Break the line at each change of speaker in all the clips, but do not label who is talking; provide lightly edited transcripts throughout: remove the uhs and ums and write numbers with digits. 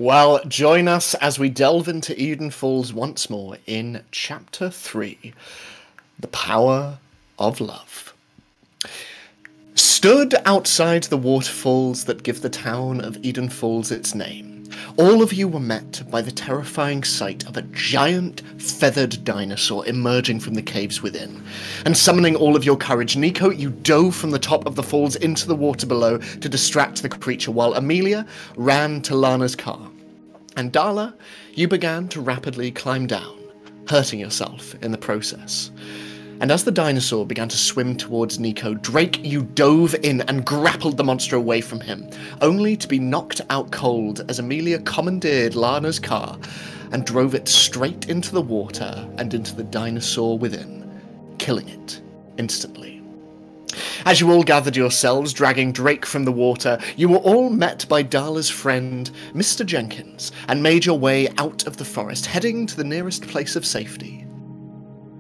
Well, join us as we delve into Eden Falls once more in Chapter 3, The Power of Love. Stood outside the waterfalls that give the town of Eden Falls its name, all of you were met by the terrifying sight of a giant, feathered dinosaur emerging from the caves within. And summoning all of your courage, Nico, you dove from the top of the falls into the water below to distract the creature, while Amelia ran to Lana's car. And Darla, you began to rapidly climb down, hurting yourself in the process. And as the dinosaur began to swim towards Nico, Drake, you dove in and grappled the monster away from him, only to be knocked out cold as Amelia commandeered Lana's car and drove it straight into the water and into the dinosaur within, killing it instantly. As you all gathered yourselves, dragging Drake from the water, you were all met by Darla's friend, Mr. Jenkins, and made your way out of the forest, heading to the nearest place of safety.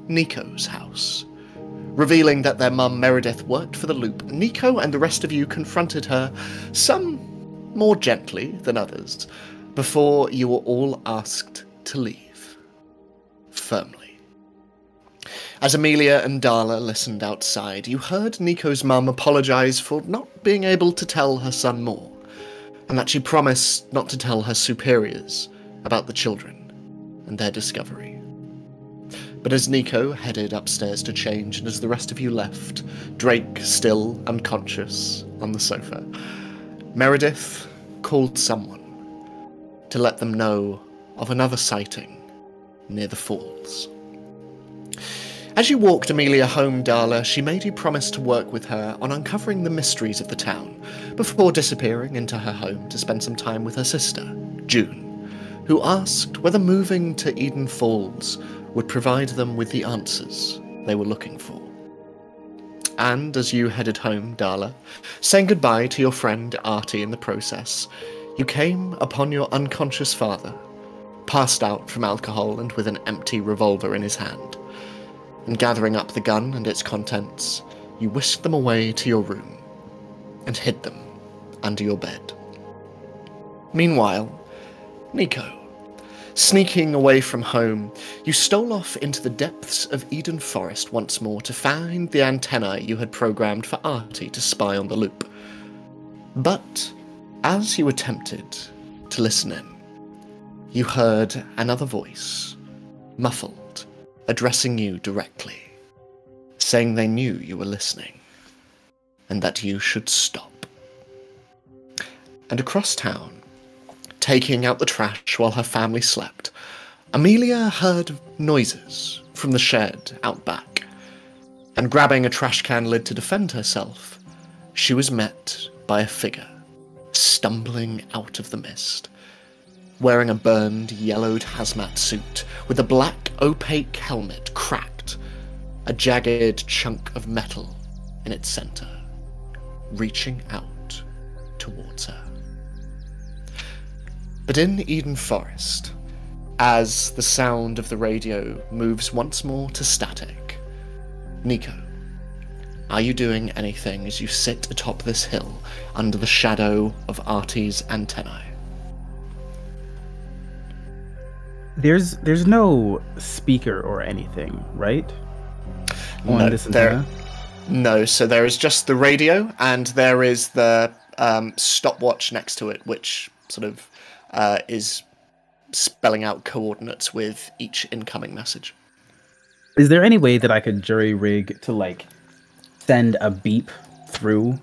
Nico's house. Revealing that their mum Meredith worked for the Loop, Nico and the rest of you confronted her, some more gently than others, before you were all asked to leave. Firmly. As Amelia and Darla listened outside, you heard Nico's mum apologise for not being able to tell her son more, and that she promised not to tell her superiors about the children and their discovery. But as Nico headed upstairs to change, and as the rest of you left, Drake still unconscious on the sofa, Meredith called someone to let them know of another sighting near the falls. As you walked Amelia home, Darla, she made you promise to work with her on uncovering the mysteries of the town, before disappearing into her home to spend some time with her sister, June, who asked whether moving to Eden Falls would provide them with the answers they were looking for. And as you headed home, Darla, saying goodbye to your friend Artie in the process, you came upon your unconscious father, passed out from alcohol and with an empty revolver in his hand. And gathering up the gun and its contents, you whisked them away to your room and hid them under your bed. Meanwhile, Nico, sneaking away from home, you stole off into the depths of Eden Forest once more to find the antennae you had programmed for Artie to spy on the Loop. But as you attempted to listen in, you heard another voice, muffled, addressing you directly, saying they knew you were listening, and that you should stop. And across town, taking out the trash while her family slept, Amelia heard noises from the shed out back, and grabbing a trash can lid to defend herself, she was met by a figure, stumbling out of the mist, wearing a burned, yellowed hazmat suit with a black, opaque helmet cracked, a jagged chunk of metal in its center, reaching out towards her. But in Eden Forest, as the sound of the radio moves once more to static, Nico, are you doing anything as you sit atop this hill under the shadow of Artie's antennae?
There's no speaker or anything, right? On this antenna?
No, so there is just the radio, and there is the stopwatch next to it, which sort of is spelling out coordinates with each incoming message.
Is there any way that I could jury rig to, like, send a beep through?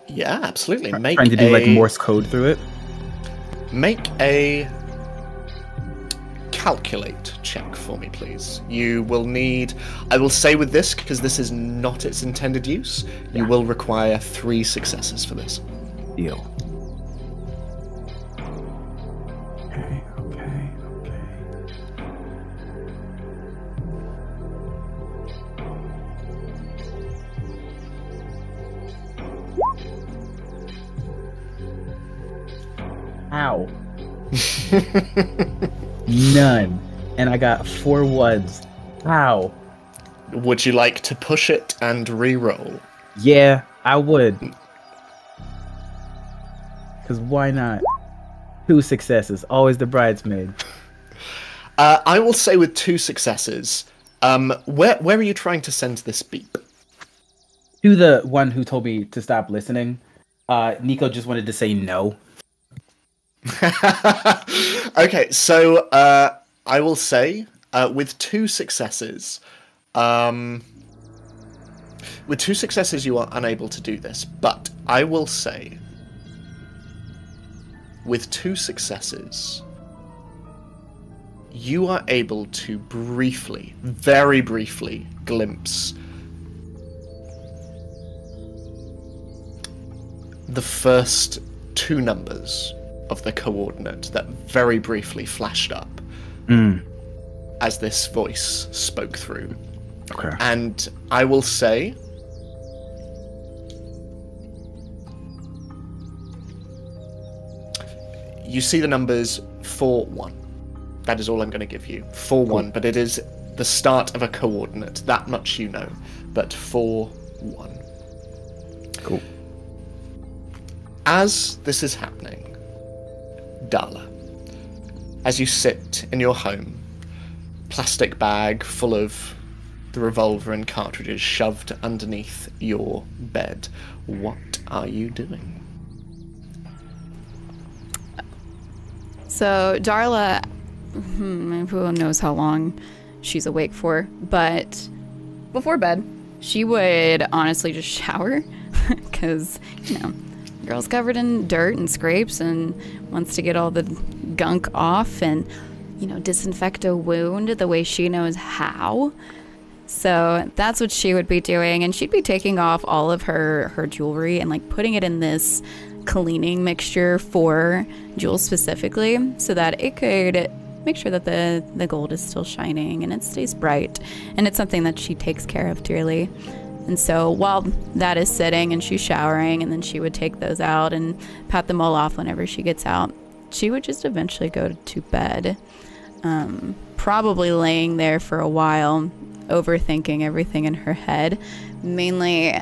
Yeah, absolutely.
Trying to do, like, Morse code through it?
Make a calculate check for me, please. You will need, I will say with this, because this is not its intended use, you will require 3 successes for this.
Deal. Ow. None. And I got 4 WODs. Ow.
Would you like to push it and re-roll?
Yeah, I would. Because why not? 2 successes. Always the bridesmaid.
I will say with 2 successes. Where are you trying to send this beep?
To the one who told me to stop listening. Nico just wanted to say no.
Okay, so I will say with 2 successes. With 2 successes, you are unable to do this, but I will say with 2 successes, you are able to briefly, very briefly, glimpse the first 2 numbers of the coordinate that very briefly flashed up as this voice spoke through.
Okay.
And I will say you see the numbers 4-1. That is all I'm going to give you. 4-1, cool. But it is the start of a coordinate. That much you know. But 4-1.
Cool.
As this is happening, Darla, as you sit in your home, plastic bag full of the revolver and cartridges shoved underneath your bed, what are you doing?
So Darla, who knows how long she's awake for, but before bed, she would honestly just shower because, girl's covered in dirt and scrapes and wants to get all the gunk off and, disinfect a wound the way she knows how. So that's what she would be doing, and she'd be taking off all of her jewelry and putting it in this cleaning mixture for jewels specifically, so that it could make sure that the gold is still shining and it stays bright, and it's something that she takes care of dearly. And so while that is sitting and she's showering, and then she would take those out and pat them all off whenever she gets out, she would just eventually go to bed, probably laying there for a while, overthinking everything in her head, mainly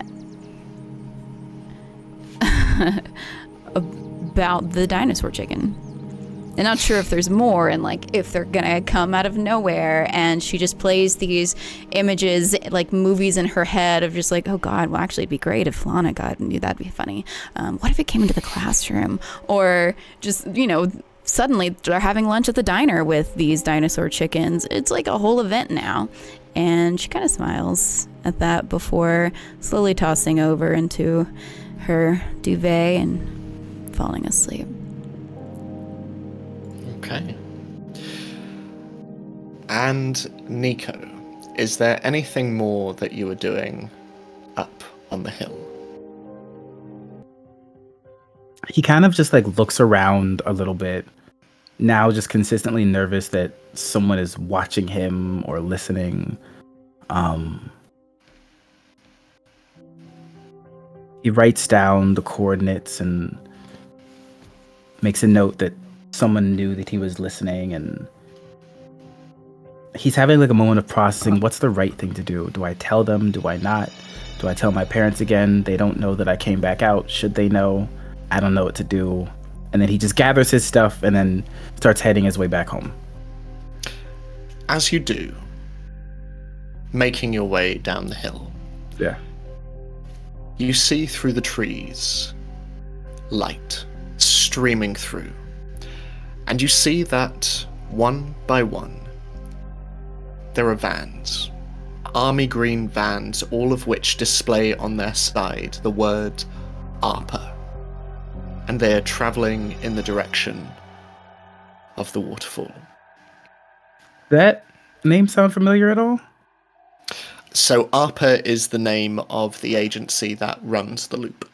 about the dinosaur chicken. And not sure if there's more, and if they're gonna come out of nowhere. And she just plays these images, movies in her head of just oh god, well actually it'd be great if Lana got me, that'd be funny. What if it came into the classroom? Or just, suddenly they're having lunch at the diner with these dinosaur chickens. It's like a whole event now. And she kind of smiles at that before slowly tossing over into her duvet and falling asleep.
Okay. And Nico, is there anything more that you were doing up on the hill?
He kind of just looks around a little bit, now just consistently nervous that someone is watching him or listening. He writes down the coordinates and makes a note that someone knew that he was listening, and he's having a moment of processing. What's the right thing to do? Do I tell them? Do I not? Do I tell my parents again? They don't know that I came back out. Should they know? I don't know what to do. And then he just gathers his stuff and then starts heading his way back home.
As you do, making your way down the hill, you see through the trees light streaming through. And you see that, one by one, there are vans. Army green vans, all of which display on their side the word ARPA. And they are travelling in the direction of the waterfall.
That name sound familiar at all?
So ARPA is the name of the agency that runs the loop.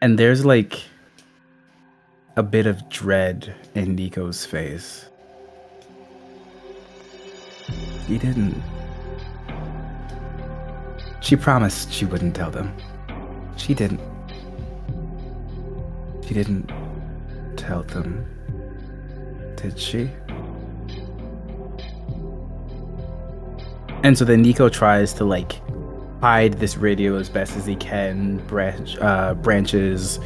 And there's a bit of dread in Nico's face. He didn't. She promised she wouldn't tell them. She didn't. She didn't tell them, did she? And so then Nico tries to hide this radio as best as he can, branches,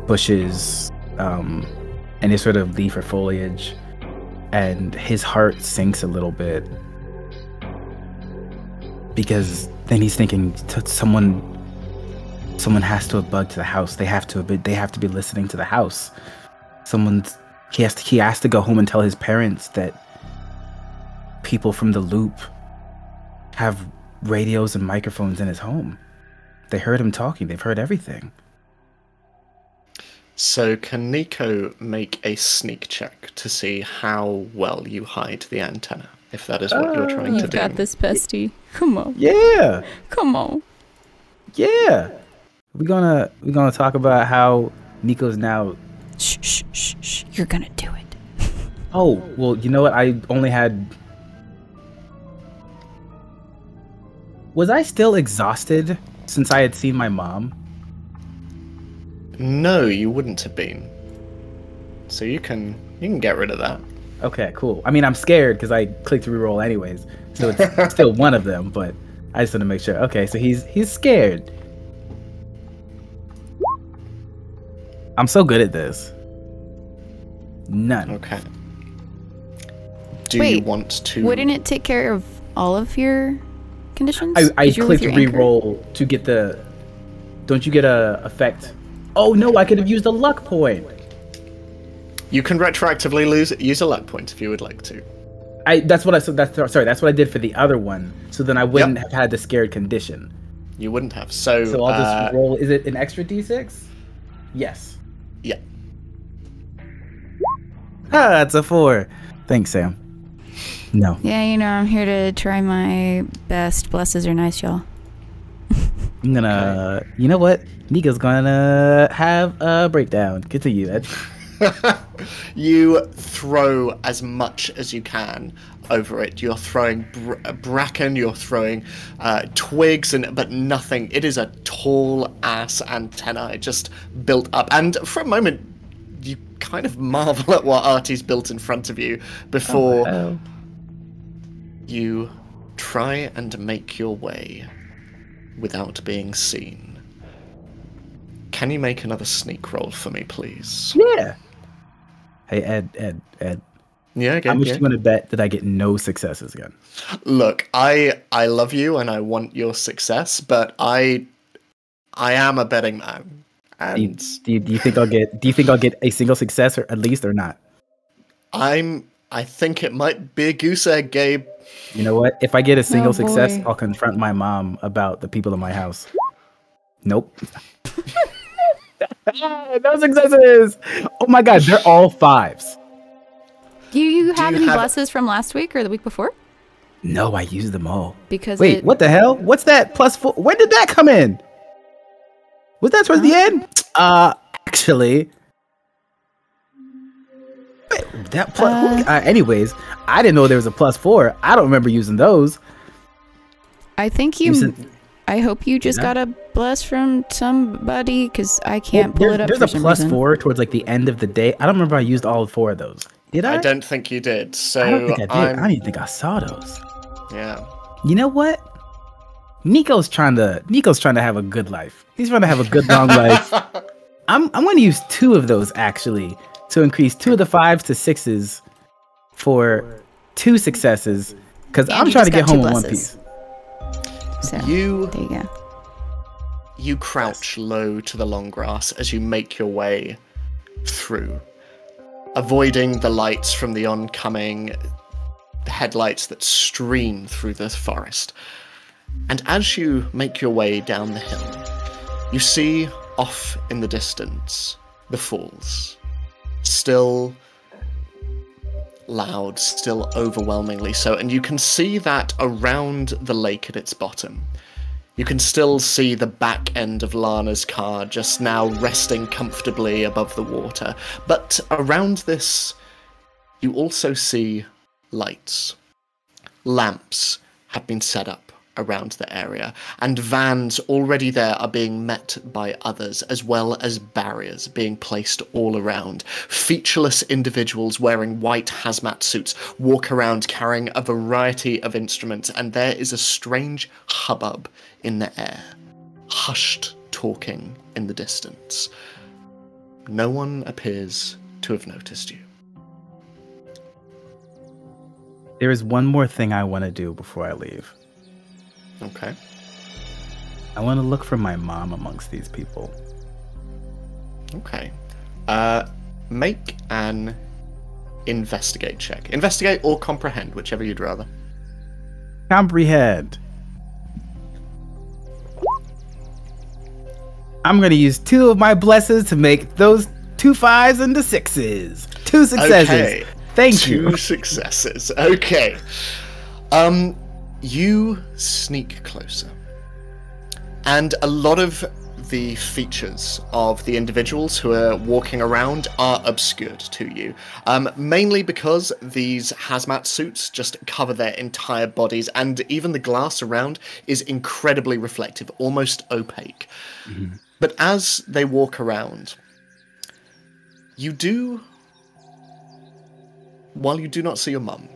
bushes, and his sort of leaf or foliage, and his heart sinks a little bit because then he's thinking someone has to have bugged to the house. They have to be listening to the house. He has to go home and tell his parents that people from the loop have radios and microphones in his home. They heard him talking. They've heard everything.
So can Nico make a sneak check to see how well you hide the antenna, if that is what you're trying to
You've
do?
got this, bestie. Come on.
Yeah.
Come on.
Yeah. We're gonna talk about how Nico's now.
Shh, shh, shh, shh. You're gonna do it.
Oh, well, you know what? I only had. Was I still exhausted since I had seen my mom?
No, you wouldn't have been. So you can get rid of that.
Okay, cool. I mean, I'm scared because I clicked reroll anyways, so it's still one of them. But I just want to make sure. Okay, so he's scared. I'm so good at this. None.
Okay. Do
Wait,
you want to?
Wouldn't it take care of all of your conditions?
I
Is you with
clicked
your anchor?
reroll to get the. Don't you get a effect? Oh no! I could have used a luck point.
You can retroactively use a luck point if you would like to.
That's what I did for the other one. So then I wouldn't have had the scared condition.
You wouldn't have. So
I'll just roll. Is it an extra d6? Yes.
Yeah.
Ah, that's a 4. Thanks, Sam. No.
Yeah, I'm here to try my best. Blesses are nice, y'all.
I'm gonna. Okay. You know what? Nico's gonna have a breakdown. Continue, Ed.
You throw as much as you can over it. You're throwing bracken, you're throwing twigs, but nothing. It is a tall-ass antenna. It just built up. And for a moment, you kind of marvel at what Artie's built in front of you before you try and make your way without being seen. Can you make another sneak roll for me, please?
Yeah. Hey, Ed.
Yeah, again.
How much do you want to bet that I get no successes again?
Look, I love you and I want your success, but I am a betting man. And
do you think I'll get a single success or at least or not?
I think it might be a goose egg, Gabe.
You know what? If I get a single success,
boy.
I'll confront my mom about the people in my house. Nope. No successes. Oh my god, they're all 5s.
Do you have any blesses from last week or the week before?
No, I used them all.
Because
wait, what the hell? What's that +4? When did that come in? Was that towards the end? Actually, that plus. Anyways, I didn't know there was a +4. I don't remember using those.
I think I hope you just got a bless from somebody because I can't pull it up.
There's
for
a
some
+4
reason.
towards like the end of the day. I don't remember I used all 4 of those. Did I?
I don't think you did. So
I don't think I did. I don't even think I saw those.
Yeah.
You know what? Nico's trying to have a good life. He's trying to have a good long life. I'm going to use 2 of those actually to increase 2 of the 5s to 6s for 2 successes because I'm trying to get home in one piece.
So, there you go.
You crouch low to the long grass as you make your way through, avoiding the lights from the oncoming headlights that stream through the forest. And as you make your way down the hill, you see off in the distance the falls. Still loud, still overwhelmingly so, and you can see that around the lake at its bottom. You can still see the back end of Lana's car just now resting comfortably above the water. But around this, you also see lights. Lamps have been set up around the area, and vans already there are being met by others, as well as barriers being placed all around. Featureless individuals wearing white hazmat suits walk around carrying a variety of instruments, and there is a strange hubbub in the air. Hushed talking in the distance. no one appears to have noticed you.
There is one more thing I want to do before I leave.
Okay.
I want to look for my mom amongst these people.
Okay. Make an investigate check. Investigate or comprehend, whichever you'd rather.
Comprehend. I'm going to use 2 of my blesses to make those 2 5s into 6s. 2 successes.
Okay.
Thank you.
2 successes. Okay. You sneak closer. And a lot of the features of the individuals who are walking around are obscured to you. Mainly because these hazmat suits just cover their entire bodies, and even the glass around is incredibly reflective, almost opaque. Mm-hmm. But as they walk around, while you do not see your mum,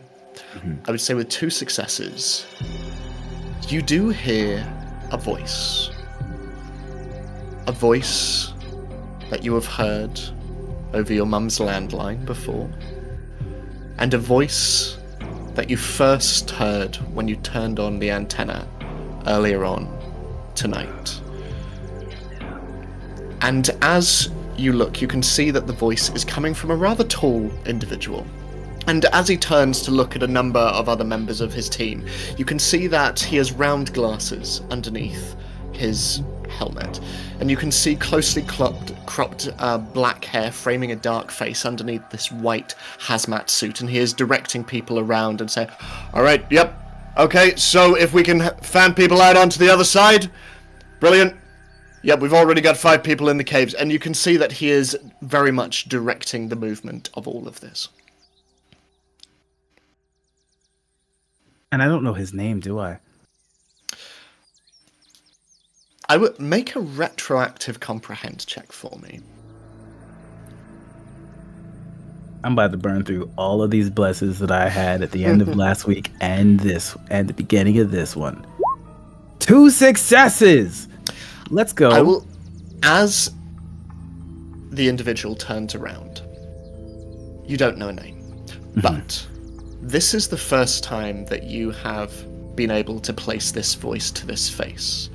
I would say with 2 successes, you do hear a voice. A voice that you have heard over your mum's landline before. And a voice that you first heard when you turned on the antenna earlier on tonight. And as you look, you can see that the voice is coming from a rather tall individual. And as he turns to look at a number of other members of his team, you can see that he has round glasses underneath his helmet. And you can see closely cropped black hair framing a dark face underneath this white hazmat suit. And he is directing people around and saying, "All right, yep, okay, so if we can fan people out onto the other side, brilliant. Yep, we've already got 5 people in the caves." And you can see that he is very much directing the movement of all of this.
And I don't know his name, do I?
I would make a retroactive comprehend check for me.
I'm about to burn through all of these blesses that I had at the end of last week and the beginning of this one. 2 successes! Let's go.
I will, as the individual turns around, you don't know a name, but this is the first time that you have been able to place this voice to this face.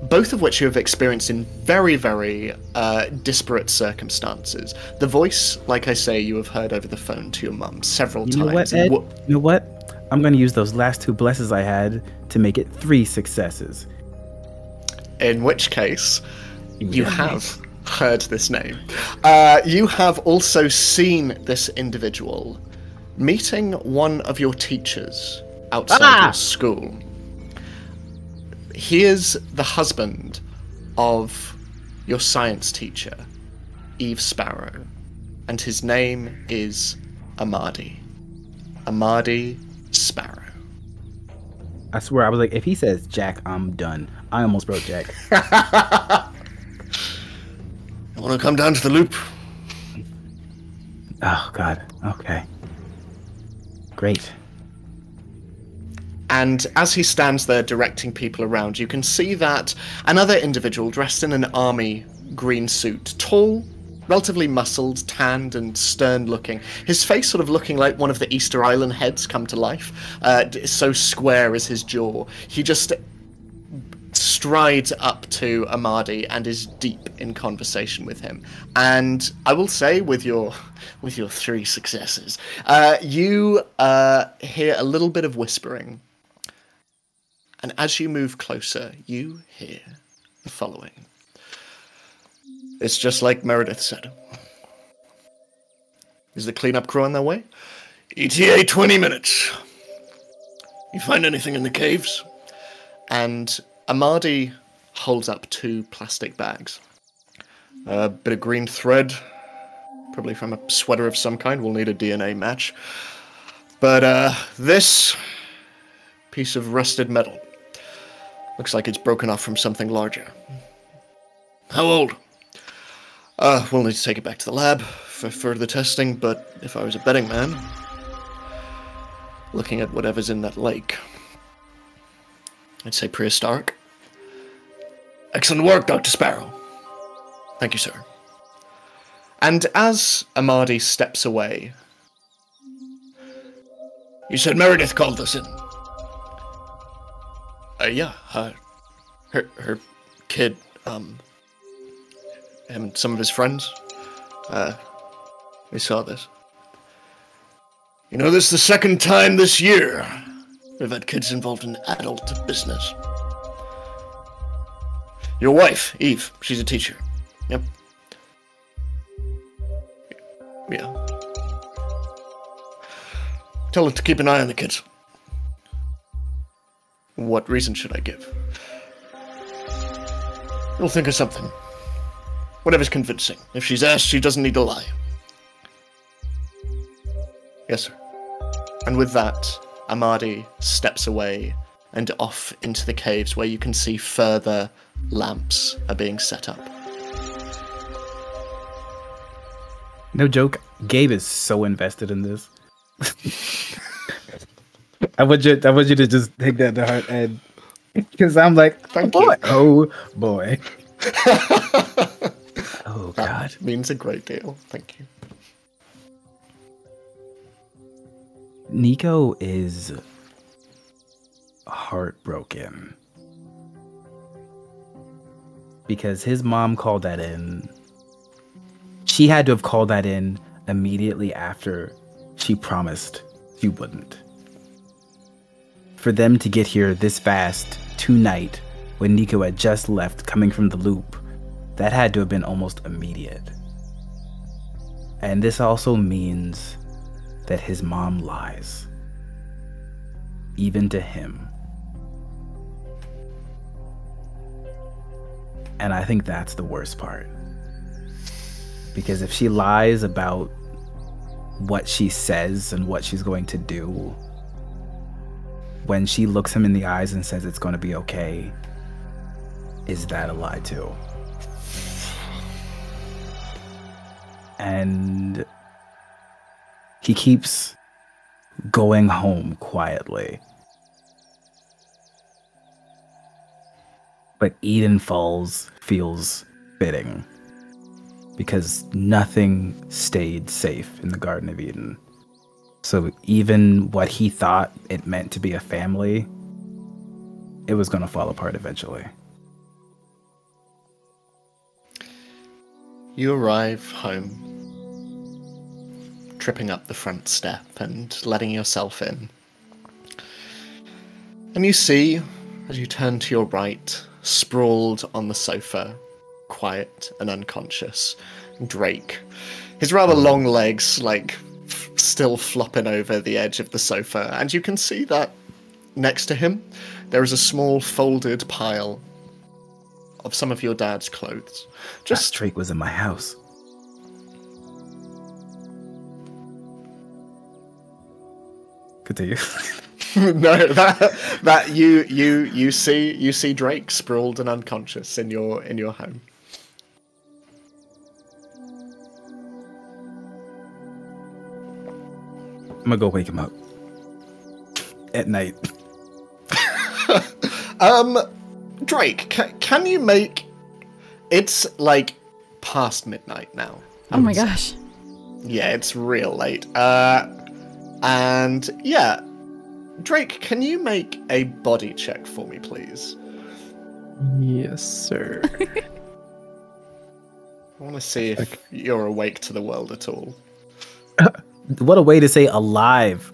Both of which you have experienced in very, very disparate circumstances. The voice, like I say, you have heard over the phone to your mum several times.
You know what, Ed? You know what? I'm going to use those last 2 blesses I had to make it 3 successes.
In which case, you have heard this name. You have also seen this individual meeting one of your teachers outside your school. He is the husband of your science teacher, Eve Sparrow, and his name is Amadi. Amadi Sparrow.
I swear, I was like, if he says Jack, I'm done. I almost wrote Jack.
You want to come down to the loop?
Oh, God. Okay. Great.
And as he stands there directing people around, you can see that another individual dressed in an army green suit, tall, relatively muscled, tanned, and stern-looking. His face sort of looking like one of the Easter Island heads come to life. So square is his jaw. He just strides up to Amadi and is deep in conversation with him. And I will say, with your 3 successes, you hear a little bit of whispering. And as you move closer, you hear the following. It's just like Meredith said. Is the cleanup crew on their way? ETA 20 minutes. You find anything in the caves? And Amadi holds up 2 plastic bags. A bit of green thread, probably from a sweater of some kind. We'll need a DNA match. But this piece of rusted metal. Looks like it's broken off from something larger. How old? We'll need to take it back to the lab for further testing, but if I was a betting man, looking at whatever's in that lake, I'd say prehistoric. Excellent work, Dr. Sparrow. Thank you, sir. And as Amadi steps away, you said Meredith called us in. Yeah, her kid, and some of his friends, we saw this. You know, this is the second time this year we've had kids involved in adult business. Your wife, Eve, she's a teacher. Yep. Yeah. Tell her to keep an eye on the kids. What reason should I give? You'll think of something. Whatever's convincing. If she's asked, she doesn't need to lie. Yes, sir. And with that, Amadi steps away and off into the caves where you can see further lamps are being set up.
No joke, Gabe is so invested in this. I want you to just take that to heart, and because I'm like, oh boy. Oh God,
that means a great deal. Thank you.
Nico is heartbroken because his mom called that in. She had to have called that in immediately after she promised she wouldn't. For them to get here this fast tonight when Nico had just left coming from the loop, that had to have been almost immediate. And this also means that his mom lies, even to him. And I think that's the worst part. Because if she lies about what she says and what she's going to do, when she looks him in the eyes and says it's going to be okay, is that a lie too? And he keeps going home quietly. But Eden Falls feels fitting because nothing stayed safe in the Garden of Eden. So even what he thought it meant to be a family, it was going to fall apart eventually.
You arrive home, tripping up the front step and letting yourself in. And you see, as you turn to your right, sprawled on the sofa, quiet and unconscious, Drake. His rather long legs, still flopping over the edge of the sofa, and you can see that next to him, there is a small folded pile of some of your dad's clothes.
Just Drake was in my house. Continue.
No, that you see Drake sprawled and unconscious in your home.
I'm gonna go wake him up at night.
Drake, can you make... It's past midnight now.
Oh my gosh.
Yeah, it's real late. And yeah, Drake, can you make a body check for me, please?
Yes, sir.
I want to see if you're awake to the world at all.
What a way to say alive.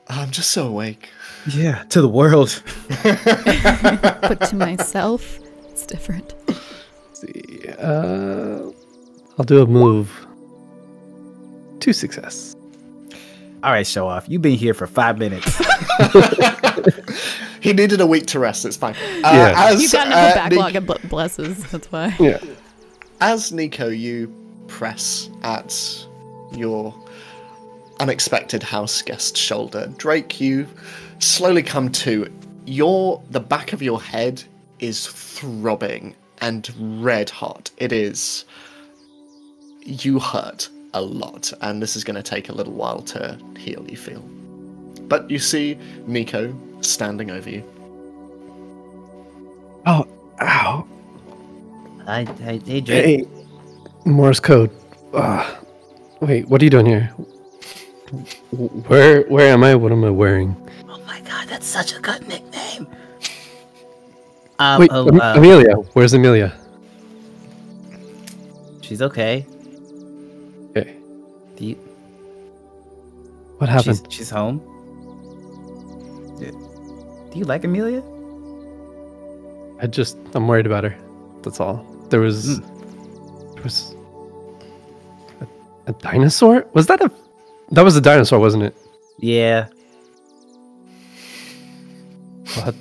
I'm just so awake.
Yeah, to the world.
But to myself, it's different.
Let's see. I'll do a move. 2 success.
All right, show off. You've been here for 5 minutes.
He needed a week to rest. It's fine.
Yeah.
You got enough backlog of blesses. That's why.
Yeah.
As Nico, you press at your unexpected house guest's shoulder. Drake, you slowly come to. The back of your head is throbbing and red hot. It is. You hurt a lot, and this is going to take a little while to heal, you feel. But you see Nico standing over you.
Oh, ow.
Hey, Drake.
Hey, Morse code. Wait, what are you doing here? Where am I? What am I wearing?
Oh my god, that's such a good nickname.
Wait, Amelia. Where's Amelia?
She's okay.
Okay.
Do you,
What happened?
she's home. Do you like Amelia?
I'm worried about her. That's all. There was a dinosaur? That was a dinosaur, wasn't it?
Yeah.
What?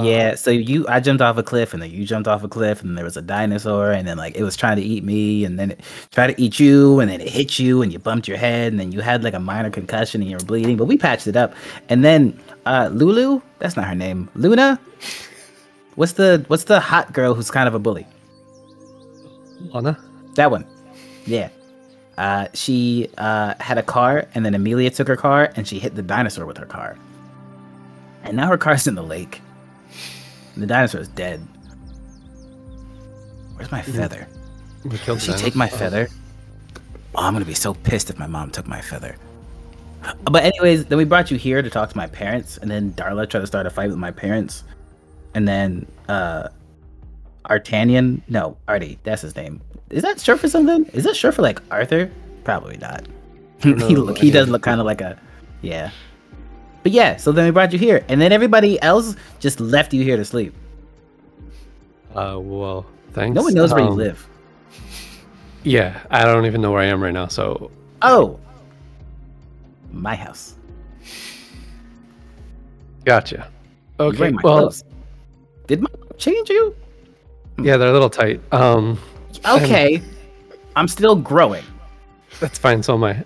Yeah, so I jumped off a cliff, and then you jumped off a cliff, and there was a dinosaur, and then like it was trying to eat me, and then it tried to eat you, and then it hit you, and you bumped your head, and then you had like a minor concussion, and you were bleeding, but we patched it up. And then Lulu, that's not her name. Luna, what's the hot girl who's kind of a bully?
Lana?
That one. Yeah. She had a car, and then Amelia took her car, and she hit the dinosaur with her car, and now her car's in the lake. The dinosaur is dead. Where's my feather?
We killed
Did she take my feather? Oh, I'm gonna be so pissed if my mom took my feather. But anyways, then we brought you here to talk to my parents, and then Darla tried to start a fight with my parents, and then Artanian, no, Artie, that's his name. Is that short for something? Is that short for like Arthur? Probably not. He does look kind of like a, yeah. But yeah, so then we brought you here, and then everybody else just left you here to sleep.
Well, thanks.
No one knows where you live.
Yeah, I don't even know where I am right now, so...
Oh! My house.
Gotcha.
You're
Okay,
wearing my
well...
clothes. Did my change you?
Yeah, they're a little tight.
Okay. I'm still growing.
That's fine, so am I.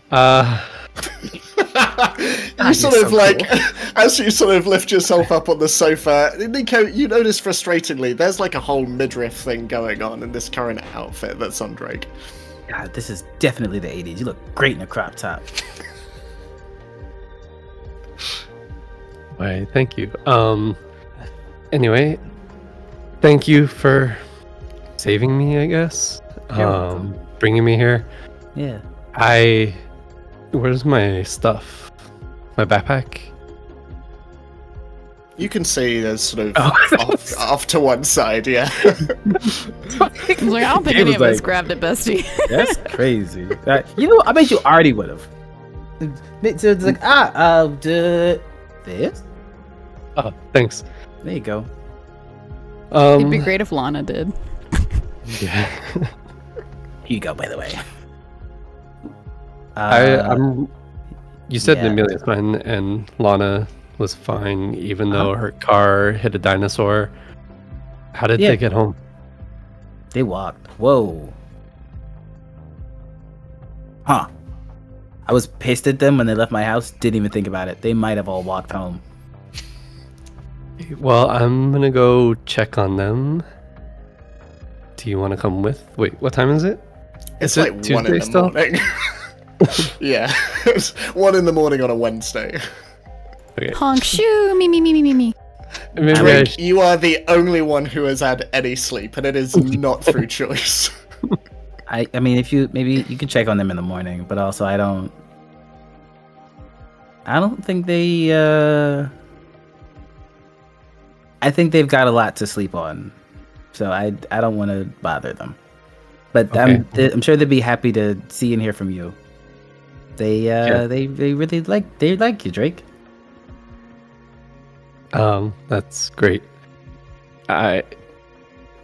You sort of like, as you sort of lift yourself up on the sofa, Nico, you notice frustratingly, there's like a whole midriff thing going on in this current outfit that's on Drake.
God, this is definitely the 80s. You look great in a crop top.
Why, thank you. Anyway, thank you for saving me, I guess.
You're welcome.
Bringing me here.
Yeah.
Where's my stuff? My backpack?
You can see there's sort of off to one side, yeah.
I was like, I don't think any of us grabbed it, bestie.
That's crazy. You know, I bet you already would have. So it's like, this?
Oh, thanks.
There you go.
It'd be great if Lana did.
Yeah.
Here you go, by the way.
You said
yeah.
Amelia's fine and Lana was fine, even though her car hit a dinosaur. How did they get home?
They walked. Whoa. Huh. I was pissed at them when they left my house. Didn't even think about it. They might have all walked home.
Well, I'm gonna go check on them. Do you want to come with? Wait, what time is it?
It's
Is
like
it
1 in the
Tuesday
morning. Yeah, it's 1 in the morning on a Wednesday.
Okay.
Honk shoo, me.
Maybe
Drake, you are the only one who has had any sleep, and it is not through choice.
I mean, if you maybe you can check on them in the morning, but also I don't think they. I think they've got a lot to sleep on, so I don't want to bother them. But
Okay.
I'm sure they'd be happy to see and hear from you. They really like you, Drake.
That's great. I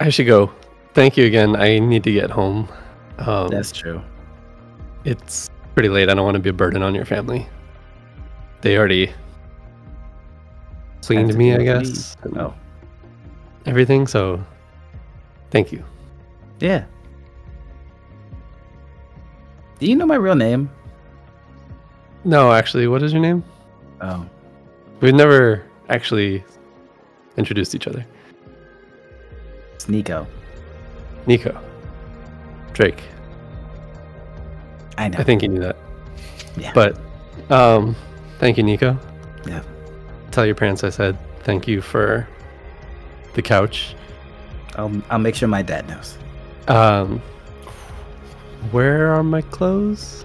should go. Thank you again. I need to get home.
That's true.
It's pretty late. I don't want to be a burden on your family. They already cleaned me, I guess.
Oh,
Everything. So, thank you.
yeah. Do you know my real name?
No, actually, what is your name?
Oh,
We've never actually introduced each other.
it's Nico.
Nico. Drake.
I know.
I think you knew that.
Yeah.
But, thank you, Nico.
Yeah.
Tell your parents I said thank you for the couch.
I'll make sure my dad knows.
Where are my clothes?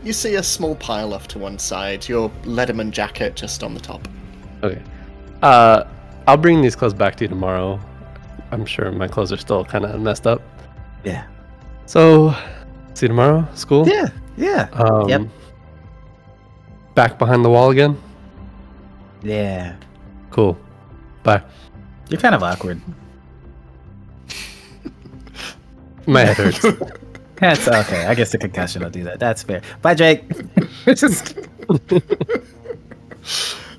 You see a small pile off to one side, your Letterman jacket just on the top.
Okay. I'll bring these clothes back to you tomorrow. I'm sure my clothes are still kind of messed up.
Yeah.
So, see you tomorrow? School?
Yeah. Yep.
Back behind the wall again?
Yeah.
Cool. Bye.
You're kind of awkward.
My head hurts.
That's okay. I guess the concussion will do that. That's fair. Bye, Jake.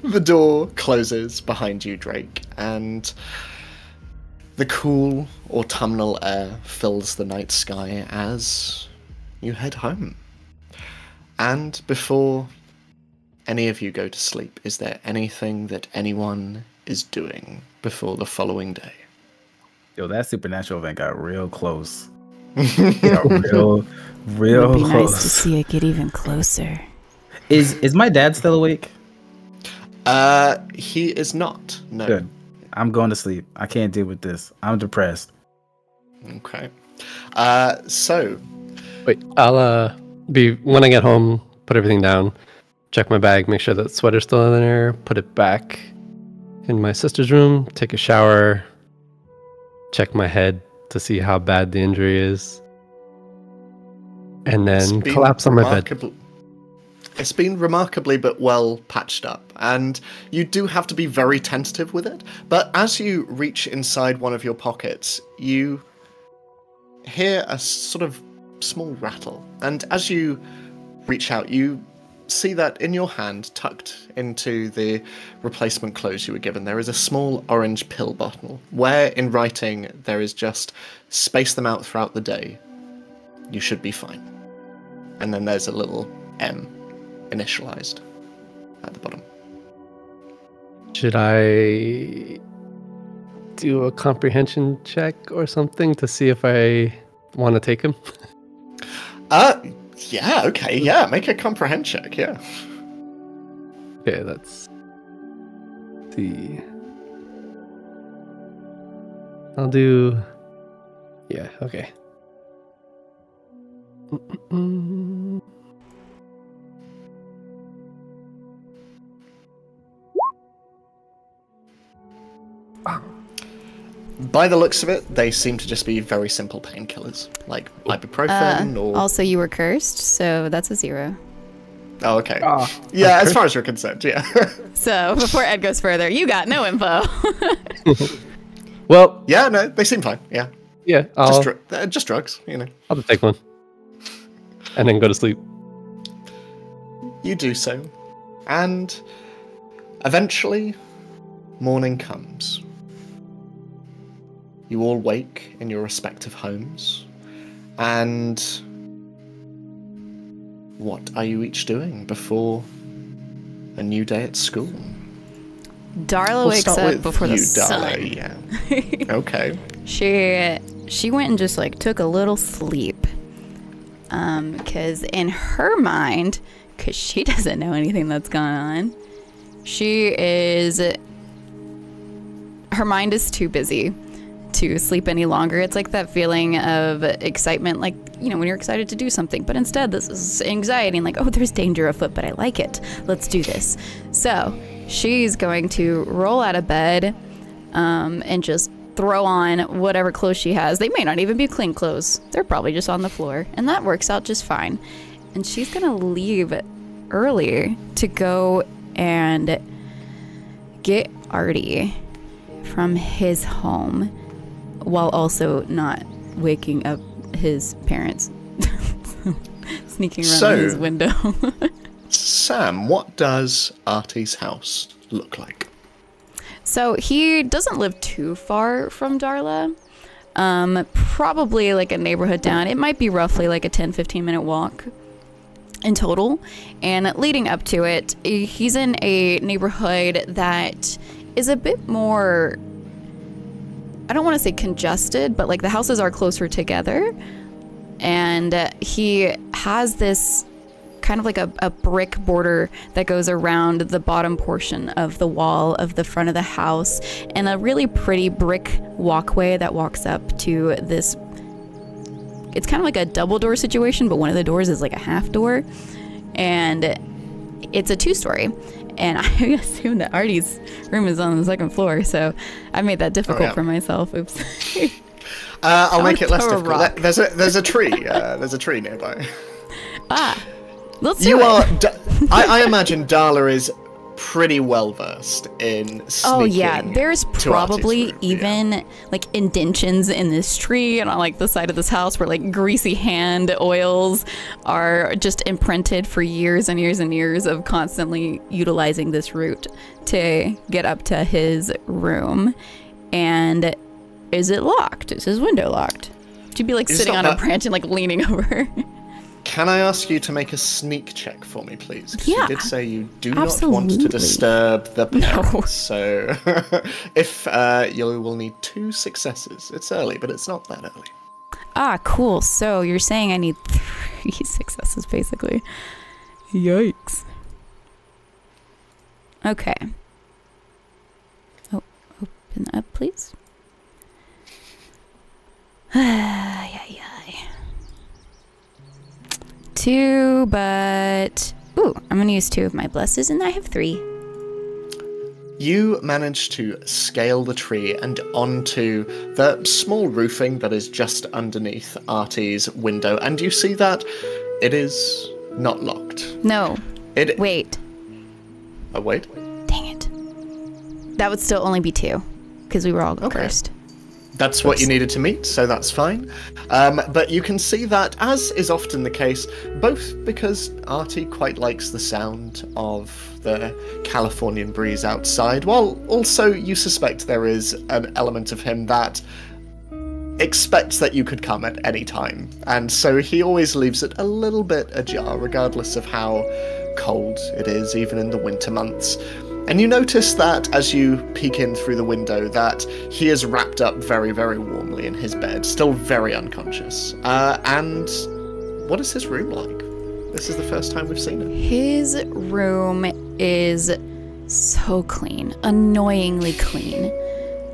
The door closes behind you, Drake, and the cool autumnal air fills the night sky as you head home. And before any of you go to sleep, is there anything that anyone is doing before the following day?
Yo, that supernatural event got real close. Got real
It'd be
close.
nice to see it get even closer.
Is my dad still awake?
He is not. No.
Good. I'm going to sleep. I can't deal with this. I'm depressed.
Okay. So
Wait, I'll be when I get home, put everything down, check my bag, make sure that sweater's still in there, put it back in my sister's room, take a shower, check my head to see how bad the injury is, and then collapse on my bed.
It's been remarkably but well patched up, and you do have to be very tentative with it. But as you reach inside one of your pockets, you hear a sort of small rattle. And as you reach out, you see that in your hand, tucked into the replacement clothes you were given, there is a small orange pill bottle, where in writing there is just, space them out throughout the day. You should be fine. And then there's a little M initialized at the bottom.
Should I do a comprehension check or something to see if I want to take him?
Yeah, okay, yeah, make a comprehend check, yeah.
Okay, let's see. I'll do... Yeah, okay.
By the looks of it, they seem to just be very simple painkillers, like ibuprofen or...
Also, you were cursed, so that's a 0.
Oh, okay. Yeah, as far as you're concerned, yeah.
So, before Ed goes further, you got no info.
Well...
Yeah, no, they seem fine, yeah.
Yeah,
Just drugs, you know.
I'll just take one. And then go to sleep.
You do so. And eventually, morning comes. You all wake in your respective homes. And what are you each doing before a new day at school?
Darla wakes up before the sun.
Darla, yeah. Okay.
She went and just like took a little sleep. Because in her mind, because she doesn't know anything that's going on, her mind is too busy to sleep any longer. It's like that feeling of excitement, like, you know, when you're excited to do something, but instead this is anxiety and like, oh, there's danger afoot, but I like it. Let's do this. So she's going to roll out of bed and just throw on whatever clothes she has. They may not even be clean clothes. They're probably just on the floor, and that works out just fine. And she's gonna leave early to go and get Artie from his home while also not waking up his parents. Sneaking around his window.
Sam, what does Artie's house look like?
So he doesn't live too far from Darla. Probably like a neighborhood down. It might be roughly like a 10-15 minute walk in total. And leading up to it, he's in a neighborhood that is a bit more, I don't want to say congested, but like the houses are closer together. And he has this kind of like a brick border that goes around the bottom portion of the wall of the front of the house, and a really pretty brick walkway that walks up to this. It's kind of like a double door situation, but one of the doors is like a half door, and it's a 2-story. And I assume that Artie's room is on the 2nd floor, so I made that difficult for myself. Oops.
I'll make it less difficult. There's a tree. There's a tree nearby.
Let's do it.
I imagine Darla is pretty well versed in sneaking.
Oh yeah, there's probably even like indentions in this tree and on like the side of this house where like greasy hand oils are just imprinted for years and years and years of constantly utilizing this route to get up to his room. And is it locked? Is his window locked? She'd be like sitting on a branch and like leaning over.
Can I ask you to make a sneak check for me, please? 'Cause
Yeah.
you did say you do not want to disturb the parents. No. So if you will need 2 successes. It's early, but it's not that early.
Cool. So you're saying I need 3 successes, basically. Yikes. Okay. Oh, open up, please. Yeah. 2, but ooh, I'm gonna use 2 of my blesses, and I have 3.
You manage to scale the tree and onto the small roofing that is just underneath Artie's window, and you see that it is not locked.
No. Wait.
Oh, wait.
Dang it. That would still only be 2, because we were all cursed.
That's what you needed to meet, so that's fine. But you can see that, as is often the case, both because Artie quite likes the sound of the Californian breeze outside, while also you suspect there is an element of him that expects that you could come at any time. And so he always leaves it a little bit ajar, regardless of how cold it is, even in the winter months. And you notice that as you peek in through the window that he is wrapped up very, very warmly in his bed, still very unconscious. And what is his room like? This is the first time we've seen it.
His room is so clean, annoyingly clean.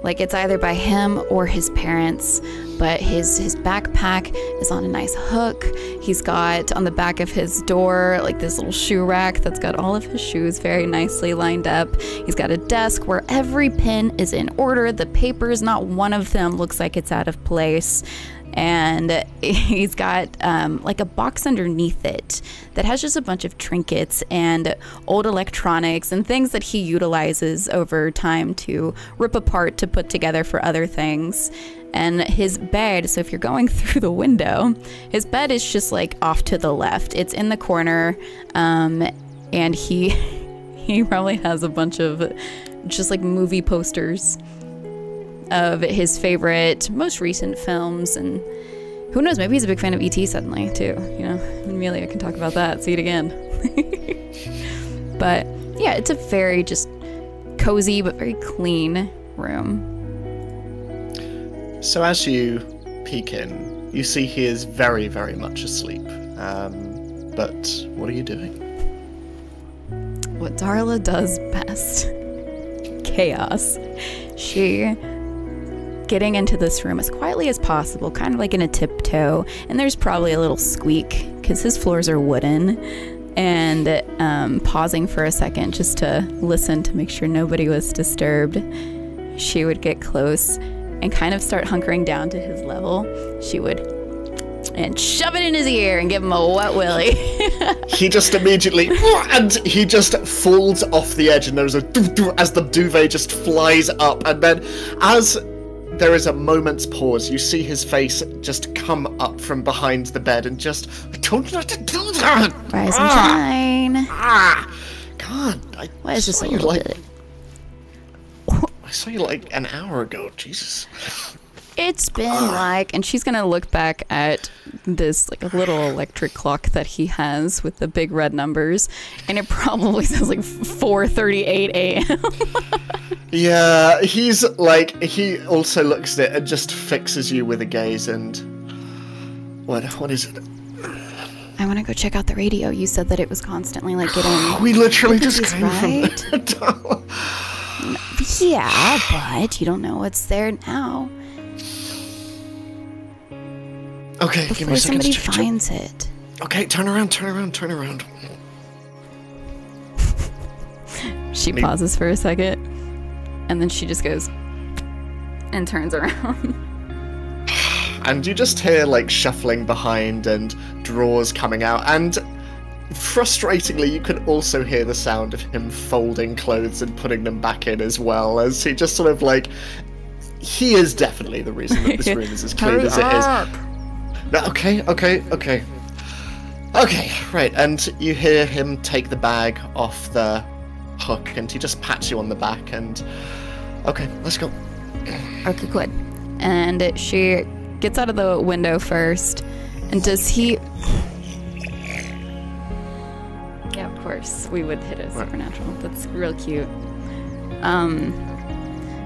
Like it's either by him or his parents, but his backpack is on a nice hook. He's got on the back of his door like this little shoe rack that's got all of his shoes very nicely lined up. He's got a desk where every pin is in order. The papers, not one of them looks like it's out of place. And he's got like a box underneath it that has just a bunch of trinkets and old electronics and things that he utilizes over time to rip apart to put together for other things. And his bed, so if you're going through the window, his bed is just like off to the left. It's in the corner, and he probably has a bunch of just like movie posters of his favorite, most recent films, and who knows, maybe he's a big fan of E.T. suddenly, too, you know? Amelia can talk about that, see it again. But, yeah, it's a very just cozy but very clean room.
So as you peek in, you see he is very, very much asleep. But what are you doing?
What Darla does best. Chaos. She... getting into this room as quietly as possible, kind of like in a tiptoe, and there's probably a little squeak because his floors are wooden, and pausing for a second just to listen to make sure nobody was disturbed. She would get close and kind of start hunkering down to his level. She would and shove it in his ear and give him a wet willy.
He just immediately, and he just falls off the edge, and there's a as the duvet just flies up, and then as there is a moment's pause, you see his face just come up from behind the bed and just, I told you not to do that!
Rise and shine.
God,
Why is this a little bit?
I saw you like an hour ago, Jesus.
It's been like, and she's gonna look back at this like a little electric clock that he has with the big red numbers, and it probably says like 4:38 a.m.
Yeah, he's like, he also looks at it and just fixes you with a gaze and... What is it?
I want to go check out the radio. You said that it was constantly like getting.
We literally just
Is
came
right?
from there.
Yeah, but you don't know what's there now.
Okay, give me
Before
a second
somebody
to check.
finds it.
Okay, turn around.
She pauses for a second, and then she just goes and turns around.
And you just hear like shuffling behind and drawers coming out, and frustratingly you can also hear the sound of him folding clothes and putting them back in as well, as he just sort of like, he is definitely the reason that this room is as clean as it is. No, okay, right, and you hear him take the bag off the hook, and he just pats you on the back, and okay, let's go.
Okay, good. And she gets out of the window first, and does he... Yeah, of course, we would hit a supernatural. That's real cute.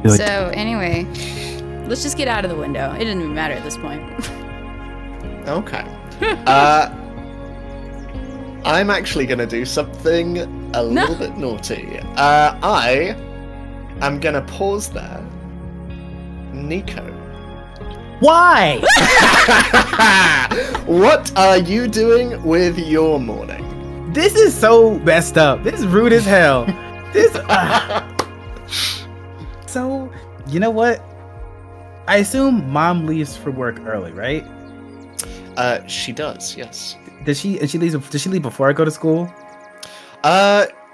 Good.
So, anyway, let's just get out of the window. It doesn't even matter at this point.
Okay. I'm actually going to do something a little bit naughty. I am going to pause there. Nico.
Why?
What are you doing with your morning?
This is so messed up. This is rude as hell. This. So, you know what? I assume mom leaves for work early, right?
She does, yes.
Does she leave before I go to school?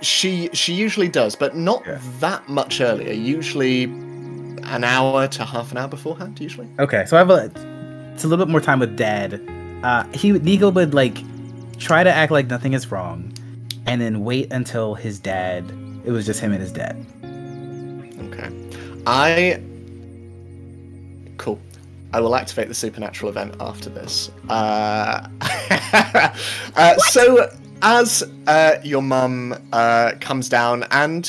She usually does, but not that much earlier. Usually an hour to half an hour beforehand, usually.
Okay, so it's a little bit more time with Dad. Nico would like try to act like nothing is wrong, and then wait until it was just him and his dad.
Okay. Cool. I will activate the supernatural event after this. So, as your mum comes down, and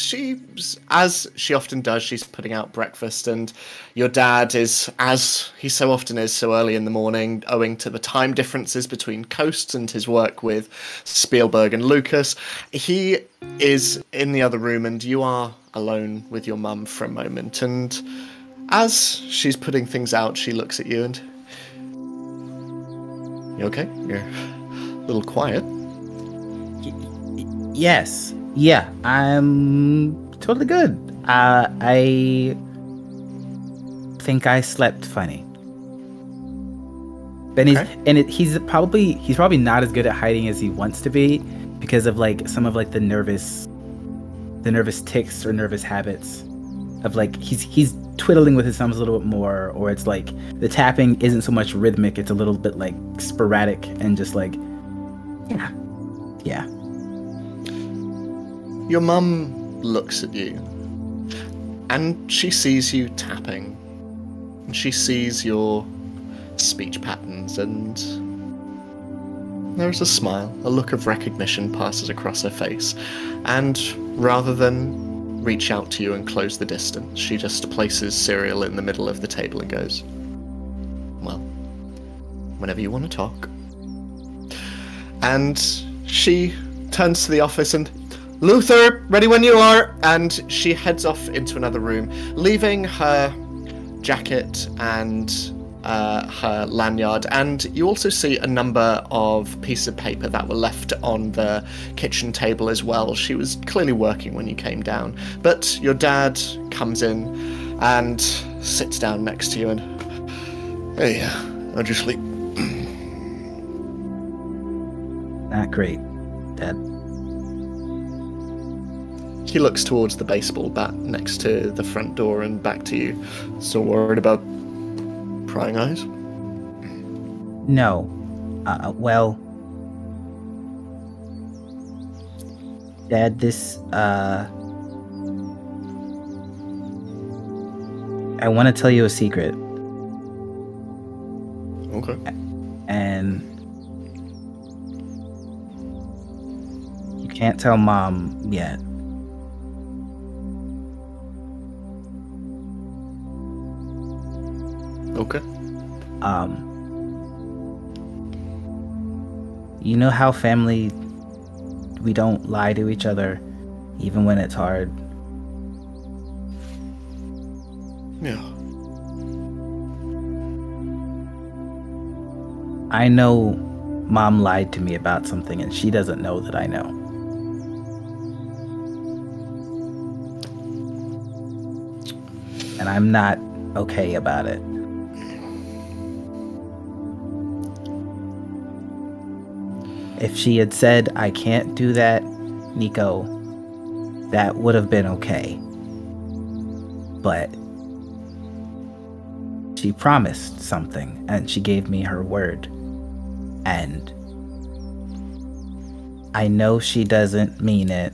as she often does, she's putting out breakfast, and your dad is, as he so often is, so early in the morning, owing to the time differences between coasts and his work with Spielberg and Lucas. He is in the other room, and you are alone with your mum for a moment, and as she's putting things out, she looks at you and... You okay? You're a little quiet.
Yes. Yeah, I'm totally good. I think I slept funny. And he's probably not as good at hiding as he wants to be because of like some of like the nervous tics or nervous habits of like he's twiddling with his thumbs a little bit more, or it's like the tapping isn't so much rhythmic, it's a little bit like sporadic and just like yeah.
Your mum looks at you, and she sees you tapping, and she sees your speech patterns, and there's a smile, a look of recognition passes across her face, and rather than reach out to you and close the distance, she just places cereal in the middle of the table and goes, well, whenever you want to talk. And she turns to the office and, Luther, ready when you are! And she heads off into another room, leaving her jacket and her lanyard, and you also see a number of pieces of paper that were left on the kitchen table as well. She was clearly working when you came down, but your dad comes in and sits down next to you and, hey, how'd you sleep?
Not great, Dad.
He looks towards the baseball bat next to the front door and back to you. So worried about prying eyes?
No. Well, Dad, this, I want to tell you a secret.
Okay.
And you can't tell Mom yet.
Okay.
You know how family, we don't lie to each other, even when it's hard.
Yeah.
I know Mom lied to me about something, and she doesn't know that I know. And I'm not okay about it. If she had said, I can't do that, Nico, that would have been okay. But she promised something, and she gave me her word. And I know she doesn't mean it,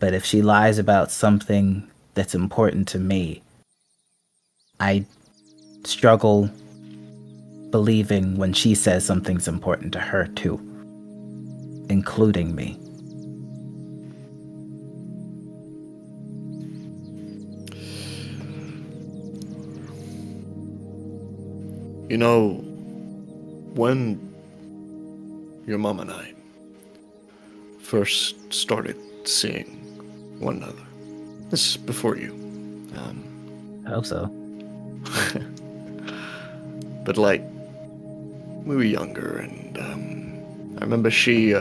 but if she lies about something that's important to me, I struggle believing when she says something's important to her too, including me.
You know, when your mom and I first started seeing one another, this is before you.
I hope so.
But like, we were younger, and I remember she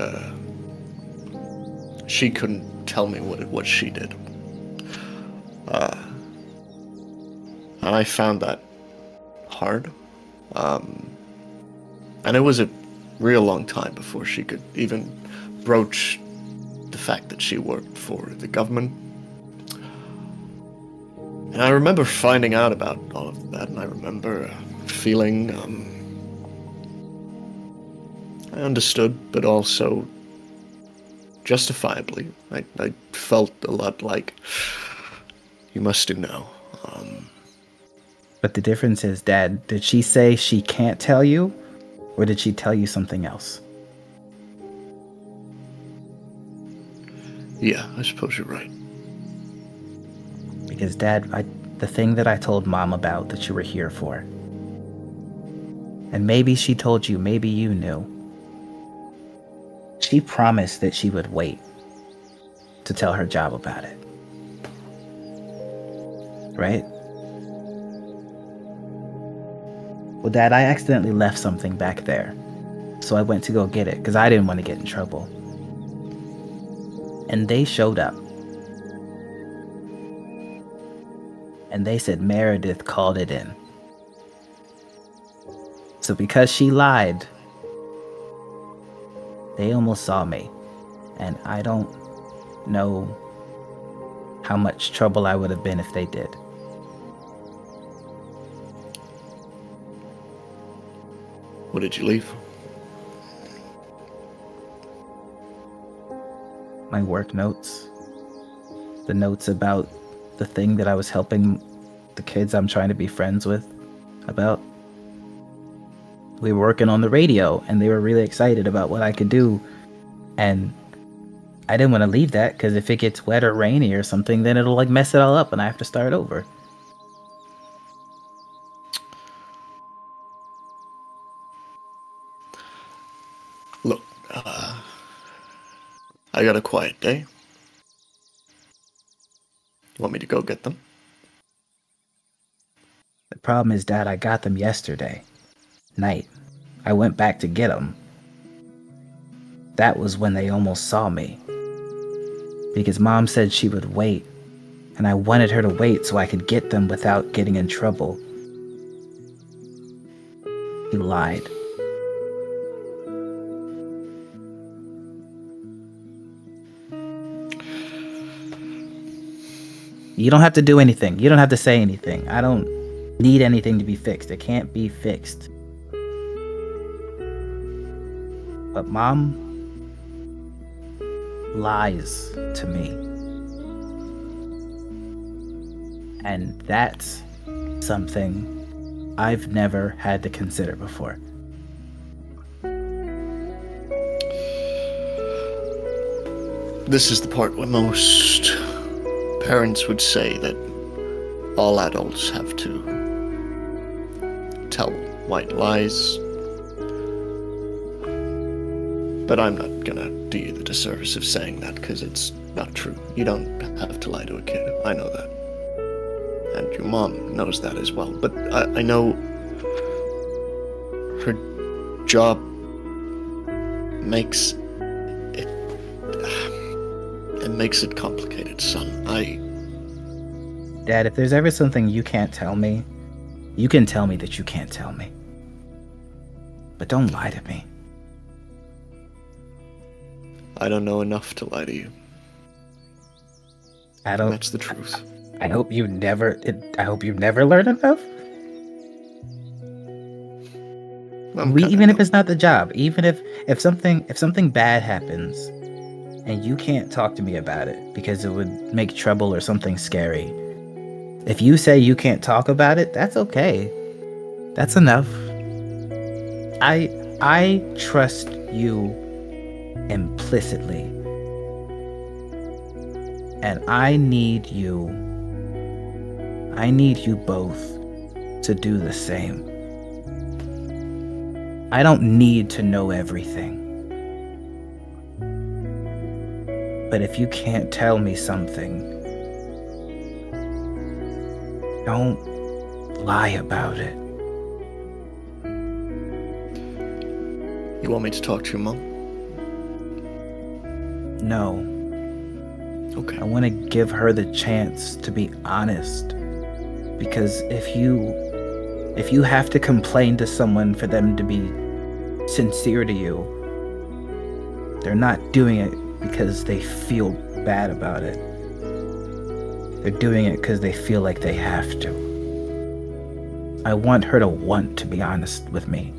couldn't tell me what she did, and I found that hard. And it was a real long time before she could even broach the fact that she worked for the government. And I remember finding out about all of that, and I remember feeling, I understood, but also justifiably, I felt a lot like, you must do now.
But the difference is, Dad, did she say she can't tell you, or did she tell you something else?
Yeah, I suppose you're right.
Because, Dad, the thing that I told Mom about that you were here for, and maybe she told you, maybe you knew, she promised that she would wait to tell her job about it. Right? Well, Dad, I accidentally left something back there, so I went to go get it because I didn't want to get in trouble. And they showed up. And they said Meredith called it in. So because she lied, they almost saw me. And I don't know how much trouble I would have been if they did.
What did you leave?
My work notes. The notes about the thing that I was helping the kids I'm trying to be friends with about. We were working on the radio, and they were really excited about what I could do. And I didn't want to leave that, because if it gets wet or rainy or something, then it'll like mess it all up and I have to start over.
Look, I got a quiet day. You want me to go get them?
The problem is, Dad, I got them yesterday night. I went back to get them. That was when they almost saw me. Because Mom said she would wait, and I wanted her to wait so I could get them without getting in trouble. He lied. You don't have to do anything. You don't have to say anything. I don't need anything to be fixed. It can't be fixed. But Mom lies to me. And that's something I've never had to consider before.
This is the part where most parents would say that all adults have to tell white lies. But I'm not gonna do you the disservice of saying that, because it's not true. You don't have to lie to a kid. I know that. And your mom knows that as well. But I know her job makes it... It makes it complicated, son.
Dad, if there's ever something you can't tell me, you can tell me that you can't tell me. But don't lie to me.
I don't know enough to lie to you. That's the truth.
I hope you never learn enough. Even if it's not the job, even if something bad happens and you can't talk to me about it because it would make trouble or something scary. If you say you can't talk about it, that's okay. That's enough. I trust you implicitly. And I need you both to do the same. I don't need to know everything. But if you can't tell me something, don't lie about it.
You want me to talk to your mom?
No.
Okay.
I want to give her the chance to be honest. Because if you have to complain to someone for them to be sincere to you, they're not doing it because they feel bad about it. They're doing it because they feel like they have to. I want her to want to be honest with me.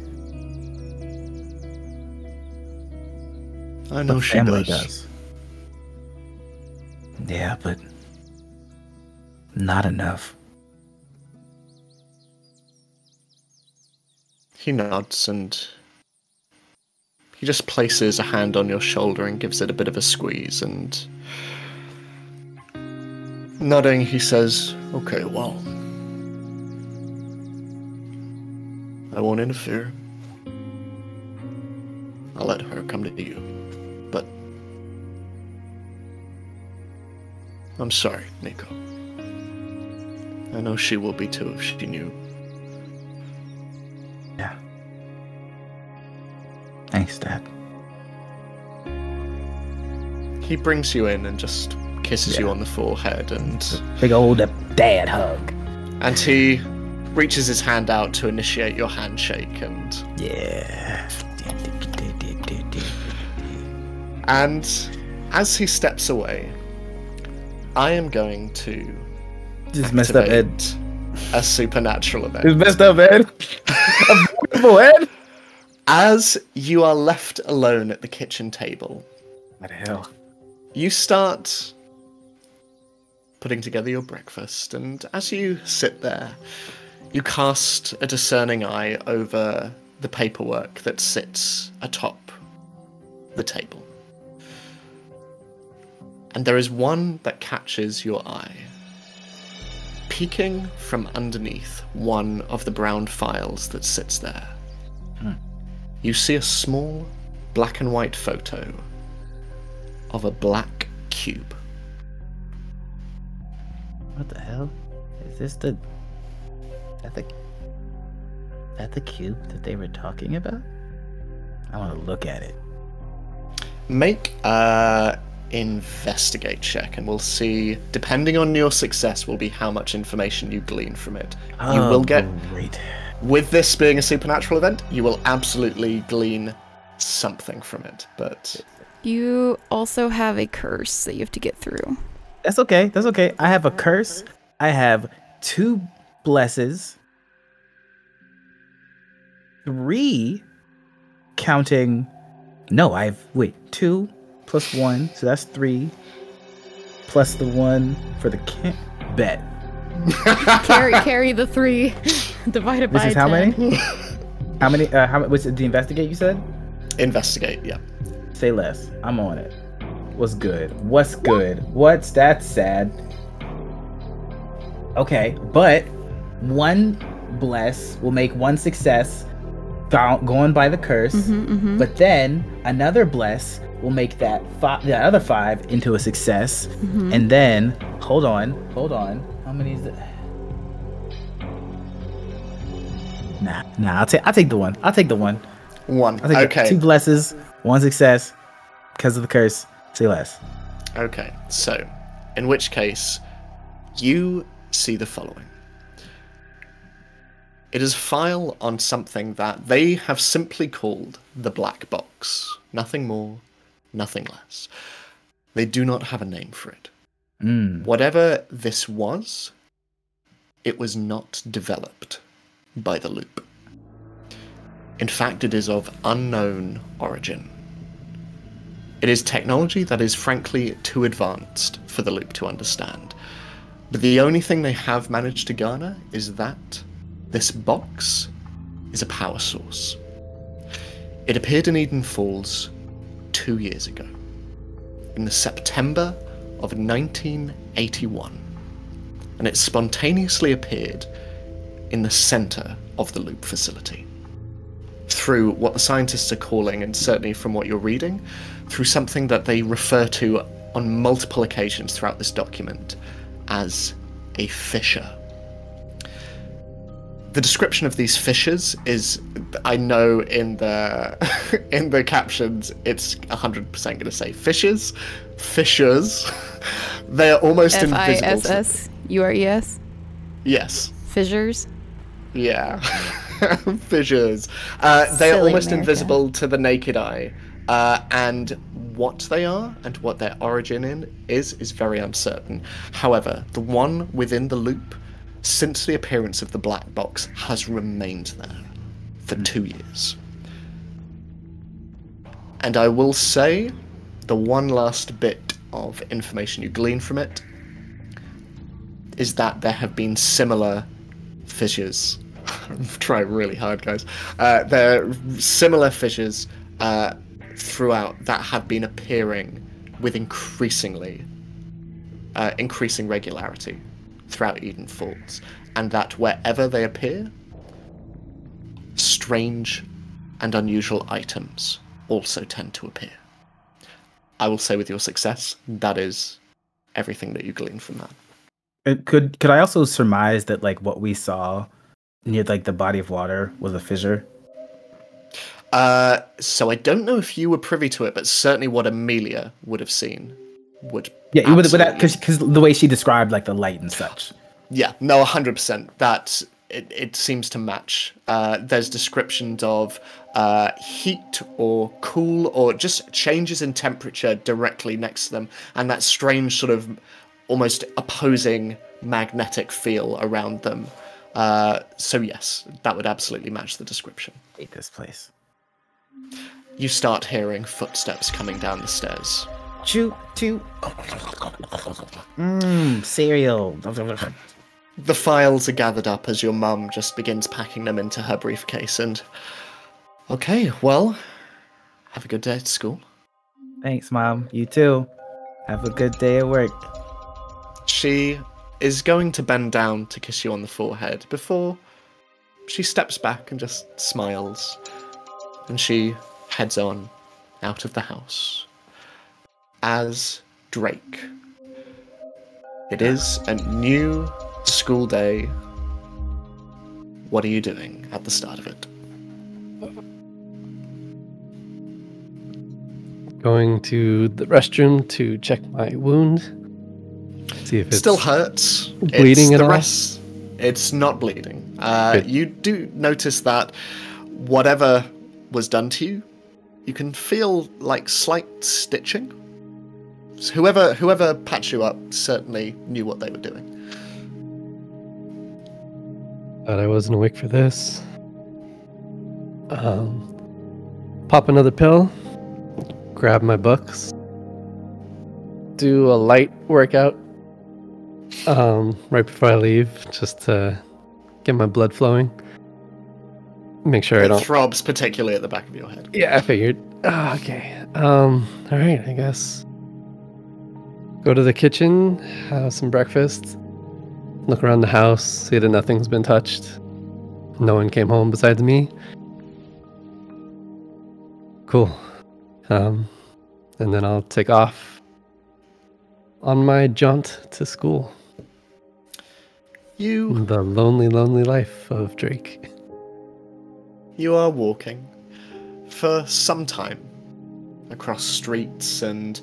I know
but
she
family
does.
Yeah, but not enough.
He nods and he just places a hand on your shoulder and gives it a bit of a squeeze, and nodding, he says, "Okay, well, I won't interfere. I'll let her come to you. But I'm sorry, Nico. I know she will be too if she knew."
Yeah. Thanks, Dad.
He brings you in and just kisses you on the forehead, and
big old dad hug.
And he reaches his hand out to initiate your handshake, and and as he steps away, I am going to
just messed up, Ed.
A supernatural event.
It's messed up, Ed. A beautiful Ed.
As you are left alone at the kitchen table,
what the hell?
You start putting together your breakfast, and as you sit there, you cast a discerning eye over the paperwork that sits atop the table. And there is one that catches your eye. Peeking from underneath one of the brown files that sits there, you see a small black and white photo of a black cube.
What the hell? Is this the cube that they were talking about? I want to look at it.
Make a investigate check, and we'll see, depending on your success, will be how much information you glean from it. You will get,
great.
With this being a supernatural event, you will absolutely glean something from it, but...
You also have a curse that you have to get through.
That's okay. That's okay. I have a curse. I have 2 blesses. 3 counting... No, I have... Wait. 2 plus 1. So that's 3. Plus the 1 for the bet.
carry the 3 divided by 10.
This is how many? How many? What's the investigate you said?
Investigate, yeah.
Say less. I'm on it. What's good? What's good? What's that sad? Okay, but 1 bless will make 1 success going by the curse. But then Another bless will make that the other 5 into a success. And then, hold on. How many is it? Nah, I'll take the one.
One.
I'll take
Okay.
2 blesses, 1 success, because of the curse. Say less.
Okay, so, in which case, you see the following. It is a file on something that they have simply called the black box. Nothing more, nothing less. They do not have a name for it. Whatever this was, it was not developed by the loop. In fact, it is of unknown origin. It is technology that is frankly too advanced for the loop to understand. But the only thing they have managed to garner is that this box is a power source. It appeared in Eden Falls 2 years ago, in the September of 1981, and it spontaneously appeared in the center of the loop facility. Through what the scientists are calling, and certainly from what you're reading, through something that they refer to on multiple occasions throughout this document as a fissure. The description of these fissures is, I know in the in the captions, it's 100% going to say fissures. They're almost invisible.
Fissures?
Yes.
Fissures?
Yeah. Fissures. They are
Silly
almost
America.
invisible to the naked eye. And what they are and what their origin is very uncertain. However, the one within the loop, since the appearance of the black box, has remained there for 2 years. And I will say, the one last bit of information you glean from it is that there have been similar fissures. I'm trying really hard, guys. There are similar fissures throughout that have been appearing with increasing regularity throughout Eden Falls, and that wherever they appear, strange and unusual items also tend to appear. I will say with your success, that is everything that you glean from that.
Could I also surmise that like what we saw near like the body of water was a fissure?
So I don't know if you were privy to it, but certainly what Amelia would have seen would.
Yeah,
absolutely...
because the way she described like the light and such.
Yeah, no, 100%. That it seems to match. There's descriptions of heat or cool or just changes in temperature directly next to them, and that strange sort of almost opposing magnetic feel around them. So yes, that would absolutely match the description.
I hate this place.
You start hearing footsteps coming down the stairs.
Choo. Cereal.
The files are gathered up as your mum just begins packing them into her briefcase and... Okay, well, have a good day at school.
Thanks, Mom. You too. Have a good day at work.
She is going to bend down to kiss you on the forehead before she steps back and just smiles. And she heads on out of the house. As Drake. It is a new school day. What are you doing at the start of it?
Going to the restroom to check my wound. See if it
still hurts.
Bleeding at all?
It's not bleeding. You do notice that whatever was done to you, you can feel like slight stitching. So whoever patched you up certainly knew what they were doing.
Thought I wasn't awake for this. Pop another pill. Grab my books. Do a light workout. Right before I leave, just to get my blood flowing. Make sure I don't...
It throbs particularly at the back of your head.
Yeah, I figured. Oh, okay. Alright, I guess. Go to the kitchen, have some breakfast, look around the house, see that nothing's been touched. No one came home besides me. Cool. And then I'll take off on my jaunt to school. The lonely, lonely life of Drake.
You are walking for some time across streets, and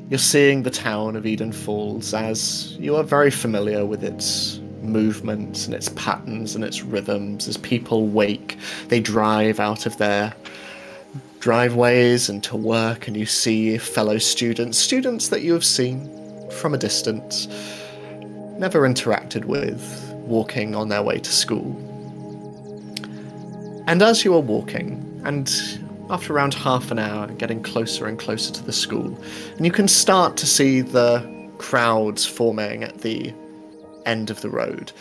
you're seeing the town of Eden Falls as you are very familiar with its movements and its patterns and its rhythms. As people wake, they drive out of their driveways and to work, and you see fellow students that you have seen from a distance, never interacted with, walking on their way to school. And as you are walking, and after around half an hour, getting closer and closer to the school, and you can start to see the crowds forming at the end of the road.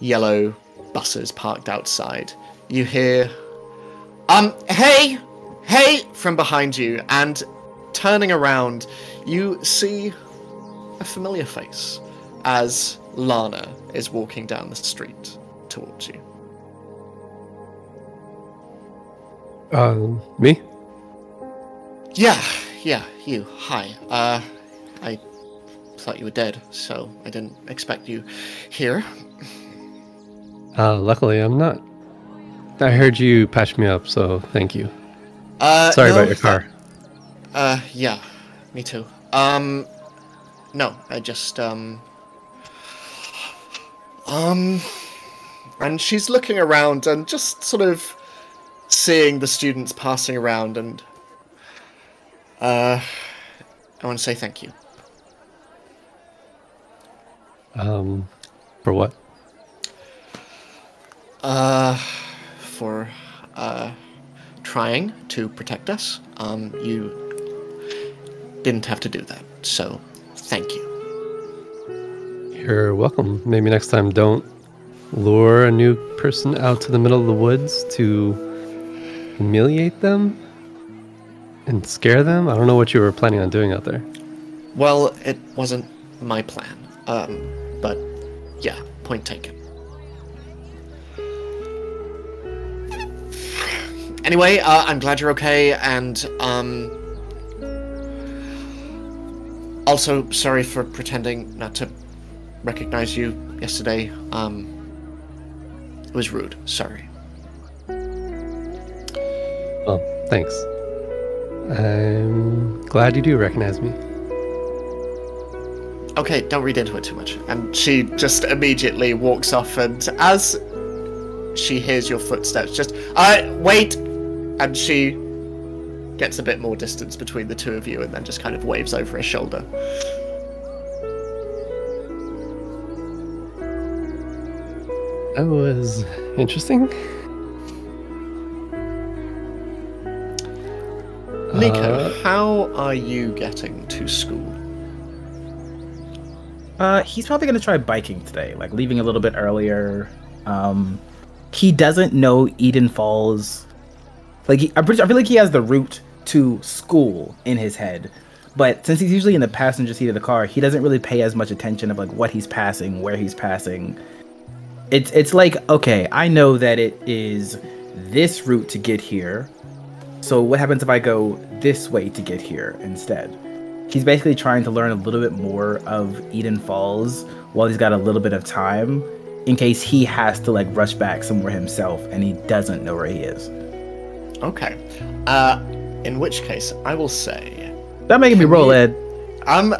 Yellow buses parked outside. You hear, hey, from behind you, and turning around, you see a familiar face as Lana is walking down the street towards you.
Me?
Yeah, you. Hi. I thought you were dead, so I didn't expect you here.
Luckily I'm not. I heard you patched me up, so thank you.
No,
Sorry about your car.
Yeah, me too. No, I just, and she's looking around and just sort of seeing the students passing around, and I want to say thank you.
For what?
For trying to protect us. You didn't have to do that, so thank you.
You're welcome. Maybe next time don't lure a new person out to the middle of the woods to humiliate them and scare them. I don't know what you were planning on doing out there.
Well, it wasn't my plan. But yeah, point taken. Anyway, I'm glad you're okay, and also sorry for pretending not to recognize you yesterday. It was rude. Sorry.
Well, thanks. I'm glad you do recognize me.
Okay, don't read into it too much. And she just immediately walks off, and as she hears your footsteps, just, wait! And she gets a bit more distance between the two of you, and then just kind of waves over her shoulder.
That was interesting.
Nico, how are you getting to school?
He's probably gonna try biking today, like leaving a little bit earlier. He doesn't know Eden Falls. I feel like he has the route to school in his head, but since he's usually in the passenger seat of the car, he doesn't really pay as much attention of like what he's passing, where he's passing. It's like, okay, I know that it is this route to get here, so what happens if I go this way to get here instead? He's basically trying to learn a little bit more of Eden Falls while he's got a little bit of time, in case he has to like rush back somewhere himself and he doesn't know where he is.
Okay. In which case, I will say...
Stop making me roll, Ed.
I'm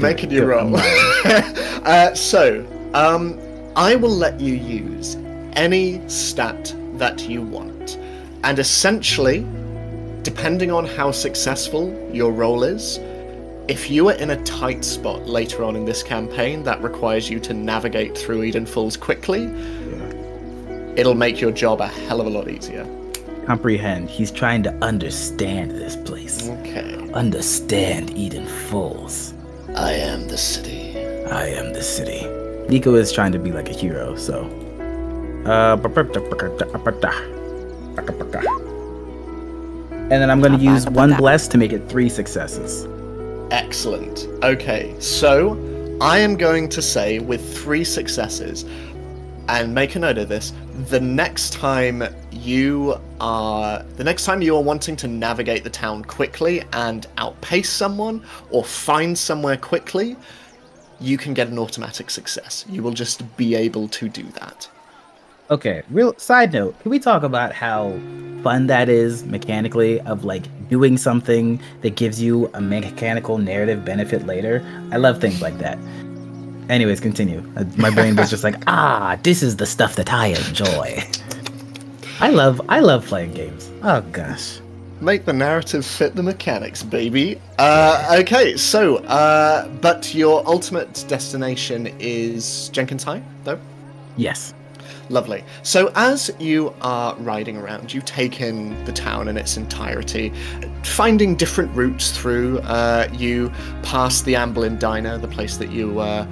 making you roll. I will let you use any stat that you want. And essentially, depending on how successful your roll is, if you are in a tight spot later on in this campaign that requires you to navigate through Eden Falls quickly, it'll make your job a hell of a lot easier.
Comprehend. He's trying to understand this place.
Okay.
Understand Eden Falls.
I am the city.
I am the city. Nico is trying to be like a hero, so. And then I'm going to use one bless to make it 3 successes.
Excellent. Okay, so I am going to say with 3 successes, and make a note of this, the next time the next time you are wanting to navigate the town quickly and outpace someone or find somewhere quickly, you can get an automatic success. You will just be able to do that.
Okay, real side note, can we talk about how fun that is mechanically of like doing something that gives you a mechanical narrative benefit later? I love things like that. Anyways, continue. My brain was just like, this is the stuff that I enjoy. I love playing games. Oh gosh.
Make the narrative fit the mechanics, baby. Okay, so, but your ultimate destination is Jenkins High, though?
Yes.
Lovely. So as you are riding around, you take in the town in its entirety, finding different routes through. You pass the Amblin Diner, the place that you are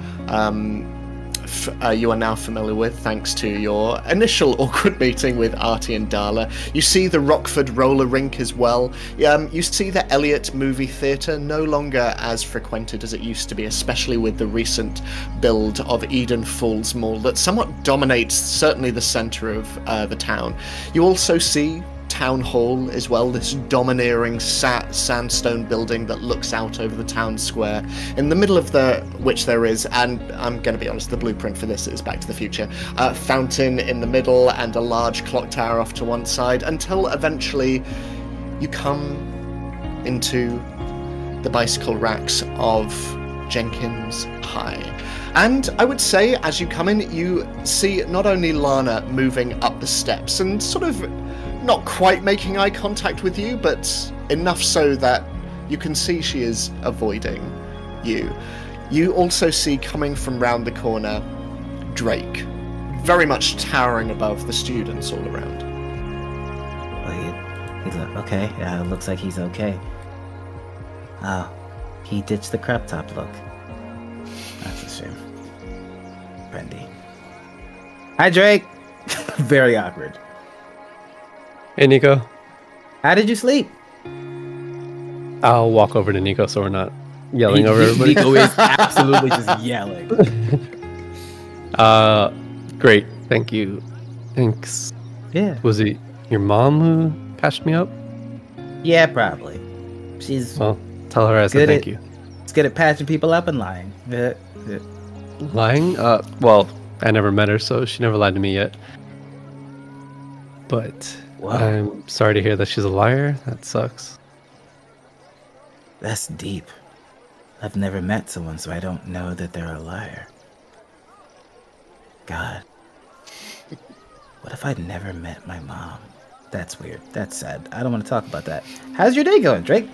now familiar with, thanks to your initial awkward meeting with Artie and Darla. You see the Rockford roller rink as well. You see the Elliott movie theatre, no longer as frequented as it used to be, especially with the recent build of Eden Falls Mall that somewhat dominates certainly the centre of the town. You also see Town Hall as well, this domineering sandstone building that looks out over the town square, in the middle of which there is, and I'm going to be honest, the blueprint for this is Back to the Future, fountain in the middle and a large clock tower off to one side, until eventually you come into the bicycle racks of Jenkins High. And I would say, as you come in, you see not only Lana moving up the steps and sort of not quite making eye contact with you, but enough so that you can see she is avoiding you. You also see coming from round the corner Drake, very much towering above the students all around.
He's okay. Looks like he's okay. Oh, he ditched the crop top look. That's a shame. Brandy. Hi, Drake. Very awkward.
Hey, Nico.
How did you sleep?
I'll walk over to Nico so we're not yelling over everybody.
Nico is absolutely just yelling.
Great. Thank you. Thanks.
Yeah.
Was it your mom who patched me up?
Yeah, probably. She's
Well, tell her I said thank you.
She's good at patching people up and lying.
Lying? Well, I never met her, so she never lied to me yet. But
Wow.
I'm sorry to hear that she's a liar. That sucks.
That's deep. I've never met someone, so I don't know that they're a liar. God. What if I'd never met my mom? That's weird. That's sad. I don't want to talk about that. How's your day going, Drake?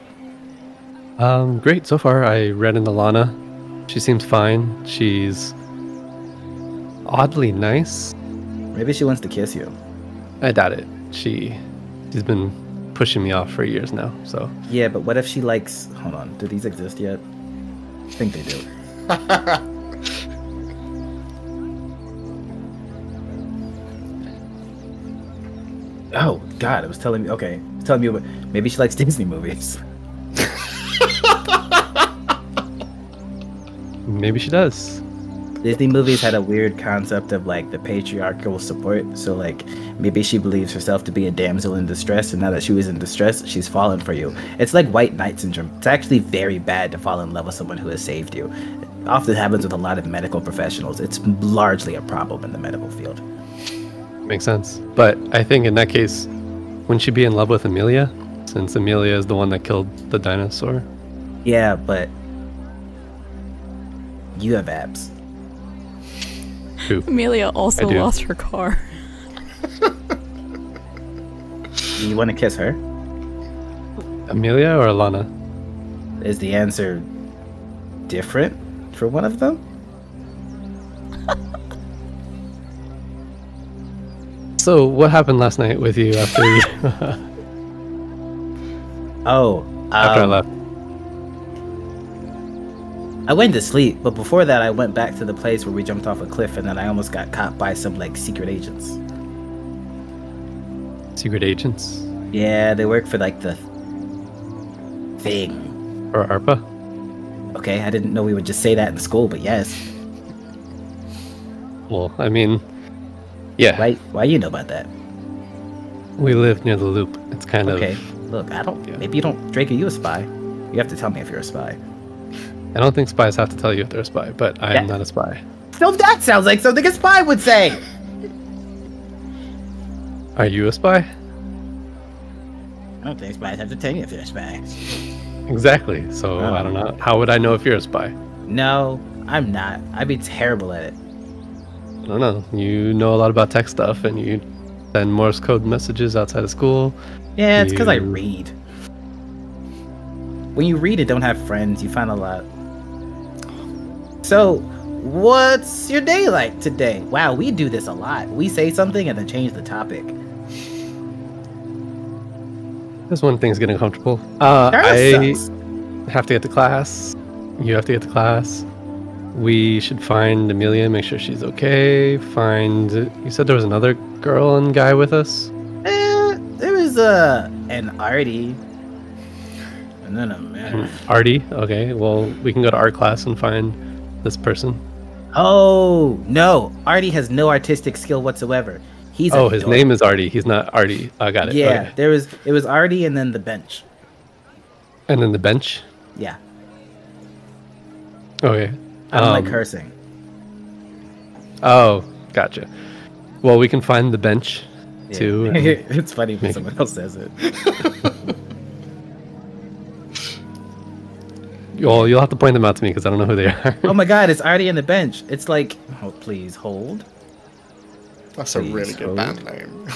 Great so far. I ran into Lana. She seems fine. She's oddly nice.
Maybe she wants to kiss you.
I doubt it. She's been pushing me off for years now, so.
Yeah, but what if she likes... Hold on. Do these exist yet? I think they do. Oh, God. It was telling me... Okay. It was telling me about... Maybe she likes Disney movies.
Maybe she does.
Disney movies had a weird concept of like the patriarchal support. So like maybe she believes herself to be a damsel in distress, and now that she was in distress, she's fallen for you. It's like white knight syndrome. It's actually very bad to fall in love with someone who has saved you. It often happens with a lot of medical professionals. It's largely a problem in the medical field.
Makes sense. But I think in that case, wouldn't she be in love with Amelia? Since Amelia is the one that killed the dinosaur?
Yeah, but you have abs.
Who?
Amelia also lost her car.
You want to kiss her?
Amelia or Alana?
Is the answer different for one of them?
So what happened last night with you after you after I left?
I went to sleep, but before that I went back to the place where we jumped off a cliff, and then I almost got caught by some like secret agents.
Secret agents?
Yeah, they work for like the thing.
Or ARPA?
Okay, I didn't know we would just say that in school, but yes.
Well, I mean, yeah.
Right? Why you know about that?
We live near the loop. It's kind
Okay.
of...
Look, I don't.
Yeah.
Maybe you don't. Drake, are you a spy? You have to tell me if you're a spy.
I don't think spies have to tell you if they're a spy, but I am
Yeah.
not a spy.
So that sounds like something a spy would say.
Are you a spy?
I don't think spies have to tell you if they're a spy.
Exactly. So
Oh.
I don't know. How would I know if you're a spy?
No, I'm not. I'd be terrible at it.
I don't know. You know a lot about tech stuff, and you send Morse code messages outside of school.
Yeah, it's because I
You-
read. When you read and don't have friends, you find a lot. So, what's your day like today? Wow, we do this a lot. We say something and then change the topic.
This one thing's getting comfortable.
Darla
I
sucks.
have to get to class. You have to get to class. We should find Amelia, make sure she's okay. Find... You said there was another girl and guy with us?
There was an Artie. And then a man.
Artie? Okay, well, we can go to art class and find this person.
Oh, no. Artie has no artistic skill whatsoever. He's
Oh,
a
his
dork.
name is Artie. He's not Artie. I got it.
Yeah,
Okay.
it was Artie and then the bench.
And then the bench?
Yeah.
Okay.
I don't like cursing.
Oh, gotcha. Well, we can find the bench, too. and-
It's funny when
Make-
someone else says it.
Well, you'll have to point them out to me because I don't know who they are.
Oh my god, it's Artie and the bench. It's like, oh, please hold.
That's a
Please
really good
hold.
band name.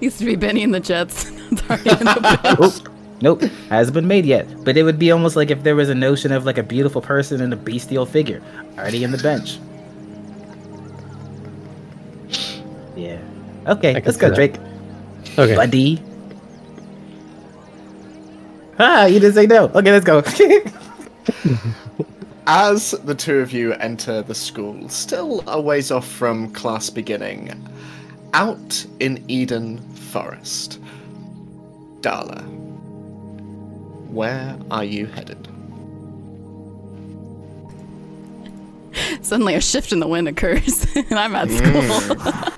Used to be Benny and the Jets. Sorry, in the bench.
Oh, nope, hasn't been made yet. But it would be almost like if there was a notion of like a beautiful person and a bestial figure. Artie and the bench. Yeah. Okay,
can
let's
see
go,
that.
Drake.
Okay.
Buddy. Ah, you didn't say no. Okay, let's go.
As the two of you enter the school, still a ways off from class beginning, out in Eden Forest, Darla, where are you headed?
Suddenly a shift in the wind occurs, and I'm at school.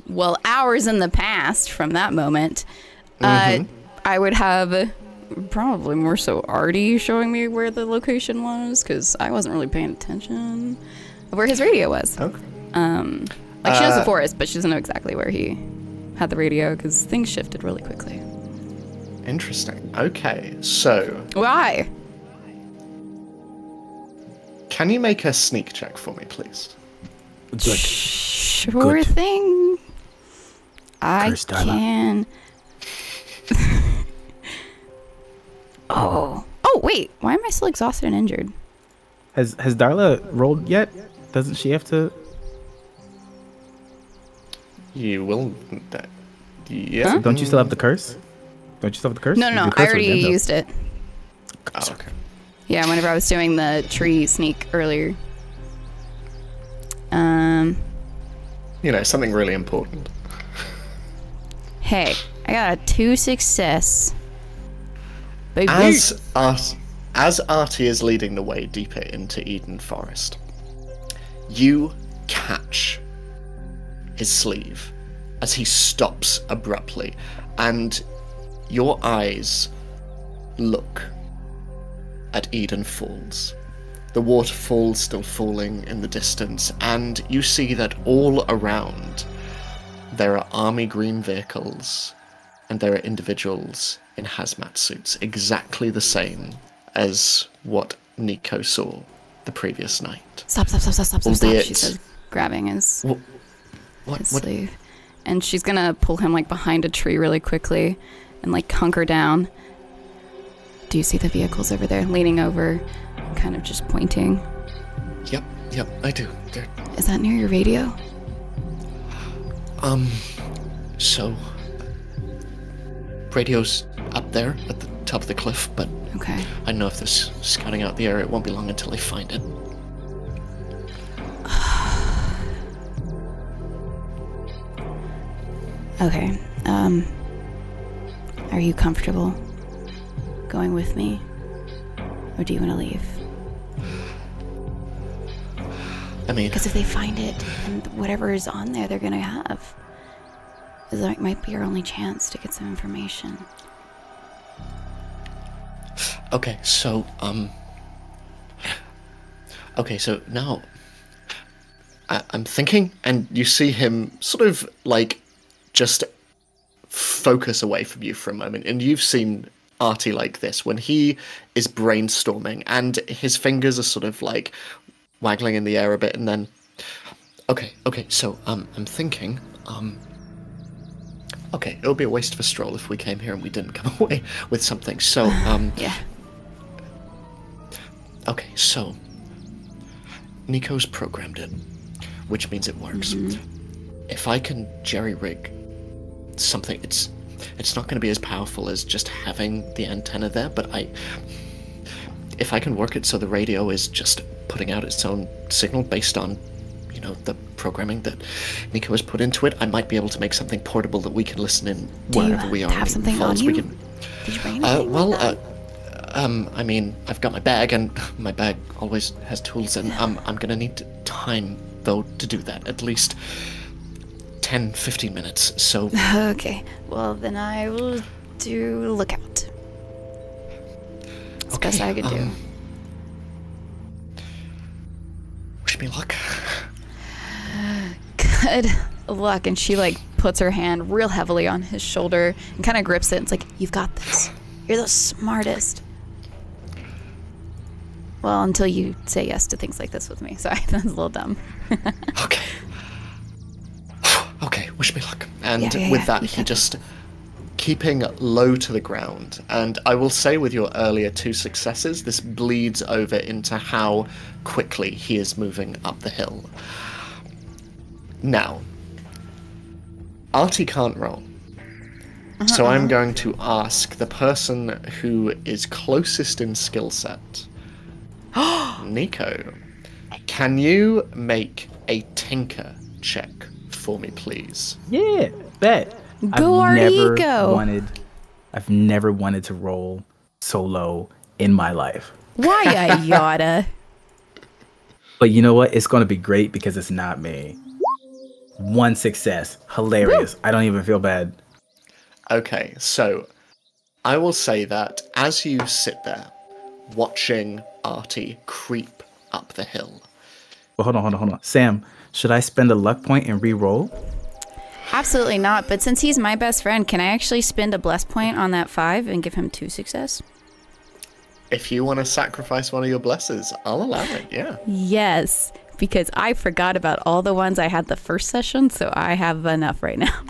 Well, hours in the past from that moment, I would have probably more so Artie showing me where the location was, because I wasn't really paying attention of where his radio was.
Okay.
Like, she knows the forest, but she doesn't know exactly where he had the radio, because things shifted really quickly.
Interesting. Okay, so
Why?
can you make a sneak check for me, please?
Sure
Good.
thing. I
Curse Darla.
can. Oh, wait. Why am I still exhausted and injured?
Has Darla rolled yet? Doesn't she have to?
You will. Yeah.
Huh?
Don't you still have the curse? Don't you still have the curse?
No,
You
no,
do
I
curse with
already
Nendo.
used it.
Oh, okay.
Yeah, whenever I was doing the tree sneak earlier.
You know, something really important.
Hey, I got a 2 success. Baby.
As Artie is leading the way deeper into Eden Forest, you catch his sleeve as he stops abruptly, and your eyes look at Eden Falls. The waterfall still falling in the distance, and you see that all around there are army green vehicles, and there are individuals in hazmat suits, exactly the same as what Nico saw the previous night.
Stop, she
Albeit-
says, grabbing his
What?
sleeve. And she's gonna pull him, like, behind a tree really quickly and, like, hunker down. Do you see the vehicles over there? Leaning over, kind of just pointing.
Yep, I do. They're,
Is that near your radio?
so... radio's up there at the top of the cliff, but
Okay.
I don't know if they're scouting out the area. It won't be long until they find it.
Okay. Are you comfortable going with me? Or do you want to leave?
I mean...
Because if they find it, and whatever is on there, they're going to have. That might be our only chance to get some information.
Okay, so, Okay, so now... I'm thinking, and you see him sort of, like, just focus away from you for a moment, and you've seen Artie like this, when he is brainstorming, and his fingers are sort of, like, waggling in the air a bit, and then... Okay, so, I'm thinking, okay, it would be a waste of a stroll if we came here and we didn't come away with something, so,
Yeah.
Okay, so... Nico's programmed it, which means it works. If I can jerry-rig something, it's not going to be as powerful as just having the antenna there, but if I can work it so the radio is just putting out its own signal based on, you know, the programming that Nico has put into it, I might be able to make something portable that we can listen in wherever we are.
Have something on you? Did you bring anything with that?
I mean, I've got my bag, and my bag always has tools, and I'm gonna need time, though, to do that. At least 10-15 minutes, so...
Okay, well, then I will do lookout. That's the best I could do.
Wish me luck.
Good luck. And she, like, puts her hand real heavily on his shoulder and kind of grips it. It's like, you've got this. You're the smartest. Well, until you say yes to things like this with me. Sorry, that was a little dumb.
Okay. Okay, wish me luck. And
Yeah,
with that, he just keeping low to the ground. And I will say with your earlier 2 successes, this bleeds over into how quickly he is moving up the hill. Now, Artie can't roll. So I'm going to ask the person who is closest in skill set. Nico, can you make a tinker check for me, please?
Yeah, bet.
Go, Artie, go.
I've never wanted to roll solo in my life.
Why, I yada?
But you know what? It's going to be great because it's not me. 1 success. Hilarious. Woo. I don't even feel bad.
Okay, so I will say that as you sit there watching Artie creep up the hill.
Well, hold on. Sam, should I spend a luck point and re-roll?
Absolutely not, but since he's my best friend, can I actually spend a bless point on that 5 and give him 2 success?
If you want to sacrifice one of your blesses, I'll allow it, yeah.
Yes, because I forgot about all the ones I had the first session, so I have enough right now.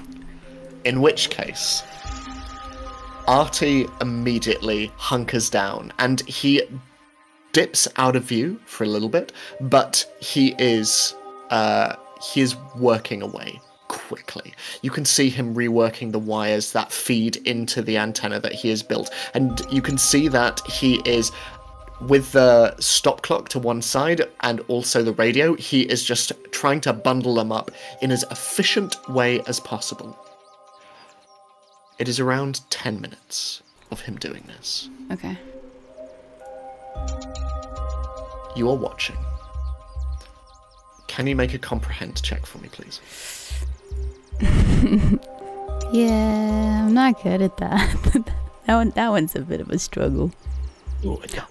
In which case, Artie immediately hunkers down, and he dips out of view for a little bit, but he is working away quickly. You can see him reworking the wires that feed into the antenna that he has built, and you can see that he is, with the stop clock to one side and also the radio, he is just trying to bundle them up in as efficient way as possible. It is around 10 minutes of him doing this.
Okay.
You are watching. Can you make a comprehend check for me, please?
Yeah, I'm not good at that. that one's a bit of a struggle.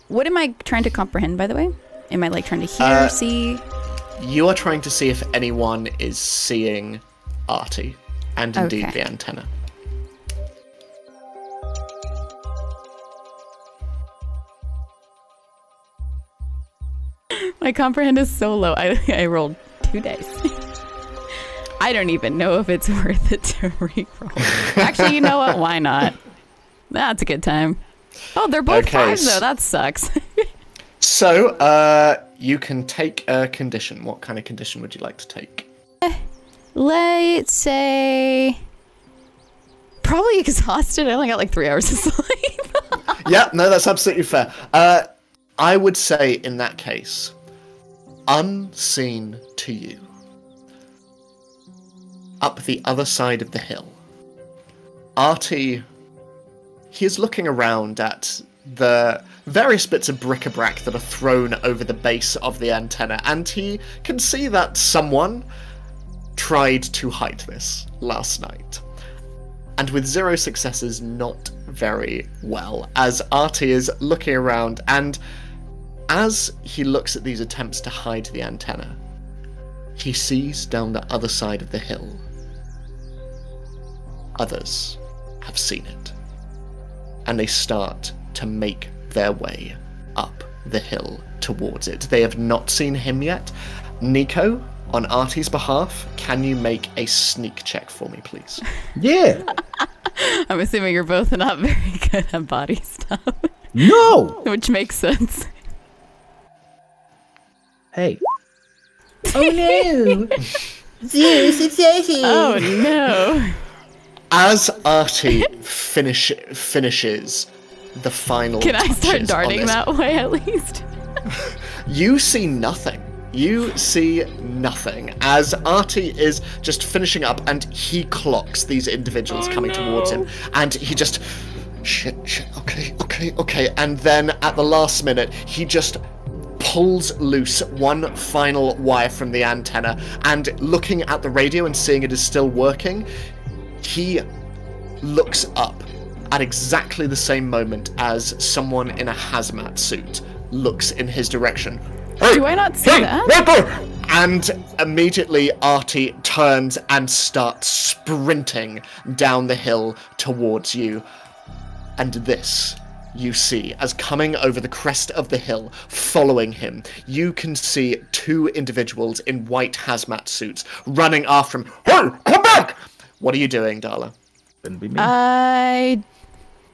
What am I trying to comprehend, by the way? Am I like trying to hear, see?
You are trying to see if anyone is seeing Artie, and indeed the antenna.
My comprehend is so low. I rolled 2 dice. I don't even know if it's worth it to re-roll. Actually, you know what? Why not? That's a good time. Oh, they're both 5s though. That sucks.
So, you can take a condition. What kind of condition would you like to take?
Let's say... probably exhausted. I only got like 3 hours of sleep.
Yeah, no, that's absolutely fair. I would say, in that case, unseen to you, up the other side of the hill, Artie, he is looking around at the various bits of bric-a-brac that are thrown over the base of the antenna, and he can see that someone tried to hide this last night. And with 0 successes, not very well, as Artie is looking around, and as he looks at these attempts to hide the antenna, he sees down the other side of the hill. Others have seen it, and they start to make their way up the hill towards it. They have not seen him yet. Nico, on Artie's behalf, can you make a sneak check for me, please?
Yeah.
I'm assuming you're both not very good at body stuff.
No.
Which makes sense.
Hey.
Oh no! 0 successes!
Oh no!
As Artie finishes the final
Can I start
touches on
darting
this,
that way at least?
you see nothing. You see nothing as Artie is just finishing up, and he clocks these individuals coming towards him, and he just shit, okay, and then at the last minute he just pulls loose one final wire from the antenna, and looking at the radio and seeing it is still working, he looks up at exactly the same moment as someone in a hazmat suit looks in his direction. Hey,
Do I not see that?
right there! And immediately Artie turns and starts sprinting down the hill towards you. And this you see as coming over the crest of the hill, following him, you can see 2 individuals in white hazmat suits running after him. Hey, come back! What are you doing, Darla?
Couldn't be me.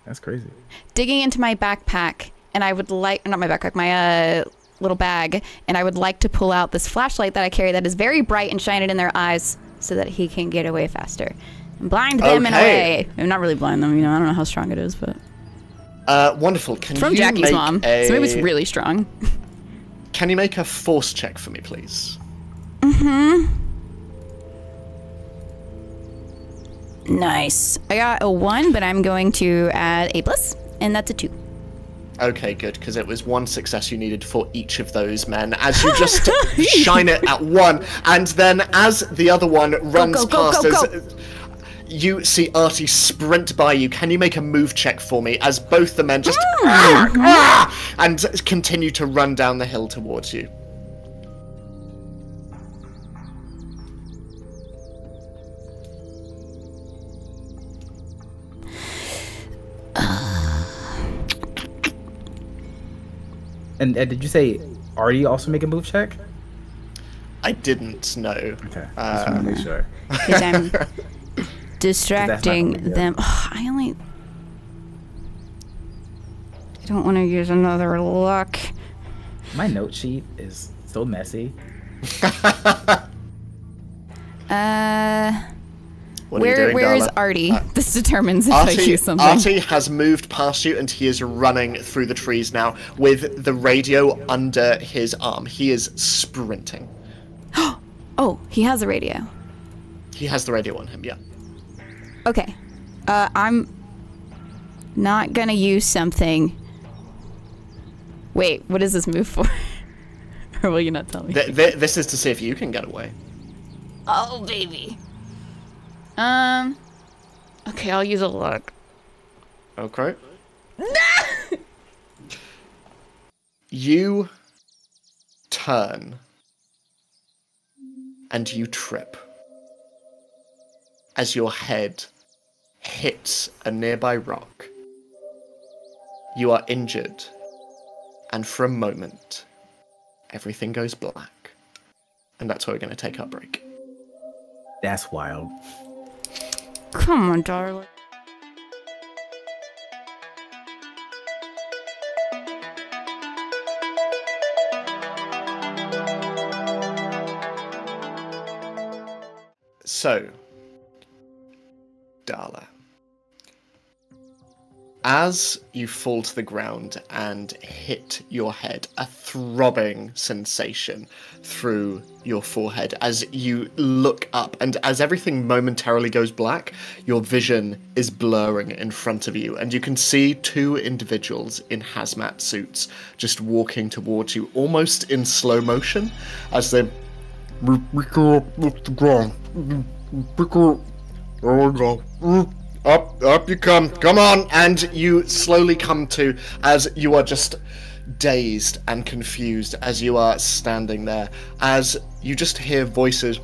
That's crazy.
Digging into my backpack, and I would like, not my backpack, my little bag, and I would like to pull out this flashlight that I carry that is very bright and shine it in their eyes so that he can get away faster. And blind them in a way. I'm not really blind them, you know, I don't know how strong it is, but...
Wonderful. Can
It's from
you
Jackie's
make
mom, so maybe it's really strong.
Can you make a force check for me, please?
Nice. I got a 1, but I'm going to add a plus, and that's a 2.
Okay, good, because it was 1 success you needed for each of those men, as you just shine it at one, and then as the other one runs past us, you see Artie sprint by you. Can you make a move check for me, as both the men just and continue to run down the hill towards you?
And did you say Artie also make a move check?
I didn't know.
Okay, just want to make sure.
Because I'm distracting
gonna be
them. Oh, I don't want to use another luck.
My note sheet is so messy.
What are you doing,
where is
Darla?
Artie? This determines if I use something.
Artie has moved past you, and he is running through the trees now with the radio under his arm. He is sprinting.
Oh, he has a radio.
He has the radio on him, yeah.
Okay. I'm not gonna use something. Wait, what is this move for? Or will you not tell me?
This is to see if you can get away.
Oh, baby. Okay, I'll use a luck.
Okay. You turn and you trip as your head hits a nearby rock. You are injured, and for a moment, everything goes black. And that's where we're going to take our break.
That's wild.
Come on, darling.
So, Darla, as you fall to the ground and hit your head, a throbbing sensation through your forehead as you look up, and as everything momentarily goes black, your vision is blurring in front of you, and you can see two individuals in hazmat suits just walking towards you, almost in slow motion, as they Up you come on, and you slowly come to, as you are just dazed and confused as you are standing there, as you just hear voices.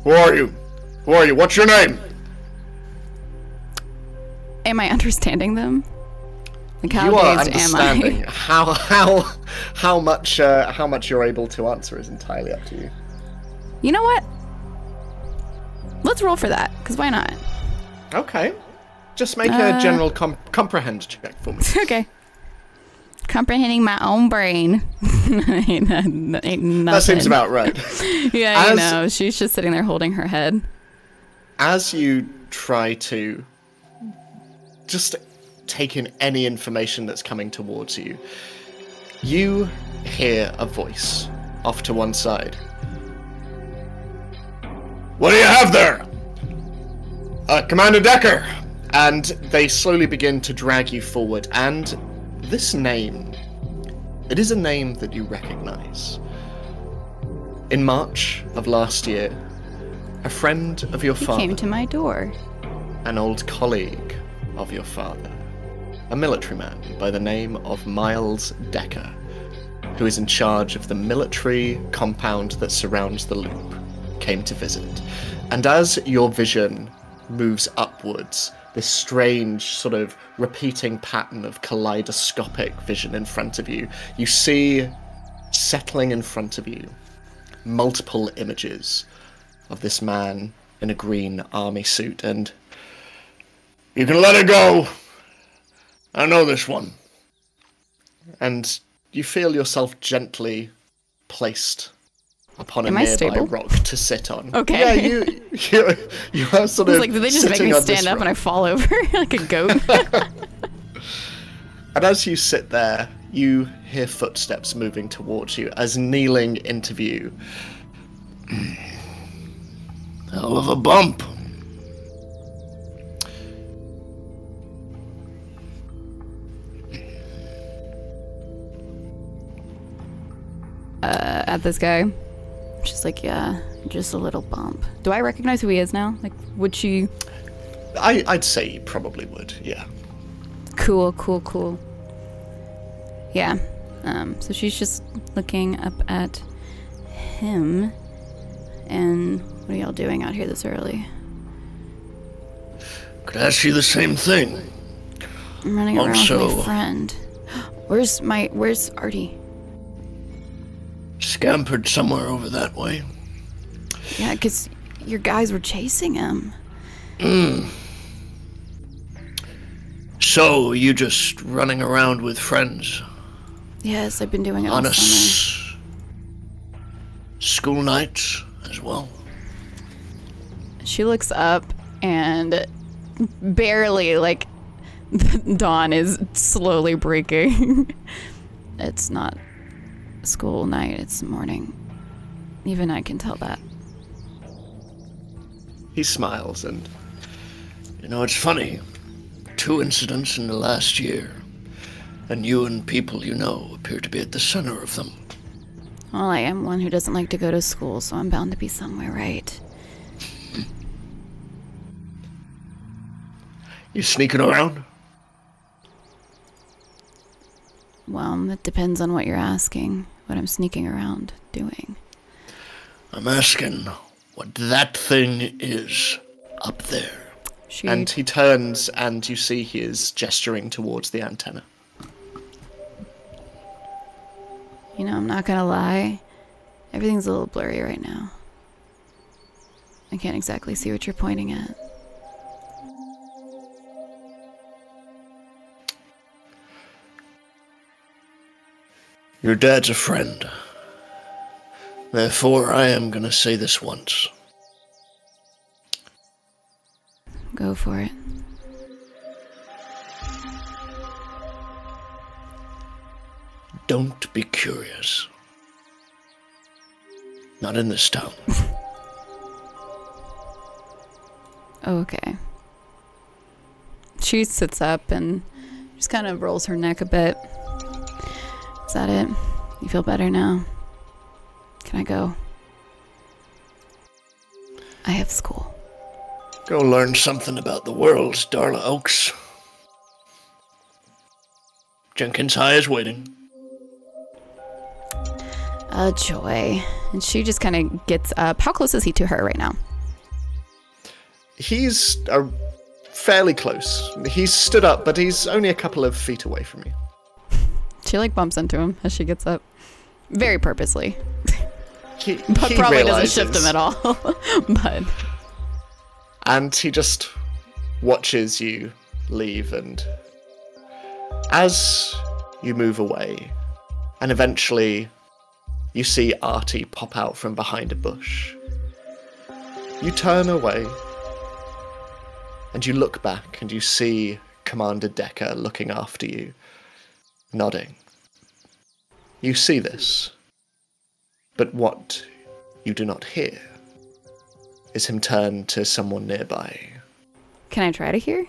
Who are you? Who are you? What's your name?
Am I understanding them? Like, how
you are
dazed
understanding.
am
How much you're able to answer is entirely up to you.
You know what? Let's roll for that, because why not?
Okay. Just make a general comprehend check for me.
Okay. Comprehending my own brain. ain't nothing.
That seems about right.
Yeah, you know, she's just sitting there holding her head.
As you try to just take in any information that's coming towards you, you hear a voice off to one side. What do you have there? Commander Decker! And they slowly begin to drag you forward, and this name, it is a name that you recognize. In March of last year, a friend of your father...
He came to my door.
An old colleague of your father, a military man by the name of Miles Decker, who is in charge of the military compound that surrounds the loop, came to visit. And as your vision moves upwards, this strange sort of repeating pattern of kaleidoscopic vision in front of you, you see settling in front of you multiple images of this man in a green army suit, and you can let it go. I know this one. And you feel yourself gently placed upon a nearby rock to sit on.
Okay.
Yeah, you are sort of.
Like, did they just make me stand up and I fall over like a goat?
And as you sit there, you hear footsteps moving towards you as kneeling into view. Hell of a bump.
At this guy. She's like, yeah, just a little bump. Do I recognize who he is now? Like, would she...
I'd say you probably would, yeah.
Cool. Yeah. So she's just looking up at him. And what are y'all doing out here this early?
Could ask you the same thing.
I'm running around with my friend. Where's Artie?
Scampered somewhere over that way.
Yeah, because your guys were chasing him.
So, you just running around with friends?
Yes, I've been doing it all summer.
School nights as well?
She looks up and barely, like, dawn is slowly breaking. It's not school night, it's morning. Even I can tell that.
He smiles and... You know, it's funny. 2 incidents in the last year. And you and people you know appear to be at the center of them.
Well, I am one who doesn't like to go to school, so I'm bound to be somewhere, right?
You sneaking around?
Well, it depends on what you're asking. What I'm sneaking around doing.
I'm asking what that thing is up there. And he turns and you see he is gesturing towards the antenna.
You know, I'm not gonna lie. Everything's a little blurry right now. I can't exactly see what you're pointing at.
Your dad's a friend. Therefore, I am gonna say this once.
Go for it.
Don't be curious. Not in this town.
Okay. She sits up and just kind of rolls her neck a bit. Is that it? You feel better now? Can I go? I have school.
Go learn something about the world, Darla Oaks. Jenkins High is waiting.
A joy. And she just kind of gets up. How close is he to her right now?
He's fairly close. He's stood up, but he's only a couple of feet away from you.
She like bumps into him as she gets up. Very purposely. But
He
probably
realizes,
doesn't shift him at all. But
and he just watches you leave, and as you move away, and eventually you see Artie pop out from behind a bush. You turn away, and you look back, and you see Commander Decker looking after you, nodding. You see this, but what you do not hear is him turn to someone nearby.
can I try to hear?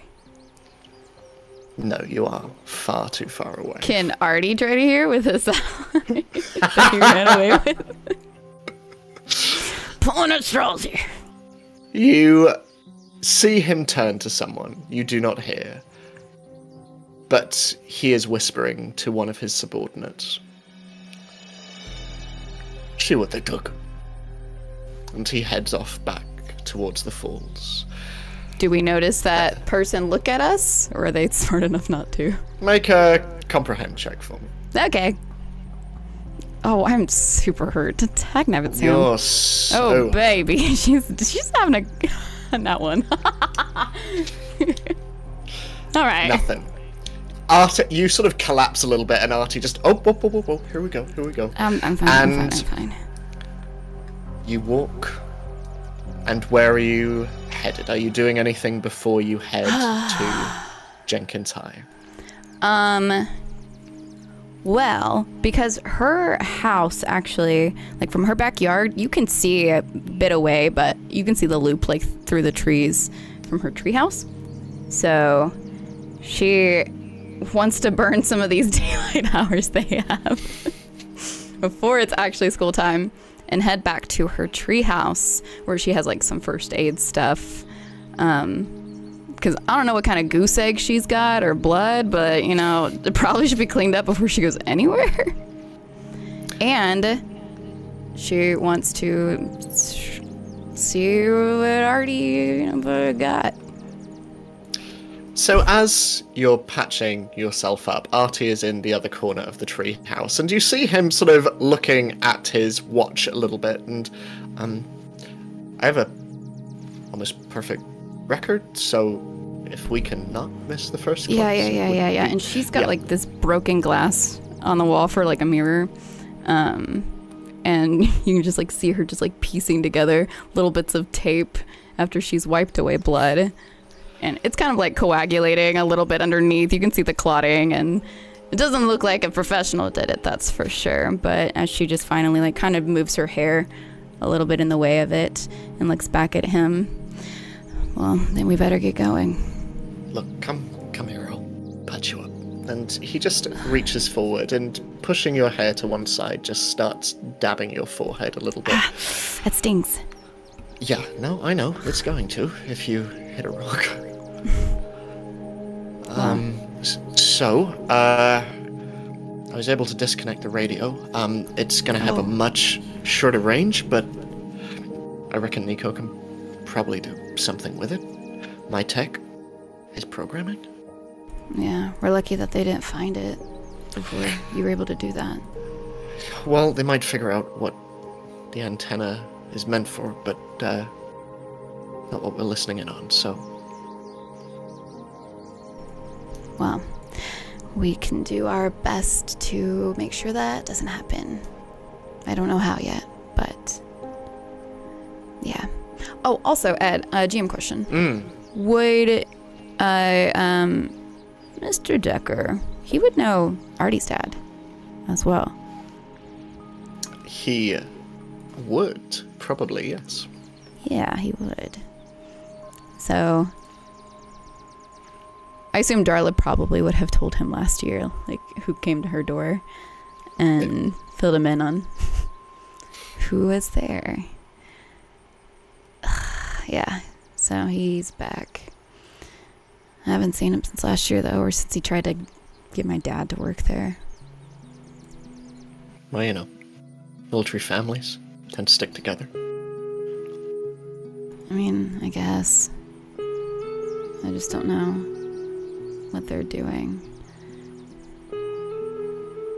No, you are far too far away.
Can Artie try to hear with his that he ran away with? Pulling at straws here.
You see him turn to someone you do not hear, but he is whispering to one of his subordinates. See what they took. And he heads off back towards the falls.
Do we notice that person look at us, or are they smart enough not to?
Make a comprehend check for me.
Okay. Oh, I'm super hurt. I can have it soon.
You're so...
Oh, baby. She's having a... Not one. All right.
Nothing. Artie, you sort of collapse a little bit, and Artie just... Oh, here we go.
I'm fine, I'm fine.
You walk, and where are you headed? Are you doing anything before you head to Jenkins High?
Well, because her house actually, like from her backyard, you can see a bit away, but you can see the loop like through the trees from her treehouse. So she wants to burn some of these daylight hours they have before it's actually school time and head back to her treehouse where she has like some first aid stuff. Because I don't know what kind of goose egg she's got or blood, but, you know, it probably should be cleaned up before she goes anywhere. And she wants to see what Artie got.
So as you're patching yourself up, Artie is in the other corner of the tree house, and you see him sort of looking at his watch a little bit, and I have a almost perfect record, so if we can not miss the first class.
Yeah. And she's got like this broken glass on the wall for like a mirror. And you can just like see her just like piecing together little bits of tape after she's wiped away blood. And it's kind of like coagulating a little bit underneath. You can see the clotting, and it doesn't look like a professional did it, that's for sure. But as she just finally like kind of moves her hair a little bit in the way of it and looks back at him, well, then we better get going.
Look, come here, I'll patch you up. And he just reaches forward and, pushing your hair to one side, just starts dabbing your forehead a little bit.
That stings.
Yeah, no, I know. It's going to, if you hit a rock. I was able to disconnect the radio. It's gonna have a much shorter range, but I reckon Nico can probably do something with it. My tech is programming.
Yeah, we're lucky that they didn't find it before you were able to do that.
Well, they might figure out what the antenna is meant for, but not what we're listening in on, so...
Well, we can do our best to make sure that doesn't happen. I don't know how yet, but... Yeah. Oh, also, Ed, GM question. Would, Mr. Decker, he would know Artie's dad, as well?
He would, probably, yes.
Yeah, he would. So, I assume Darla probably would have told him last year, like, who came to her door and filled him in on who was there. Yeah, so he's back. I haven't seen him since last year, though, or since he tried to get my dad to work there.
Well, you know, military families tend to stick together.
I mean, I guess. I just don't know what they're doing.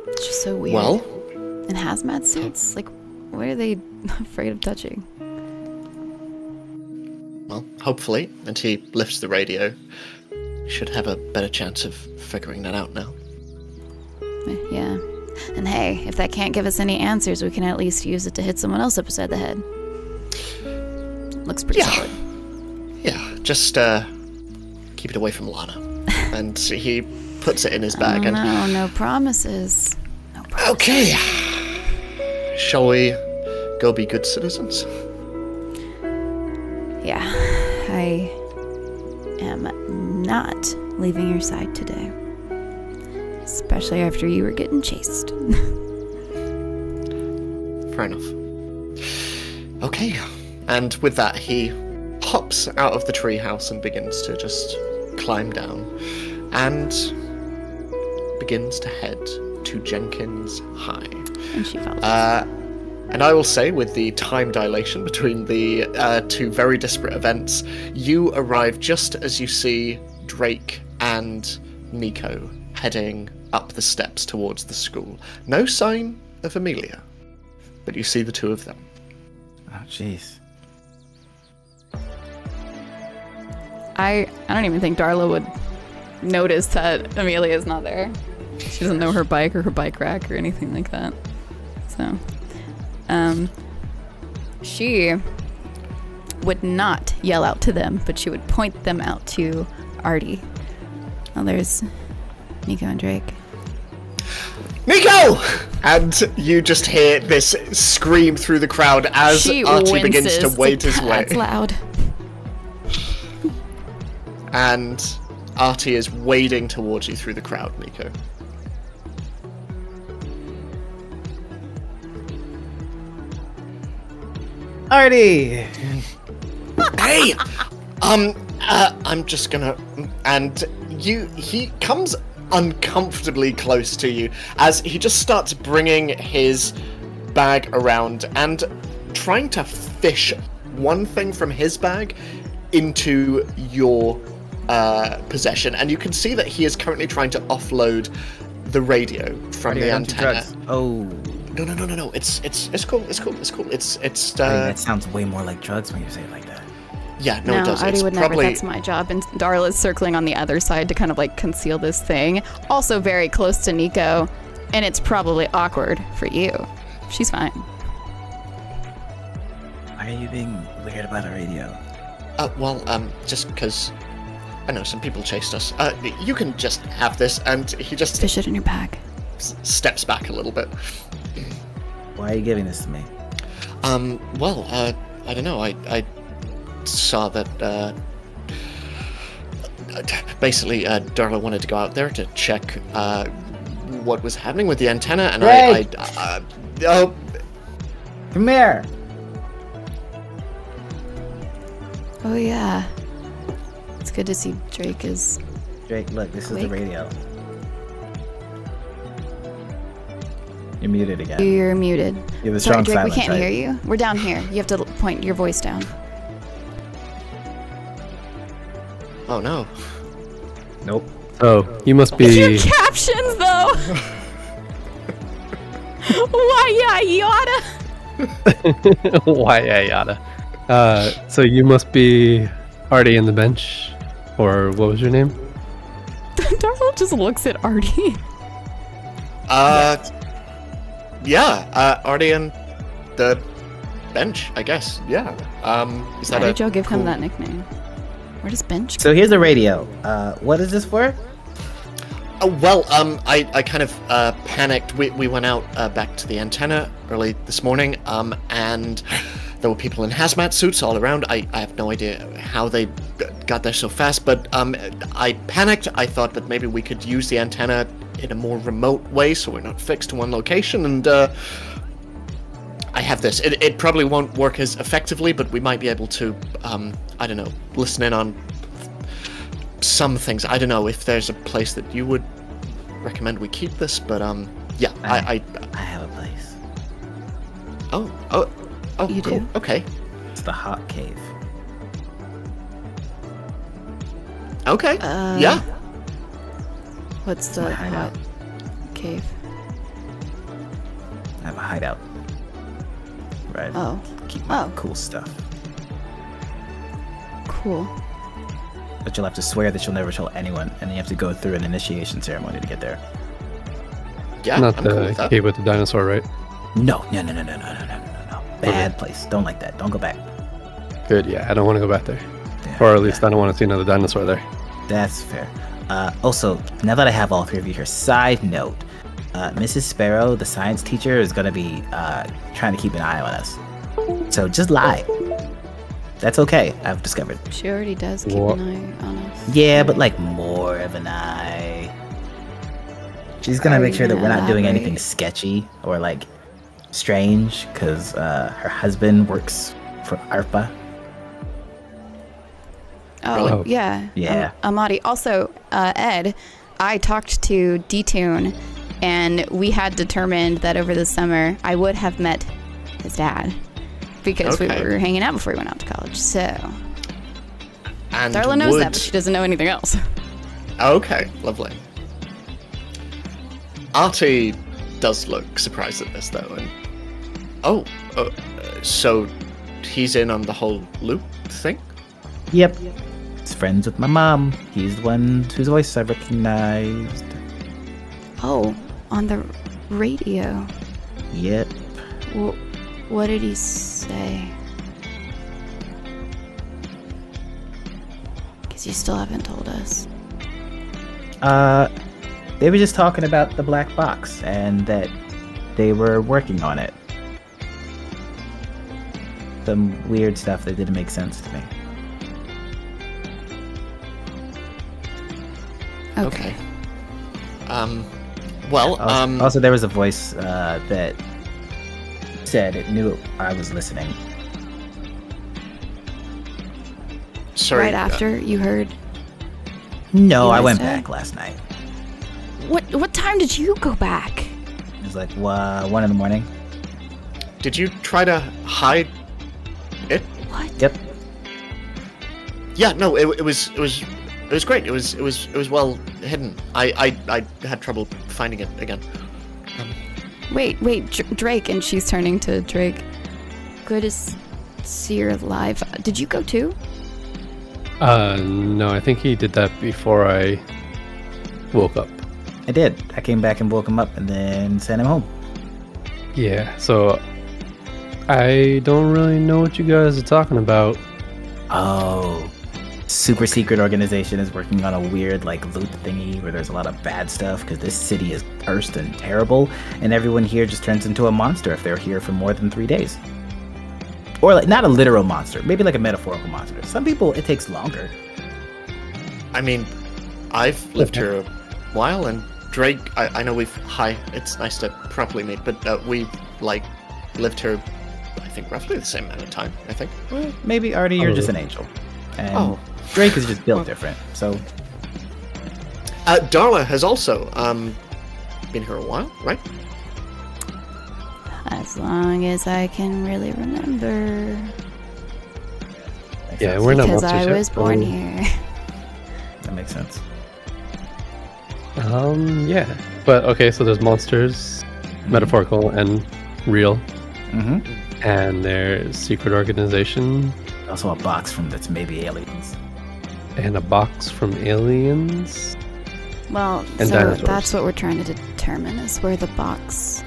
It's just so weird.
Well,
in hazmat suits? Like, what are they afraid of touching?
well, hopefully, and he lifts the radio, we should have a better chance of figuring that out now.
Yeah. And hey, if that can't give us any answers, we can at least use it to hit someone else upside the head. Looks pretty solid.
Yeah, just keep it away from Lana. And he puts it in his bag.
No, no promises. No promises.
Okay. Shall we go be good citizens?
Yeah, I am not leaving your side today. Especially after you were getting chased.
Fair enough. Okay. And with that, he hops out of the treehouse and begins to just climb down and begins to head to Jenkins High.
And she follows.
And I will say, with the time dilation between the two very disparate events, you arrive just as you see Drake and Nico heading up the steps towards the school. No sign of Amelia, but you see the two of them.
Oh, jeez.
I don't even think Darla would notice that Amelia is not there. She doesn't know her bike or her bike rack or anything like that. So, she would not yell out to them, but she would point them out to Artie. Oh, there's Nico and Drake.
Nico! And you just hear this scream through the crowd as
She
Artie begins
winces.
to wade his way.
That's loud.
And Artie is wading towards you through the crowd, Nico.
Artie!
Hey! I'm just gonna... And he comes uncomfortably close to you as he just starts bringing his bag around and trying to fish one thing from his bag into your possession. And you can see that he is currently trying to offload the radio from
Artie,
the
I don't do
antenna.
drugs. Oh.
No. It's cool. It's
that sounds way more like drugs when you say it like that.
yeah, no, it does.
Artie
It's
would
probably...
never. That's my job. And Darla's circling on the other side to kind of like conceal this thing. Also very close to Nico, and it's probably awkward for you. She's fine.
Why are you being weird about a radio?
Just because I know some people chased us. You can just have this, and he just
Fish it in your bag.
steps back a little bit.
Why are you giving this to me?
I don't know. I saw that, basically, Darla wanted to go out there to check, what was happening with the antenna, and
Hey!
oh,
Come here!
Oh yeah. It's good to see Drake is.
Drake, look, this is the
Quick.
radio. You're muted again.
You're muted.
You have a
Sorry,
strong
Drake, we
silence,
can't
right?
hear you. We're down here. You have to point your voice down.
oh no.
Nope.
Oh, you must
Your
be.
captions, though. Why yada?
Why yada? So you must be Artie in the bench, or what was your name?
Darla just looks at Artie.
Artie and the bench, I guess. Yeah. Is that
Why
a
did y'all give
cool...
him that nickname? Where does Bench go?
So here's a radio. What is this for?
I kind of panicked. We went out back to the antenna early this morning, and there were people in hazmat suits all around. I have no idea how they got there so fast, but I panicked. I thought that maybe we could use the antenna in a more remote way so we're not fixed to one location, and I have this. It probably won't work as effectively, but we might be able to, I don't know, listen in on some things. I don't know if there's a place that you would recommend we keep this, but yeah, I
have a place.
Oh,
You
cool.
do?
Okay.
It's the hot cave.
Okay. Yeah.
What's the
my hideout.
hot cave?
I have a hideout. Right.
Oh.
Keep my
Oh.
cool stuff.
Cool.
But you'll have to swear that you'll never tell anyone, and you have to go through an initiation ceremony to get there.
Yeah.
Not
I'm cool with
the
that.
cave with the dinosaur, right?
No. Bad place. Don't like that. Don't go back.
Good, yeah. I don't want to go back there.
Yeah,
Or at least I don't want to see another dinosaur there.
That's fair. Also, now that I have all three of you here, side note, Mrs. Sparrow, the science teacher, is going to be trying to keep an eye on us. So just lie. That's okay, I've discovered.
She already does keep
What?
an eye on us.
Yeah, but like more of an eye. She's going to
Are
make
you
sure that
gonna
we're not doing
elaborate?
anything sketchy or like strange, because her husband works for ARPA.
Oh,
Really?
yeah.
Yeah.
Amadi. Also, Ed, I talked to D-Tune, and we had determined that over the summer I would have met his dad because
Okay.
we were hanging out before we went out to college. So
And
Darla knows
would...
that, but she doesn't know anything else.
Okay, lovely. Artie does look surprised at this, though, and... so he's in on the whole loop thing?
Yep. He's friends with my mom. He's the one whose voice I recognized.
Oh, on the radio.
Yep.
What did he say? Because you still haven't told us.
They were just talking about the black box and that they were working on it. Some weird stuff that didn't make sense to me.
Okay.
Also, there was a voice that said it knew I was listening.
Sorry.
Right after you heard.
No,
You
I
guys
went
did?
back last night.
What time did you go back?
It was like 1 in the morning.
Did you try to hide it?
What?
Yep.
Yeah, no, it was great. It was well hidden. I had trouble finding it again.
Wait, Drake, and she's turning to Drake. Good to see you're alive. Did you go too?
No, I think he did that before I woke up.
I did. I came back and woke him up and then sent him home.
Yeah, so I don't really know what you guys are talking about.
Oh. Super secret organization is working on a weird like loot thingy where there's a lot of bad stuff because this city is cursed and terrible, and everyone here just turns into a monster if they're here for more than 3 days. Or like not a literal monster, maybe like a metaphorical monster. Some people it takes longer.
I mean, I've lived here a while, and Drake, I know it's nice to properly meet, but we've like lived here, I think, roughly the same amount of time, I think.
Well, maybe Artie, you're just an angel. And
Oh.
Drake is just built different, so
Darla has also been here a while, right?
As long as I can really remember.
Yeah, we're not
Because
monsters
I
yet,
was born
so-
here.
that makes sense.
Yeah. But okay, so there's monsters, metaphorical and real,
Mm-hmm.
and there's secret organization
Also a box from that's maybe aliens.
and a box from aliens.
Well,
And
so
dinosaurs.
that's what we're trying to determine is where the box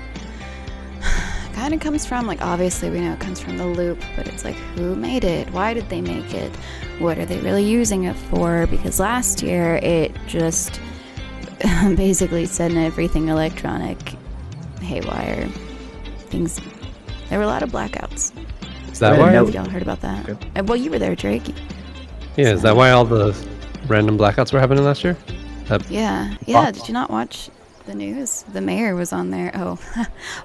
kind of comes from. Like, obviously, we know it comes from the loop, but it's like, who made it? Why did they make it? What are they really using it for? Because last year, it just basically setting everything electronic haywire. Things. There were a lot of blackouts.
Is that
I
why?
didn't know.
Y'all heard about that?
Okay.
Well, you were there, Drake.
Yeah, is that why all the random blackouts were happening last year?
Yeah. Did you not watch the news? The mayor was on there. Oh,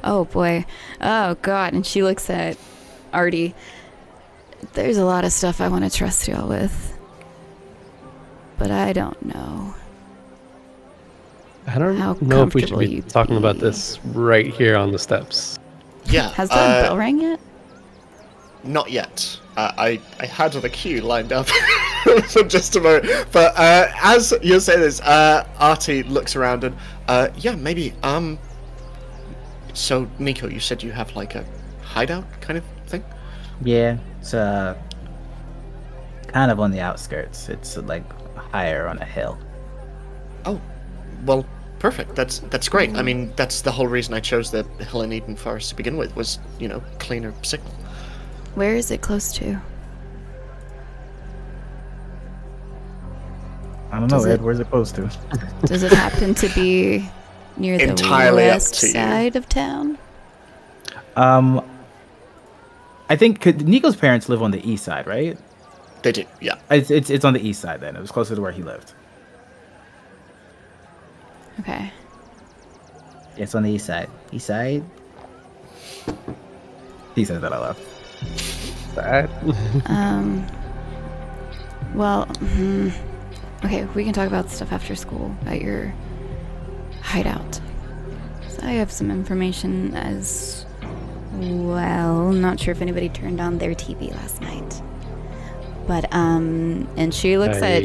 oh boy. Oh God. And she looks at Artie. There's a lot of stuff I want to trust y'all with, but I don't know.
I don't
How
know if we should
comfortable
be
you'd
talking about
be.
this right here on the steps.
Yeah.
Has the bell rang yet?
Not yet. I had the queue lined up for just a moment. But as you're saying this, Artie looks around and, yeah, maybe, so, Nico, you said you have, like, a hideout kind of thing?
Yeah, it's kind of on the outskirts. It's like higher on a hill.
Oh, well, perfect. That's great. I mean, that's the whole reason I chose the hill in Eden Forest to begin with, was, you know, cleaner signal.
Where is it close to?
I don't know,
Does
Ed.
it-
Where's it close to?
Does it happen to be near the
Entirely up
west
to you.
side of town?
I think Nico's parents live on the east side, right?
They do, yeah.
It's on the east side then. It was closer to where he lived.
Okay.
Yeah, it's on the east side. East side. He said that out loud.
That?
Well, okay, we can talk about stuff after school at your hideout. So I have some information as well. Not sure if anybody turned on their TV last night. But, and she looks at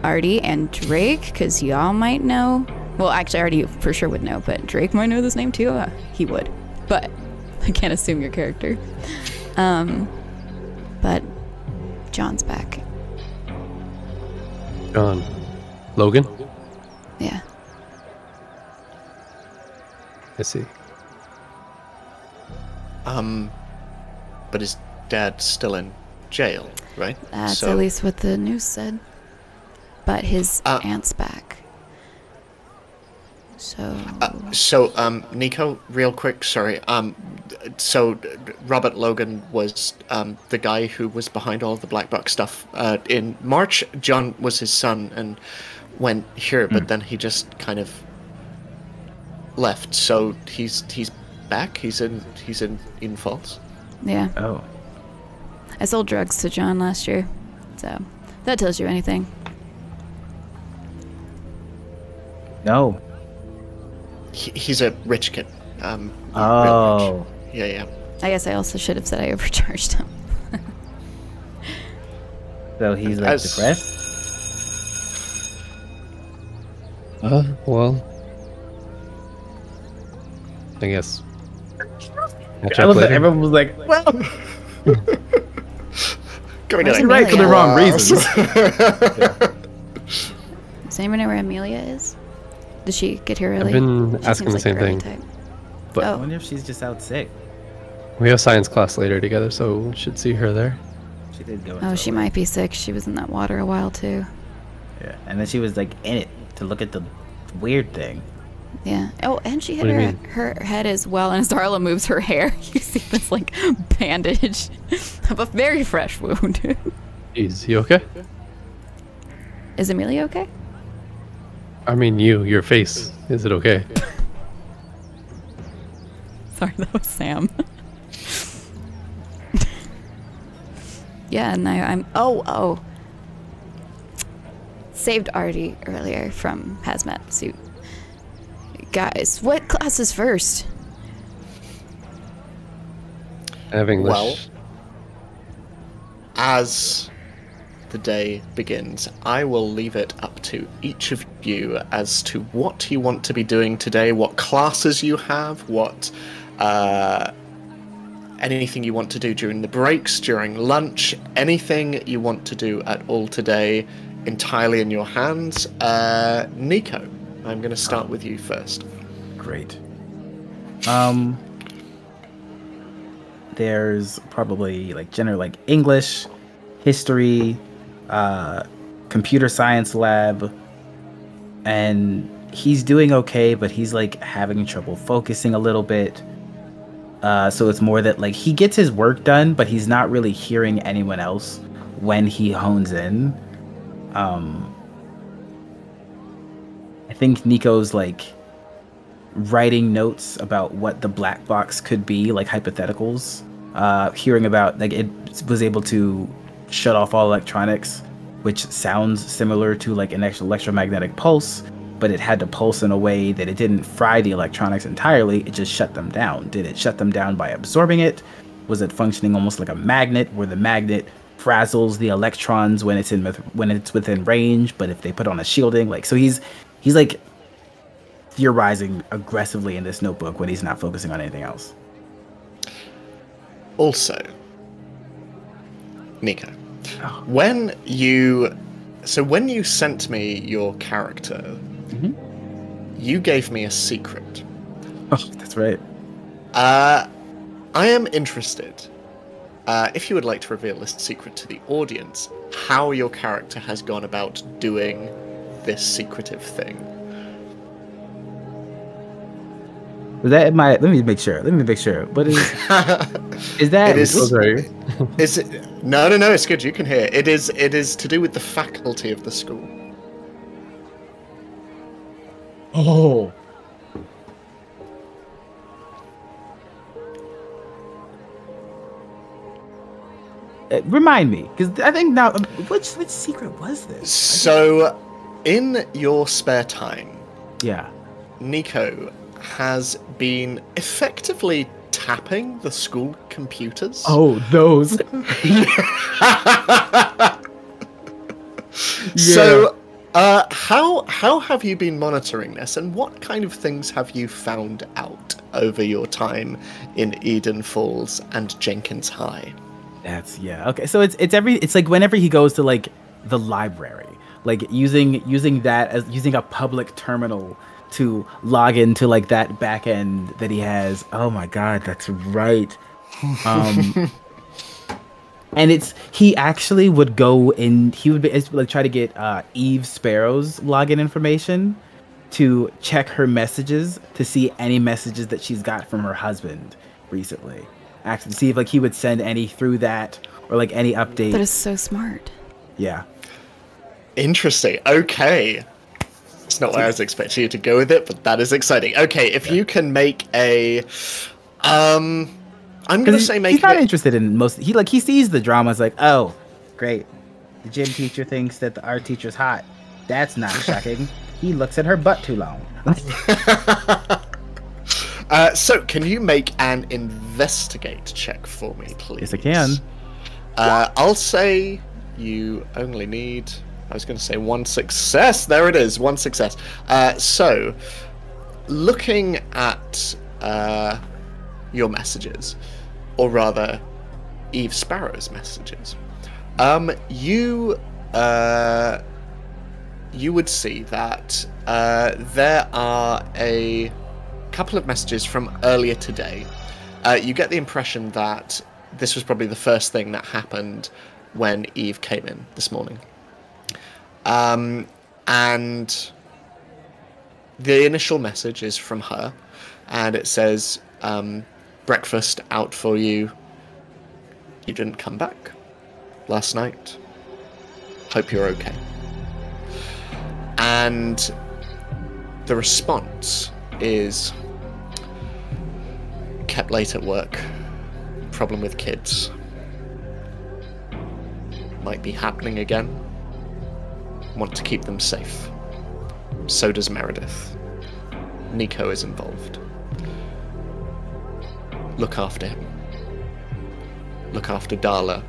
Artie and Drake, because y'all might know. Well, actually, Artie for sure would know, but Drake might know this name too. He would. But I can't assume your character. But John's back.
John. Logan?
Yeah.
I see.
But his dad's still in jail, right?
That's at least what the news said. But his aunt's back. So.
Nico, real quick, sorry. So Robert Logan was the guy who was behind all the Black Buck stuff. In March, John was his son and went here, but then he just kind of left. So he's back. He's in Eden Falls.
Yeah.
Oh.
I sold drugs to John last year. So, if that tells you anything.
No.
He's a rich kid. Real
Oh.
rich. Yeah.
I guess I also should have said I overcharged him.
So he's like depressed?
Well. I guess.
I love that everyone was like, well,
Going
Where's
to
Amelia?
right for the wrong reasons.
Does anyone know where Amelia is? Did she get here early?
I've been
She
asking
seems
the
like
same
early
thing.
type.
But
I
Oh.
wonder if she's just out sick.
we have science class later together, so we should see her there.
She did go.
Oh, she might be sick. She was in that water a while too.
Yeah, and then she was like in it to look at the weird thing.
Yeah. Oh, and she hit
What do you mean?
her head as well. And as Darla moves her hair, you see this like bandage of a very fresh wound.
Jeez, you okay?
Is Amelia okay?
I mean, your face. Is it okay?
Sorry, that was Sam. Yeah, and I'm. Oh. Saved Artie earlier from hazmat suit. Guys, what class is first?
I have English.
Well, as the day begins, I will leave it up to each of you as to what you want to be doing today, what classes you have, what anything you want to do during the breaks, during lunch, anything you want to do at all today, entirely in your hands. Nico, I'm going to start with you first.
Great. There's probably like general like English, history, computer science lab, and he's doing okay, but he's like having trouble focusing a little bit. So it's more that like he gets his work done, but he's not really hearing anyone else when he hones in. I think Nico's like writing notes about what the black box could be, like hypotheticals. Hearing about like it was able to shut off all electronics, which sounds similar to like an electromagnetic pulse, but it had to pulse in a way that it didn't fry the electronics entirely. It just shut them down. Did it shut them down by absorbing it? Was it functioning almost like a magnet, where the magnet frazzles the electrons when it's within range, but if they put on a shielding, like, so he's like theorizing aggressively in this notebook when he's not focusing on anything else.
Also, Nico, when you sent me your character, you gave me a secret.
Oh, that's right.
I am interested, if you would like to reveal this secret to the audience, how your character has gone about doing this secretive thing.
Was that my? Let me make sure. What is? Is that?
It is.
Sorry.
Is it? No. It's good. You can hear. It is to do with the faculty of the school.
Oh. Remind me, because I think now. Which secret was this?
So, in your spare time,
Yeah.
Nico has been effectively tapping the school computers.
Oh, those.
So, how have you been monitoring this, and what kind of things have you found out over your time in Eden Falls and Jenkins High?
That's okay. So it's like whenever he goes to like the library, like using that as using a public terminal to log into like that back end that he has. Oh my god, that's right. And he actually would go in. He would be like try to get Eve Sparrow's login information to check her messages to see any messages that she's got from her husband recently. Actually, see if like he would send any through that or like any update.
That is so smart.
Yeah.
Interesting. Okay. It's not where I was expecting you to go with it, but that is exciting. Okay, if you can make a... I'm going to say make
He's not interested in most... He sees the drama. It's like, oh, great. The gym teacher thinks that the art teacher's hot. That's not shocking. He looks at her butt too long.
So, can you make an investigate check for me, please?
Yes, I can.
I'll say you only need... I was going to say one success. There it is, one success. So, looking at your messages, or rather, Eve Sparrow's messages, you would see that there are a couple of messages from earlier today. You get the impression that this was probably the first thing that happened when Eve came in this morning. And the initial message is from her, and it says, breakfast out for you. You didn't come back last night. Hope you're okay. And the response is, kept late at work. Problem with kids. Might be happening again. Want to keep them safe. So does Meredith. Nico is involved. Look after him. Look after Darla.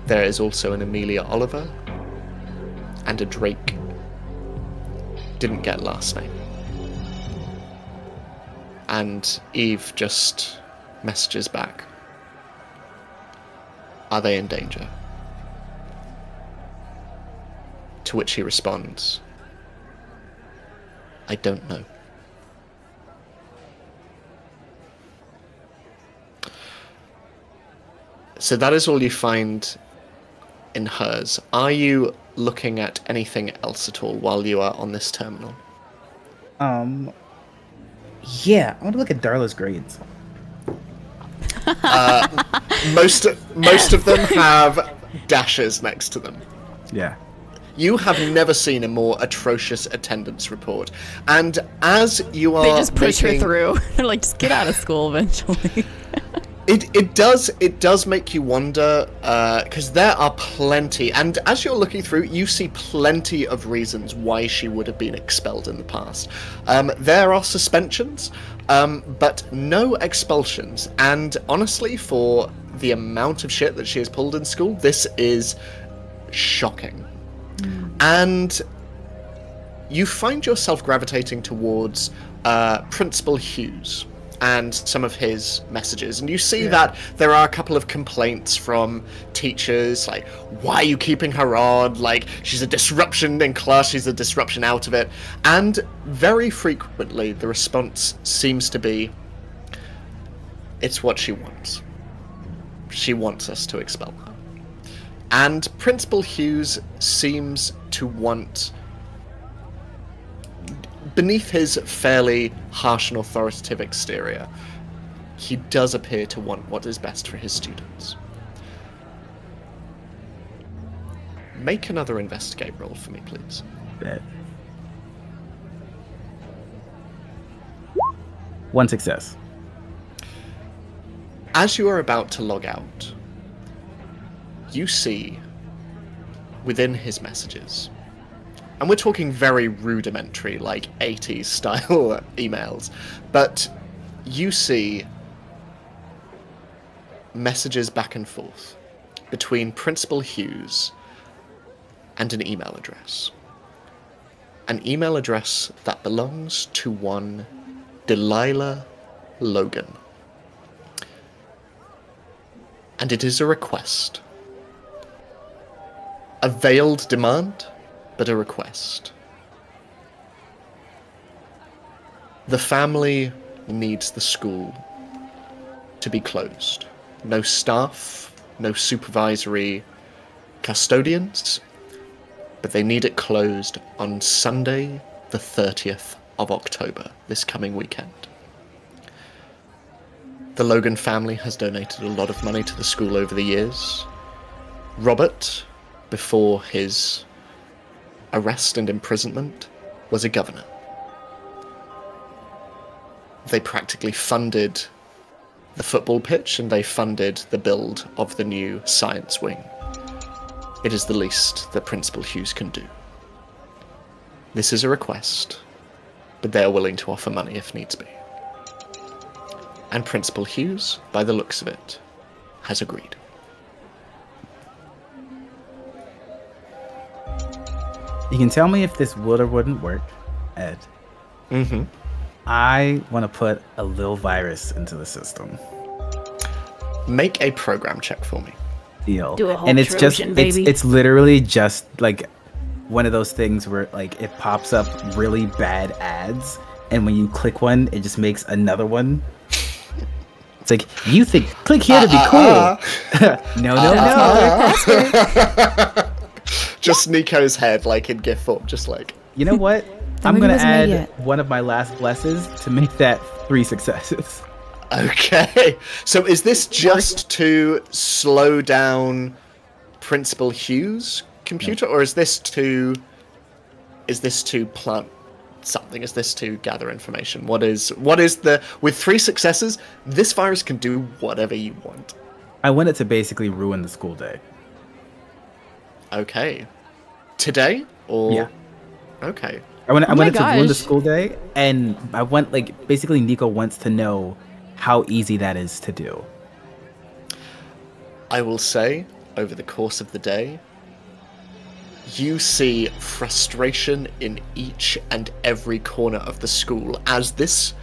There is also an Amelia Oliver and a Drake. Didn't get last name. And Eve just messages back. Are they in danger? To which he responds, I don't know. So that is all you find in hers. Are you looking at anything else at all while you are on this terminal?
Yeah, I want to look at Darla's grades.
Most of them have dashes next to them.
Yeah.
You have never seen a more atrocious attendance report. And as you are
They just push her through. They're like, just get out of school eventually.
It does make you wonder, because there are plenty, and as you're looking through, you see plenty of reasons why she would have been expelled in the past. There are suspensions, but no expulsions, and honestly, for the amount of shit that she has pulled in school, this is shocking. And you find yourself gravitating towards Principal Hughes and some of his messages, and you see that there are a couple of complaints from teachers, like, why are you keeping her on, like, she's a disruption in class, she's a disruption out of it, and very frequently the response seems to be, it's what she wants. She wants us to expel her. And Principal Hughes seems to want, beneath his fairly harsh and authoritative exterior, he does appear to want what is best for his students. Make another investigate roll for me, please.
Bet. 1 success.
As you are about to log out, you see within his messages, and we're talking very rudimentary, like 80s style emails, but you see messages back and forth between Principal Hughes and an email address. An email address that belongs to one Delilah Logan. And it is a request. A veiled demand, but a request. The family needs the school to be closed. No staff, no supervisory custodians, but they need it closed on Sunday, the 30th of October, this coming weekend. The Logan family has donated a lot of money to the school over the years. Robert, before his arrest and imprisonment, was a governor. They practically funded the football pitch and they funded the build of the new science wing. It is the least that Principal Hughes can do. This is a request, but they are willing to offer money if needs be. And Principal Hughes, by the looks of it, has agreed.
You can tell me if this would or wouldn't work, Ed.
Mm-hmm.
I want to put a little virus into the system.
Make a program check for me.
Deal.
Do a whole
and it's
Trojan,
just
baby.
it's literally just like one of those things where like it pops up really bad ads, and when you click one, it just makes another one. It's like, you think click here to be cool. No.
Just Nico's head, like in GIF form, just like.
You know what?
The
I'm
movie
gonna
wasn't made
add
yet.
one of my last blesses to make that 3 successes.
Okay. So is this just to slow down Principal Hughes' computer, or is this to plant something? Is this to gather information? What is the, with 3 successes, this virus can do whatever you want.
I want it to basically ruin the school day.
Okay. Today? Or
Yeah.
Okay.
I want
Oh my
it to ruin the
gosh.
school day, and I want, like, basically Nico wants to know how easy that is to do.
I will say, over the course of the day, you see frustration in each and every corner of the school as this,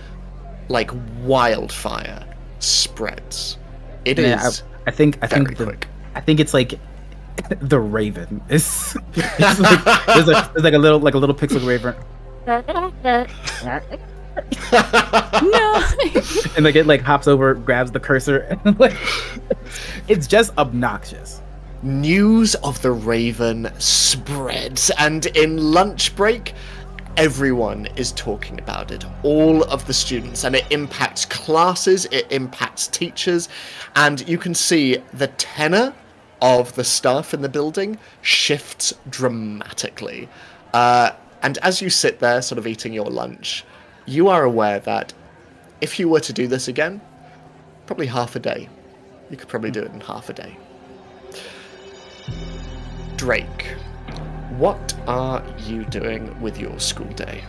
like, wildfire spreads. It
Yeah,
is
I think
very quick.
I think it's like the Raven. It's like, there's like a little pixel Raven,
No.
and like it like hops over, grabs the cursor, and like it's just obnoxious.
news of the Raven spreads, and in lunch break, everyone is talking about it. All of the students, and it impacts classes, it impacts teachers, and you can see the tenor of the staff in the building shifts dramatically. And as you sit there, sort of eating your lunch, you are aware that if you were to do this again, probably half a day. You could probably do it in half a day. Drake, what are you doing with your school day?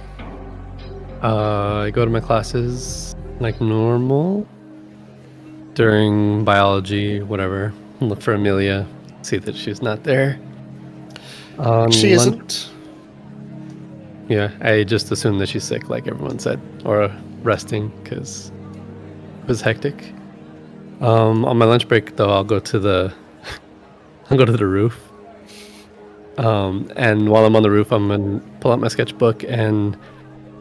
I go to my classes like normal. During biology, whatever. Look for Amelia. See that she's not there.
She isn't.
Yeah, I just assumed that she's sick, like everyone said, or resting because it was hectic. On my lunch break, though, I'll go to the roof. And while I'm on the roof, I'm gonna pull out my sketchbook and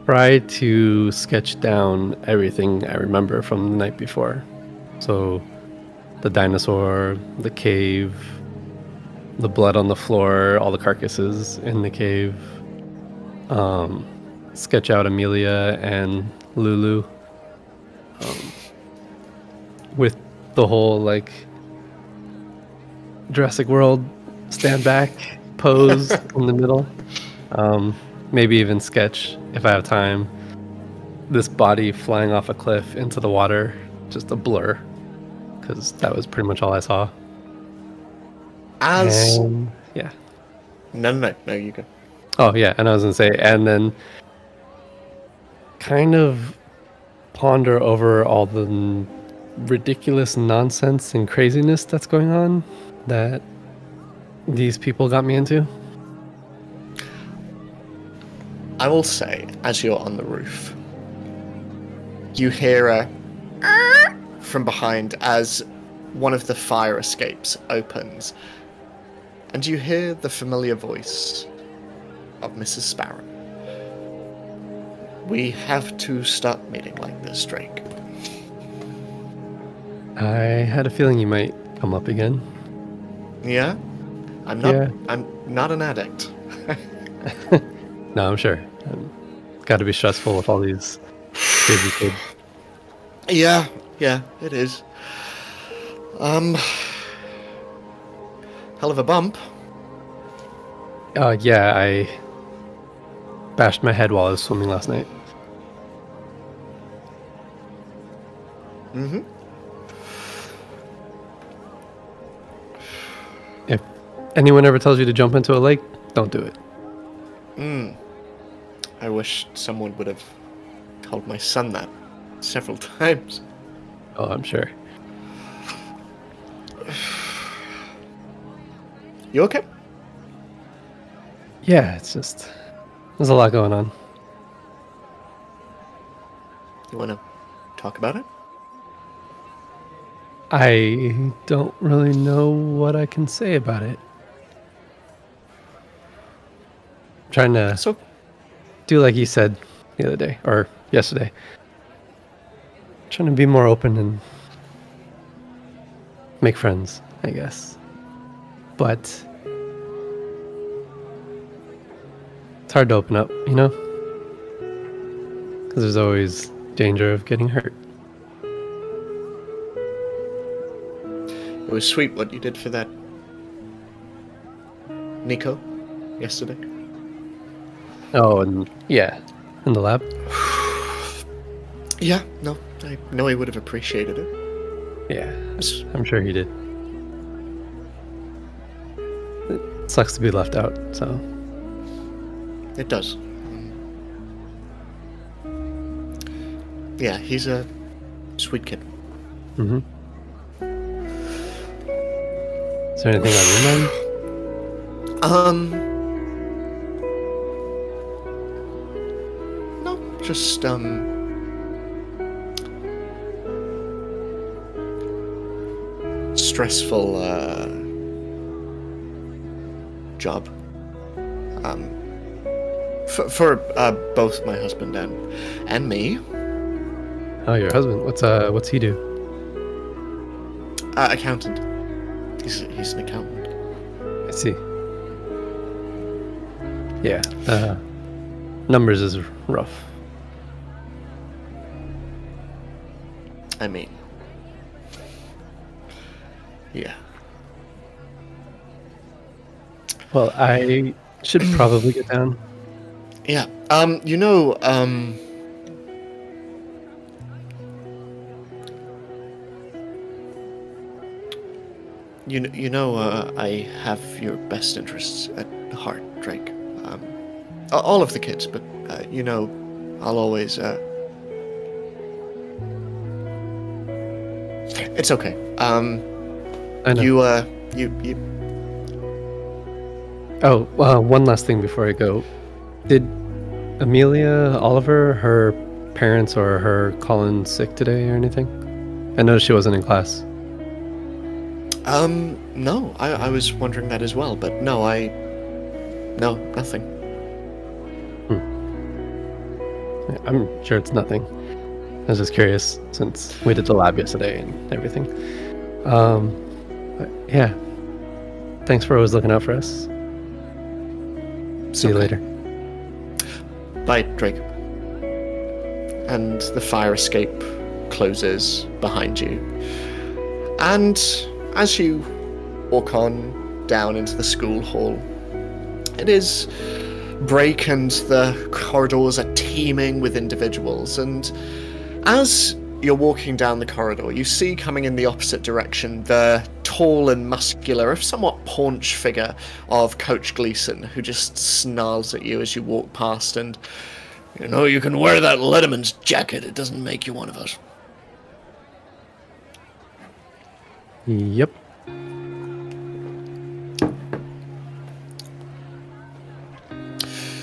try to sketch down everything I remember from the night before. So, the dinosaur, the cave, the blood on the floor, all the carcasses in the cave. Sketch out Amelia and Lulu. With the whole, like, Jurassic World stand back pose in the middle. Maybe even sketch, if I have time, this body flying off a cliff into the water. Just a blur. Because that was pretty much all I saw. Yeah.
No, you go.
Oh, yeah, and I was going to say, and then kind of ponder over all the ridiculous nonsense and craziness that's going on that these people got me into.
I will say, as you're on the roof, you hear a from behind as one of the fire escapes opens, and you hear the familiar voice of Mrs. Sparrow. We have to stop meeting like this, Drake.
I had a feeling you might come up again.
Yeah? I'm not.
Yeah.
I'm not an addict.
No, I'm sure. It's got to be stressful with all these crazy kids.
Yeah, it is. Hell of a bump.
Yeah, I bashed my head while I was swimming last night.
Mm-hmm.
If anyone ever tells you to jump into a lake, don't do it.
I wish someone would have told my son that several times.
Oh, I'm sure.
You okay?
Yeah, it's just... there's a lot going on.
You want to talk about it?
I don't really know what I can say about it. I'm trying to
So,
do like you said the other day, or yesterday. Trying to be more open and make friends, I guess. But it's hard to open up, you know? Because there's always danger of getting hurt.
it was sweet what you did for that Nico yesterday.
Oh, and yeah, in the lab.
Yeah, no, I know he would have appreciated it.
Yeah, I'm sure he did. It sucks to be left out, so.
It does. Yeah, he's a sweet kid.
Mm-hmm. Is there anything on your mind?
No, just stressful job. For both my husband and me.
Oh, your husband. What's he do?
Accountant. He's an accountant.
see. Yeah, numbers is rough.
I mean, yeah.
Well, I should probably get down.
Yeah. I have your best interests at heart, Drake. All of the kids, but I'll always. It's okay.
I know.
You.
Oh, one last thing before I go. Did Amelia, Oliver, her parents, or her call in sick today or anything? I noticed she wasn't in class.
No. I was wondering that as well, but no, nothing.
I'm sure it's nothing. I was just curious since we did the lab yesterday and everything. But yeah. Thanks for always looking out for us. See you later.
Bye, Drake. And the fire escape closes behind you. And as you walk on down into the school hall, it is break and the corridors are teeming with individuals. And as you're walking down the corridor, you see coming in the opposite direction the tall and muscular, if somewhat paunch figure of Coach Gleason, who just snarls at you as you walk past. And you can wear that Letterman's jacket, it doesn't make you one of us.
Yep.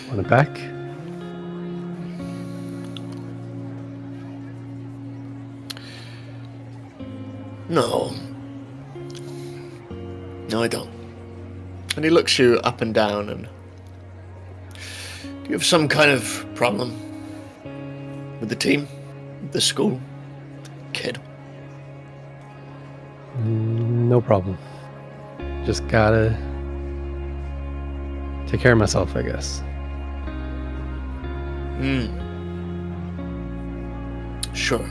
Want it back?
No. No, I don't. And he looks you up and down and... Do you have some kind of problem? With the team? The school? Kid?
No problem. Just gotta take care of myself, I guess.
Sure.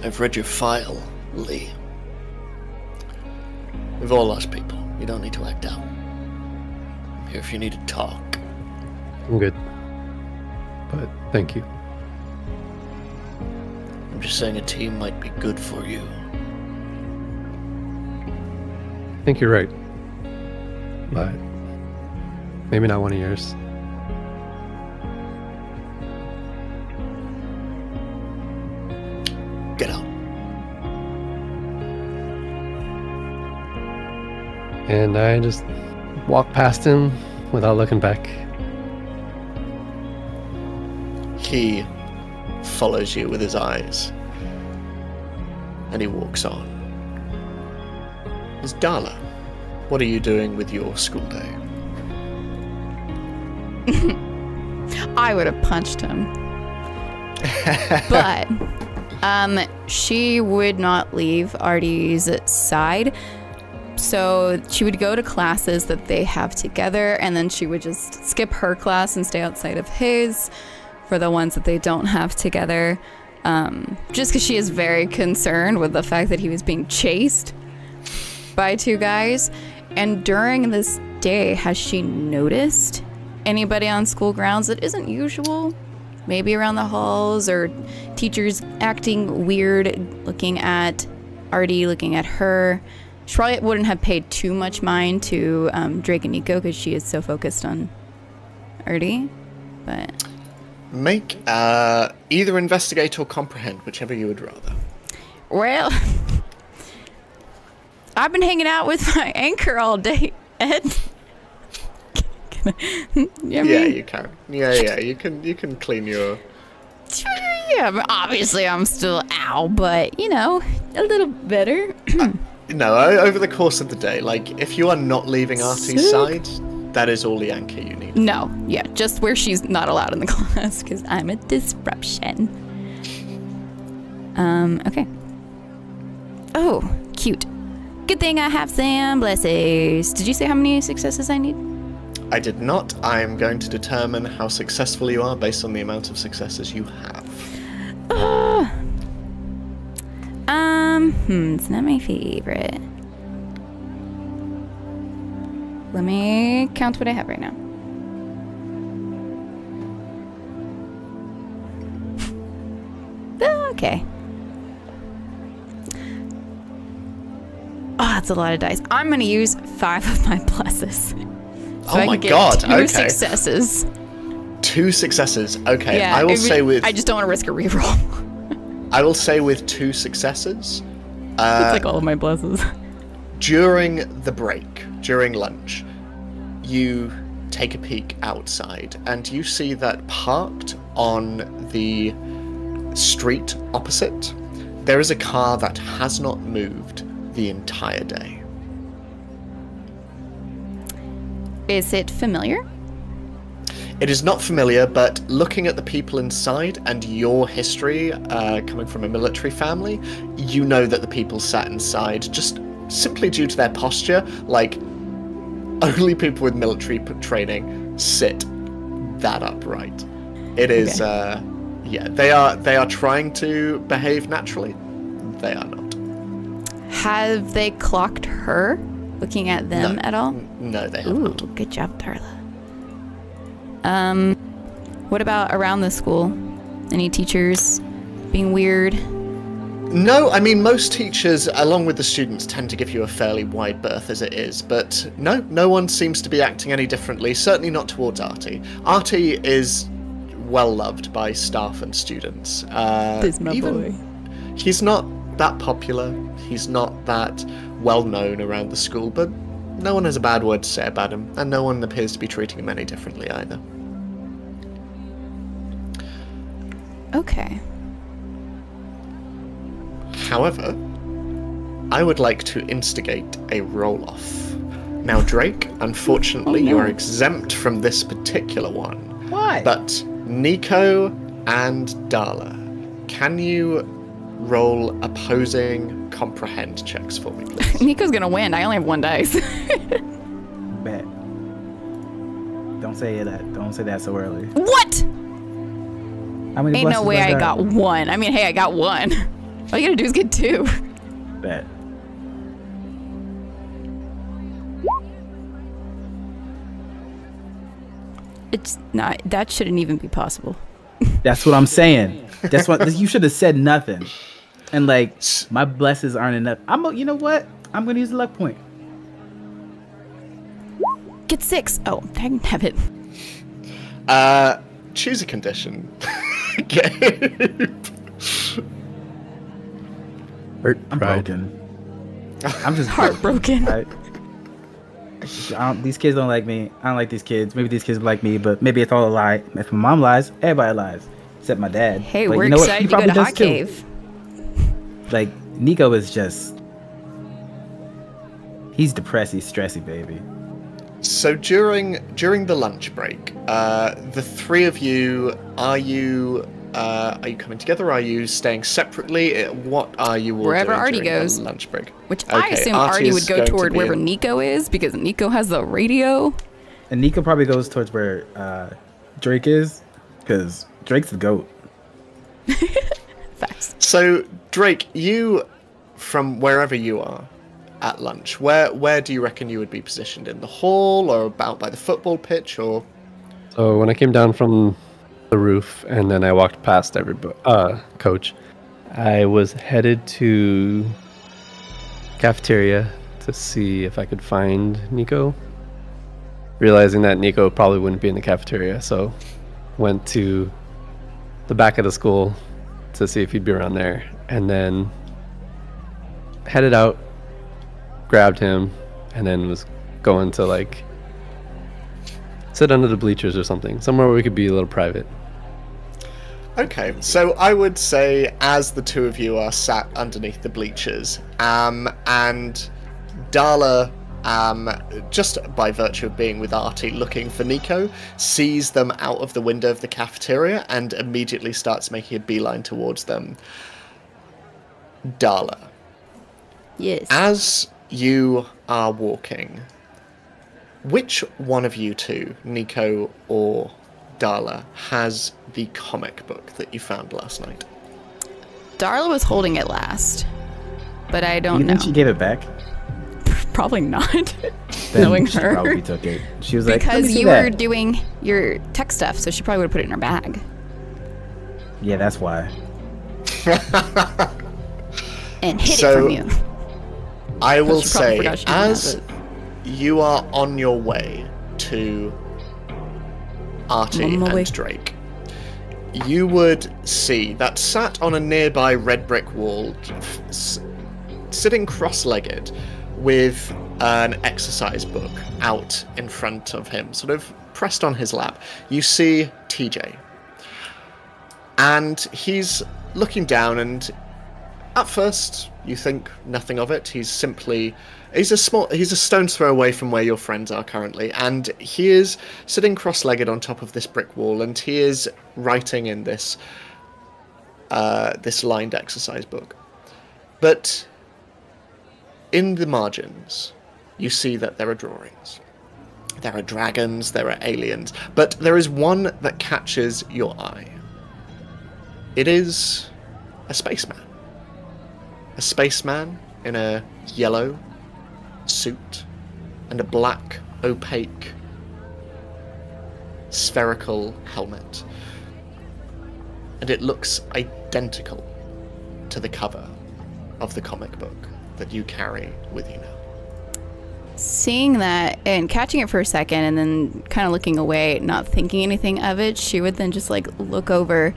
I've read your file, Lee. We've all lost people. You don't need to act out. I'm here if you need to talk.
I'm good. But thank you.
I'm just saying a team might be good for you.
I think you're right. But maybe not one of yours.
Get out.
And I just walk past him without looking back.
He follows you with his eyes. And he walks on. Miss Darla, what are you doing with your school day?
I would have punched him. But she would not leave Artie's side. So she would go to classes that they have together, and then she would just skip her class and stay outside of his for the ones that they don't have together. Just because she is very concerned with the fact that he was being chased by two guys. And during this day, has she noticed anybody on school grounds that isn't usual? Maybe around the halls, or teachers acting weird, looking at Artie, looking at her. She probably wouldn't have paid too much mind to Drake and Nico because she is so focused on Artie. But
make either investigate or comprehend, whichever you would rather.
Well, I've been hanging out with my anchor all day, Ed.
Yeah, you can. Yeah, you can clean your...
Yeah, but obviously I'm still ow, but, a little better.
No, over the course of the day, like, if you are not leaving Artie's side, that is all the anchor you need.
No, yeah, just where she's not allowed in the class, because I'm a disruption. Okay. Oh, cute. Good thing I have some blessings. Did you say how many successes I need?
I did not. I am going to determine how successful you are based on the amount of successes you have.
It's not my favorite. Let me count what I have right now. Okay. Oh, that's a lot of dice. I'm gonna use 5 of my blesses. So
Oh my god,
two
okay.
successes.
2 successes. Okay,
Yeah,
I will say with
I just don't want to risk a reroll.
I will say with 2 successes.
It's like all of my blesses.
During the break, during lunch, you take a peek outside and you see that parked on the street opposite, there is a car that has not moved the entire day.
Is it familiar?
It is not familiar, but looking at the people inside and your history, coming from a military family, you know that the people sat inside just simply due to their posture. Like, only people with military training sit that upright. It is, yeah, they are trying to behave naturally. They are not.
Have they clocked her? Looking at them at all?
No, they have
Ooh,
not.
good job, Darla. What about around the school? Any teachers being weird?
No, I mean, most teachers, along with the students, tend to give you a fairly wide berth as it is, but no one seems to be acting any differently, certainly not towards Artie. Artie is well loved by staff and students.
This my boy.
He's not that popular, he's not that well known around the school, but no one has a bad word to say about him, and no one appears to be treating him any differently either.
Okay.
However, I would like to instigate a roll-off. Now, Drake, unfortunately, you are exempt from this particular one.
Why?
But Nico and Darla, can you roll opposing comprehend checks for me, please?
Nico's gonna win. I only have 1 dice.
Bet. Don't say that. Don't say that so early.
What?
How many
Ain't no
blessings
way I
got?
got 1. I mean, hey, I got 1. All you gotta do is get 2.
Bet.
It's not. That shouldn't even be possible.
That's what I'm saying. That's what you should have said nothing. And like, my blesses aren't enough. You know what? I'm gonna use the luck point.
Get 6. Oh, I can have it.
Choose a condition.
Hurt,
I'm
pride.
broken. I'm just
Heartbroken.
These kids don't like me. I don't like these kids. Maybe these kids like me, but maybe it's all a lie. If my mom lies, everybody lies, except my dad.
Hey,
But
we're
you know what? He
excited to go
probably
to
does
Hot
too.
Cave.
Like, Nico is just... He's depressed. He's stressy, baby.
So during the lunch break, the 3 of you, are you coming together? Are you staying separately? What are you all
Wherever
doing
Artie
during
goes.
the lunch break?
Which I
Okay,
assume
Artie
Artie
is
would go
going to
toward
be
wherever
in-
Nico is, because Nico has the radio.
And Nico probably goes towards where Drake is, because Drake's the GOAT.
Facts.
So Drake, you, from wherever you are at lunch, where do you reckon you would be positioned? In the hall, or about by the football pitch, or?
So when I came down from the roof and then I walked past everybody, coach, I was headed to cafeteria to see if I could find Nico, realizing that Nico probably wouldn't be in the cafeteria, so went to the back of the school to see if he'd be around there, and then headed out, grabbed him, and then was going to like sit under the bleachers or something, somewhere where we could be a little private.
Okay, so I would say as the 2 of you are sat underneath the bleachers, and Darla, just by virtue of being with Artie looking for Nico, sees them out of the window of the cafeteria and immediately starts making a beeline towards them. Darla,
Yes.
as you are walking, which one of you two, Nico or Darla, has the comic book that you found last night?
Darla was holding it last, but I don't
You
know.
think she gave it back?
Probably not.
Then
Knowing
she
her.
probably took it. She was like, "Let me
Because
see
you were
that."
doing your tech stuff, so she probably would have put it in her bag.
Yeah, that's why.
And hid
So-
it from you.
I will
she probably
say,
forgot she didn't have
as
it.
you are on your way to Artie
On my way.
and Drake, you would see that sat on a nearby red brick wall, sitting cross-legged with an exercise book out in front of him, sort of pressed on his lap. You see TJ. And he's looking down, and at first you think nothing of it. He's a stone's throw away from where your friends are currently, and he is sitting cross-legged on top of this brick wall, and he is writing in this this lined exercise book. But in the margins, you see that there are drawings. There are dragons, there are aliens, but there is one that catches your eye. It is a spaceman. A spaceman in a yellow suit and a black, opaque, spherical helmet. And it looks identical to the cover of the comic book that you carry with you now.
Seeing that and catching it for a second and then kind of looking away, not thinking anything of it, she would then just like look over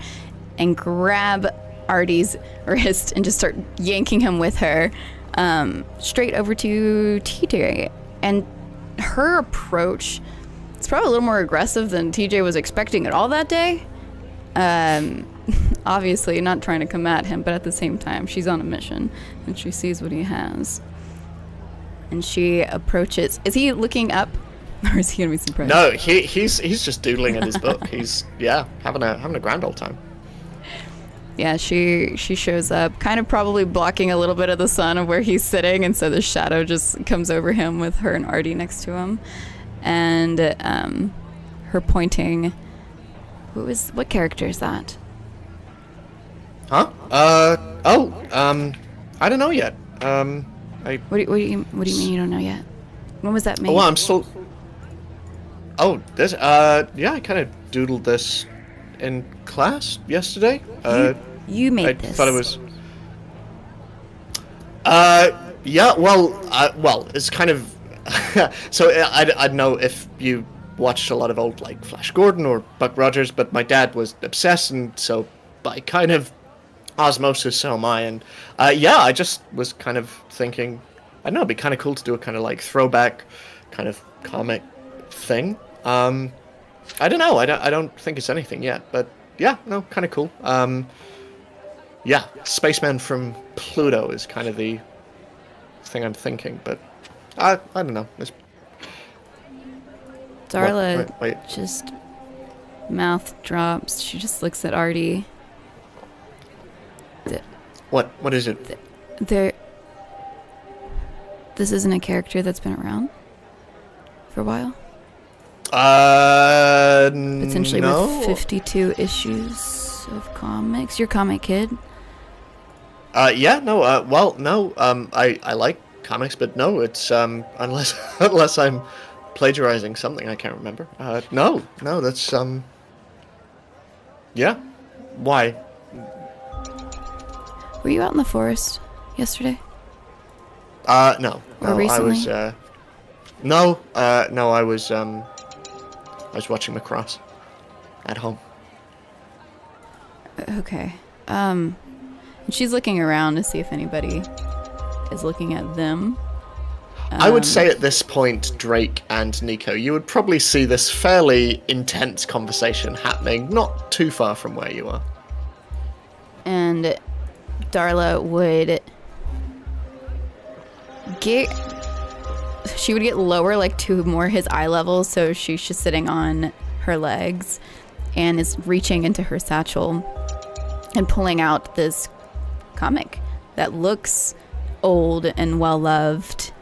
and grab Artie's wrist and just start yanking him with her straight over to TJ. And her approach, it's probably a little more aggressive than TJ was expecting at all that day. Obviously not trying to come at him, but at the same time she's on a mission and she sees what he has. And she approaches. Is he looking up, or is he gonna be surprised?
No, he's just doodling in his book. He's having a grand old time.
Yeah, she shows up, kind of probably blocking a little bit of the sun of where he's sitting, and so the shadow just comes over him with her and Artie next to him, and her pointing. What character is that?
Huh? I don't know yet.
What do you mean you don't know yet? When was that made?
Oh, I'm still. Oh, this. Yeah, I kind of doodled this in class yesterday.
You made
I
this.
thought it was. Yeah. Well, it's kind of. So I'd know if you watched a lot of old like Flash Gordon or Buck Rogers, but my dad was obsessed, and so by kind of osmosis, so am I. And yeah, I just was kind of thinking, I don't know, it'd be kind of cool to do a kind of like throwback kind of comic thing. I don't know. I don't think it's anything yet, but yeah, no, kind of cool. Yeah, Spaceman from Pluto is kind of the thing I'm thinking, but I don't know.
Darla
Wait.
just mouth drops. She just looks at Artie.
What is it?
This isn't a character that's been around for a while. Potentially
no.
with 52 issues of comics. You're a comic kid.
Yeah, no, well, no, I like comics, but no, it's, unless I'm plagiarizing something I can't remember. No, that's, yeah. Why?
Were you out in the forest yesterday?
No.
Or
No,
recently?
I was watching Macross at home.
Okay. And she's looking around to see if anybody is looking at them.
I would say at this point, Drake and Nico, you would probably see this fairly intense conversation happening not too far from where you are.
And Darla would get lower, like to more his eye level, so she's just sitting on her legs and is reaching into her satchel and pulling out this comic that looks old and well-loved,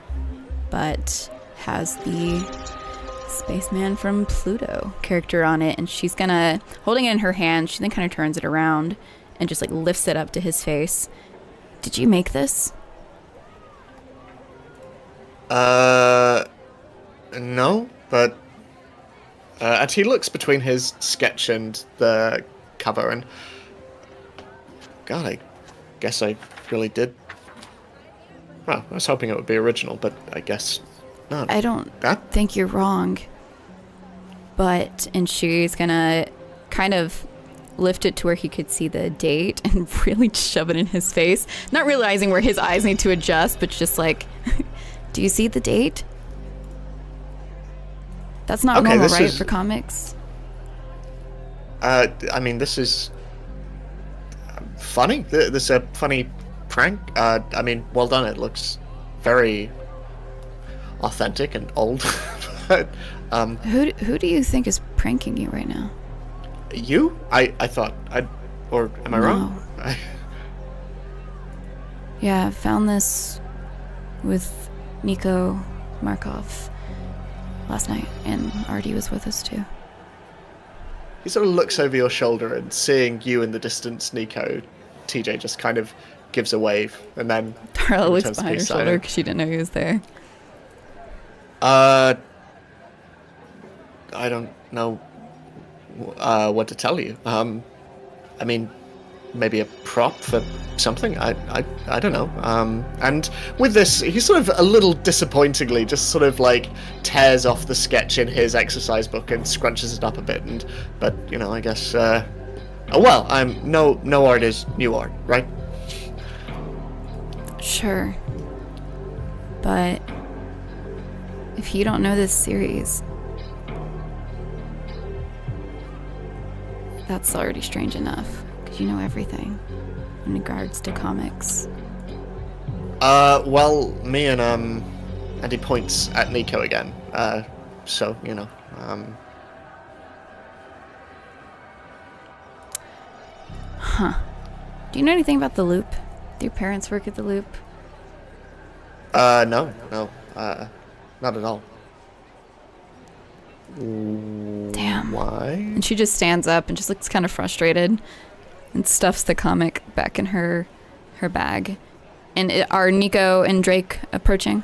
but has the spaceman from Pluto character on it, and she's gonna, holding it in her hand, she then kind of turns it around and just like lifts it up to his face. Did you make this?
No, but and he looks between his sketch and the cover, and God, I guess I really did. Well, I was hoping it would be original, but I guess not.
I don't think you're wrong. But, and she's gonna kind of lift it to where he could see the date and really shove it in his face. Not realizing where his eyes need to adjust, but just like, do you see the date? That's not normal, right, for comics?
I mean, this is funny. This is a funny prank. I mean, well done. It looks very authentic and old. But,
who do you think is pranking you right now?
you? I thought or am I wrong?
Yeah, I found this with Nico Markov last night, and Artie was with us too.
He sort of looks over your shoulder, and seeing you in the distance, Nico, TJ just kind of gives a wave, and then
Darla looks behind her shoulder because she didn't know he was there.
I don't know what to tell you. I mean, maybe a prop for something. I don't know. And with this, he sort of a little disappointingly just sort of like tears off the sketch in his exercise book and scrunches it up a bit. But you know, I guess. Oh well, no art is new art, right?
Sure. But if you don't know this series, that's already strange enough, because you know everything in regards to comics.
Well, me and he points at Nico again. So, you know,
Huh. Do you know anything about the Loop? Do your parents work at the Loop?
No, not at all.
Damn.
Why?
And she just stands up and just looks kind of frustrated and stuffs the comic back in her bag. And are Nico and Drake approaching?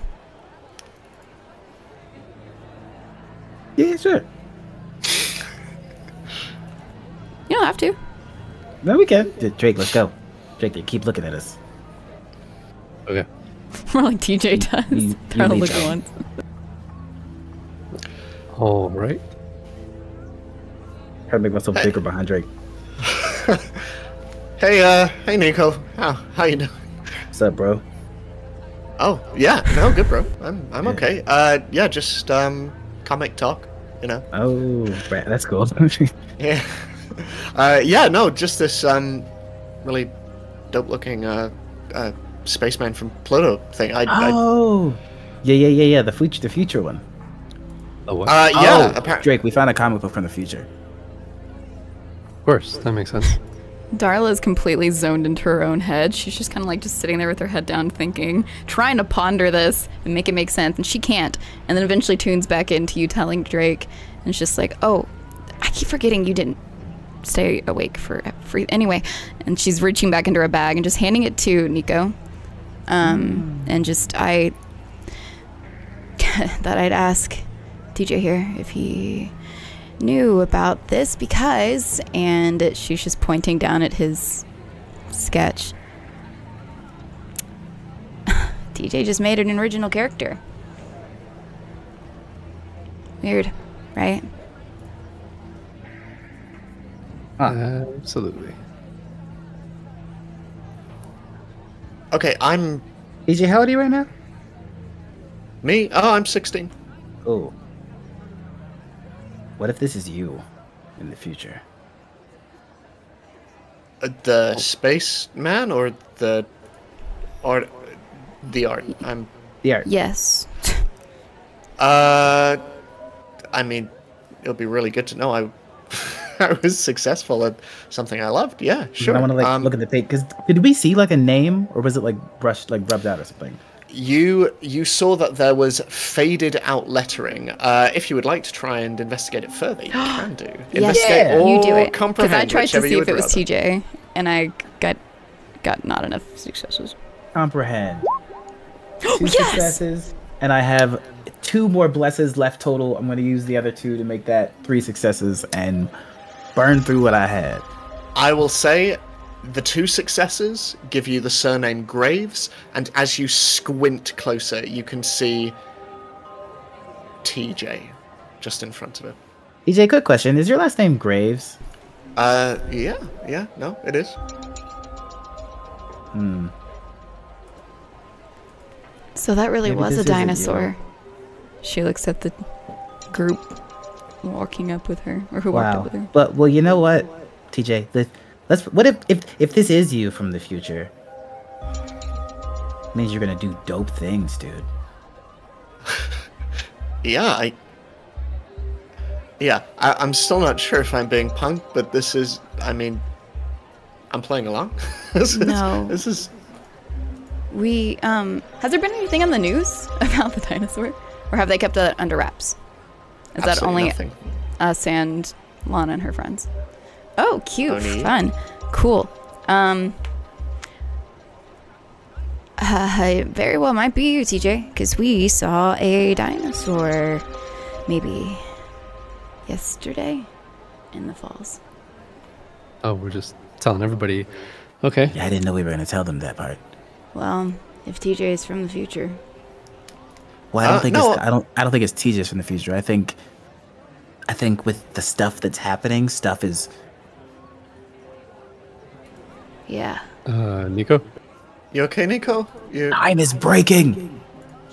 Yeah, sure.
You don't have to.
No, we can. Drake, let's go. Drake, keep looking at us.
Okay.
More like TJ does.
You
Trying to
lead
look
out.
at once.
All right.
Try to make myself bigger behind Drake.
Hey Nico, how you doing?
What's up, bro?
Oh yeah, no, good bro. I'm okay. Yeah, just comic talk, you know.
Oh, right, that's cool.
Yeah. Yeah, no, just this really dope looking spaceman from Pluto thing.
Yeah. The future one.
Oh, what?
Yeah,
Drake, we found a comic book from the future.
Of course, that makes sense.
Darla is completely zoned into her own head. She's just kind of like just sitting there with her head down thinking, trying to ponder this and make it make sense, and she can't. And then eventually tunes back into you telling Drake, and it's just like, oh, I keep forgetting you didn't stay awake for free. Anyway, and she's reaching back into her bag and just handing it to Nico. And just, I thought I'd ask DJ here if he knew about this because, and she's just pointing down at his sketch. DJ just made an original character. Weird, right?
Absolutely.
Okay, I'm
EJ, how old are you right now?
me. Oh, I'm 16.
Oh. What if this is you in the future?
The space man or the art? The art. I'm.
The art.
Yes.
I mean, it'll be really good to know. I was successful at something I loved. Yeah, sure.
I want to like look at the page because did we see like a name or was it like brushed, like rubbed out or something?
You saw that there was faded out lettering. If you would like to try and investigate it further, you can do. Investigate
Yeah.
or
You do it. Because
comprehend,
I tried to
whichever
see
you
if it
would
was
rather.
TJ, and I got not enough successes.
Comprehend. Two
Yes!
successes, and I have 2 more blesses left total. I'm going to use the other 2 to make that 3 successes and burn through what I had.
I will say the 2 successes give you the surname Graves, and as you squint closer, you can see TJ just in front of it.
EJ, quick question: is your last name Graves?
Yeah, no, it is.
So that really
Maybe
was
this
a
isn't you.
dinosaur. She looks at the group walking up with her, or who walked up
Wow.
with her.
But well, you know what, TJ? Let's. What if this is you from the future? It means you're gonna do dope things, dude.
Yeah, I'm still not sure if I'm being punked, but this is, I mean, I'm playing along.
No.
This is...
We, has there been anything on the news about the dinosaur? Or have they kept it under wraps? Is that
absolutely
only
nothing.
us and Lana and her friends? Oh, cute.
Only-
Fun. Cool. It very well might be you, TJ, because we saw a dinosaur maybe yesterday in the falls.
Oh, we're just telling everybody. Okay.
Yeah, I didn't know we were gonna tell them that part.
Well, if TJ is from the future.
Well, I don't think
no.
it's, I don't think it's TJ's from the future. I think with the stuff that's happening, stuff is.
Yeah.
Nico?
You okay, Nico? You...
Time is breaking.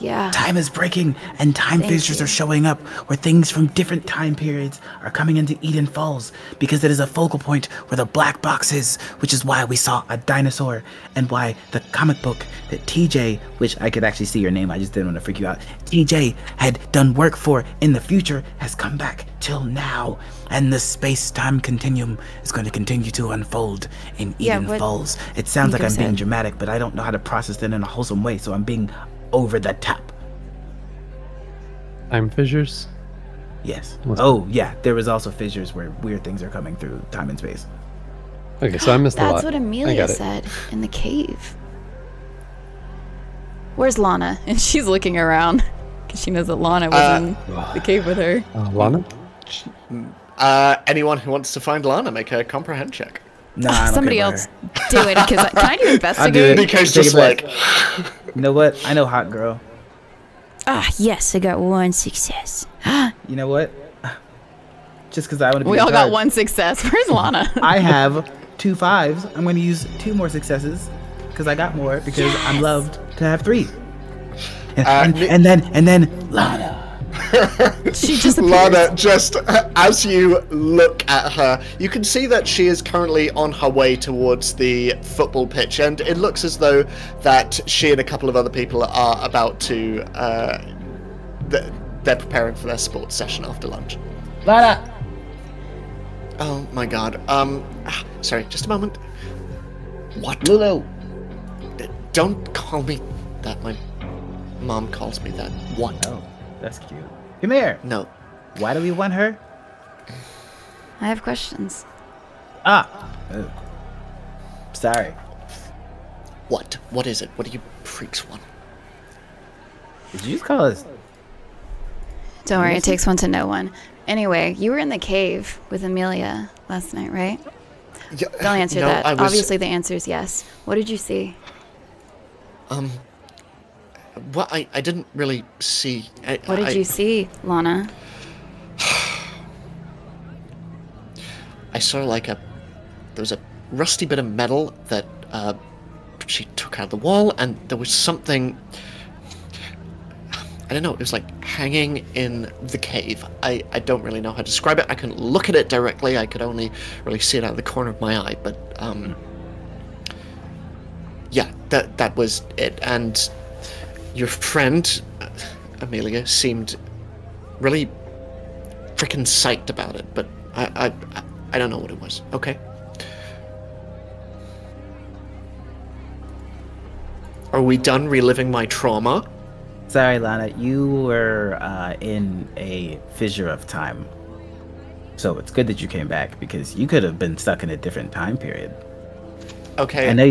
Yeah.
Time is breaking, and time
Thank
fissures
you.
are showing up where things from different time periods are coming into Eden Falls because it is a focal point where the black box is, which is why we saw a dinosaur and why the comic book that TJ, which I could actually see your name, I just didn't want to freak you out, TJ had done work for in the future has come back till now, and the space-time continuum is going to continue to unfold in
Yeah,
Eden
what
Falls. It sounds like
Nico
I'm being
said.
dramatic, but I don't know how to process it in a wholesome way, so I'm being over the top.
Time fissures?
Yes.
What's
Oh, yeah. There was also fissures where weird things are coming through time and space.
Okay, so I missed a lot.
That's what
I
Amelia
got it.
said in the cave. Where's Lana? And she's looking around because she knows that Lana was in the cave with her.
Lana?
Anyone who wants to find Lana, make a comprehend check.
Nah, I don't
Somebody
care about
else
her.
do it because can I do
I'll do
investigate?
it.
Nico's
Take
just
it back.
like...
You know what? I know hot girl.
Ah, yes, I got 1 success.
You know what? Just because I want to be
We
in
all got
charge.
1 success. Where's Lana?
I have 2 5s. I'm going to use 2 more successes because I got more because I'm loved to have 3. And then Lana.
She just appeared.
Lana, just as you look at her, you can see that she is currently on her way towards the football pitch, and it looks as though that she and a couple of other people are about to, they're preparing for their sports session after lunch.
Lana.
Oh my god, sorry, just a moment. What?
Lulu.
Don't call me that, my mom calls me that. What?
Oh, that's cute. Come here.
No.
Why do we want her?
I have questions.
Ah. Oh. Sorry.
What? What is it? What do you freaks want?
Did you just call us?
Don't worry, it takes one to know one. Anyway, you were in the cave with Amelia last night, right?
Yeah,
Don't answer
no,
that.
I was,
Obviously, the answer is yes. What did you see?
Well, I didn't really see.
What did you see, Lana?
I saw there was a rusty bit of metal that she took out of the wall, and there was something. I don't know. It was like hanging in the cave. I don't really know how to describe it. I couldn't look at it directly. I could only really see it out of the corner of my eye. But yeah, that was it. And your friend Amelia seemed really freaking psyched about it. But I don't know what it was. Okay. Are we done reliving my trauma?
Sorry, Lana, you were in a fissure of time. So it's good that you came back, because you could have been stuck in a different time period.
Okay,
I know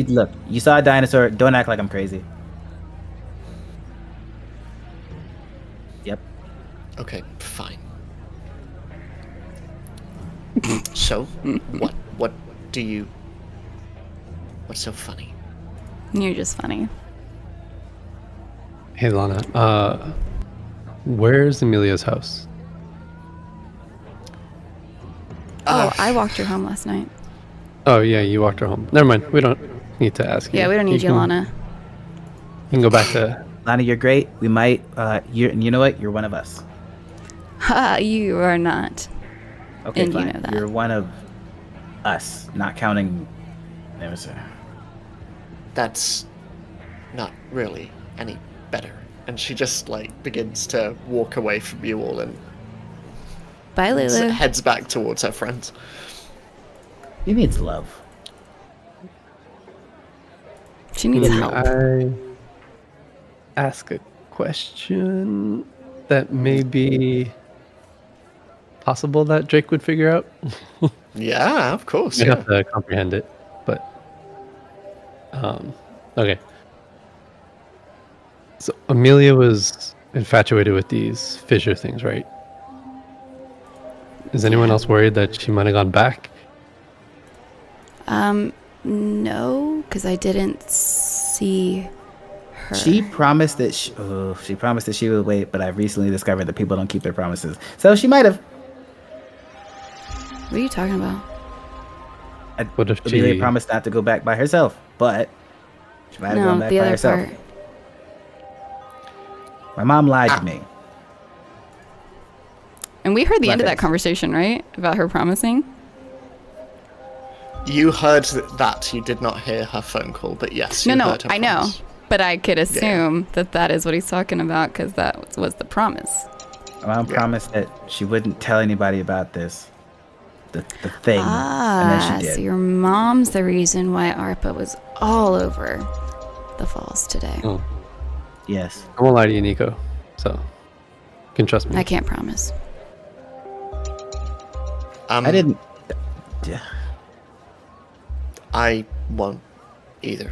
look, you saw a dinosaur. Don't act like I'm crazy. Yep.
Okay, fine. So, what do you... What's so funny?
You're just funny.
Hey, Lana. Where's Amelia's house?
Oh, I walked her home last night.
Oh, yeah, you walked her home. Never mind. We don't need to ask you.
Yeah, we don't need you, Lana.
You can go back to...
Lana, you're great. We might, you know what? You're one of us.
Ha, you are not.
Okay,
And
fine.
you know that.
You're one of us, not counting... Never say.
That's not really any better. And she just, like, begins to walk away from you all and
Bye, Lulu.
heads back towards her friends.
He needs love.
She needs help.
I ask a question that may be possible that Drake would figure out?
Yeah, of course.
You
Yeah.
have to comprehend it, but okay. So Amelia was infatuated with these fissure things, right? Is anyone else worried that she might have gone back?
No, because I didn't see her.
She promised that she promised that she would wait, but I've recently discovered that people don't keep their promises. So she might have.
What are you talking about?
What if
Amelia
she
promised not to go back by herself, but she might have gone
No,
back
the
by
other
herself.
part.
My mom lied to me.
And we heard the
My
end of that
face.
conversation, right? About her promising?
You heard that. You did not hear her phone call, but yes, you
No,
heard her
I know.
promise.
But I could assume that that is what he's talking about because that was the promise.
My mom promised that she wouldn't tell anybody about this. The thing. And then she did.
So your mom's the reason why ARPA was all over the falls today.
Oh,
Yes.
I won't lie to you, Nico. So you can trust me.
I can't promise.
I didn't. Yeah.
I won't either.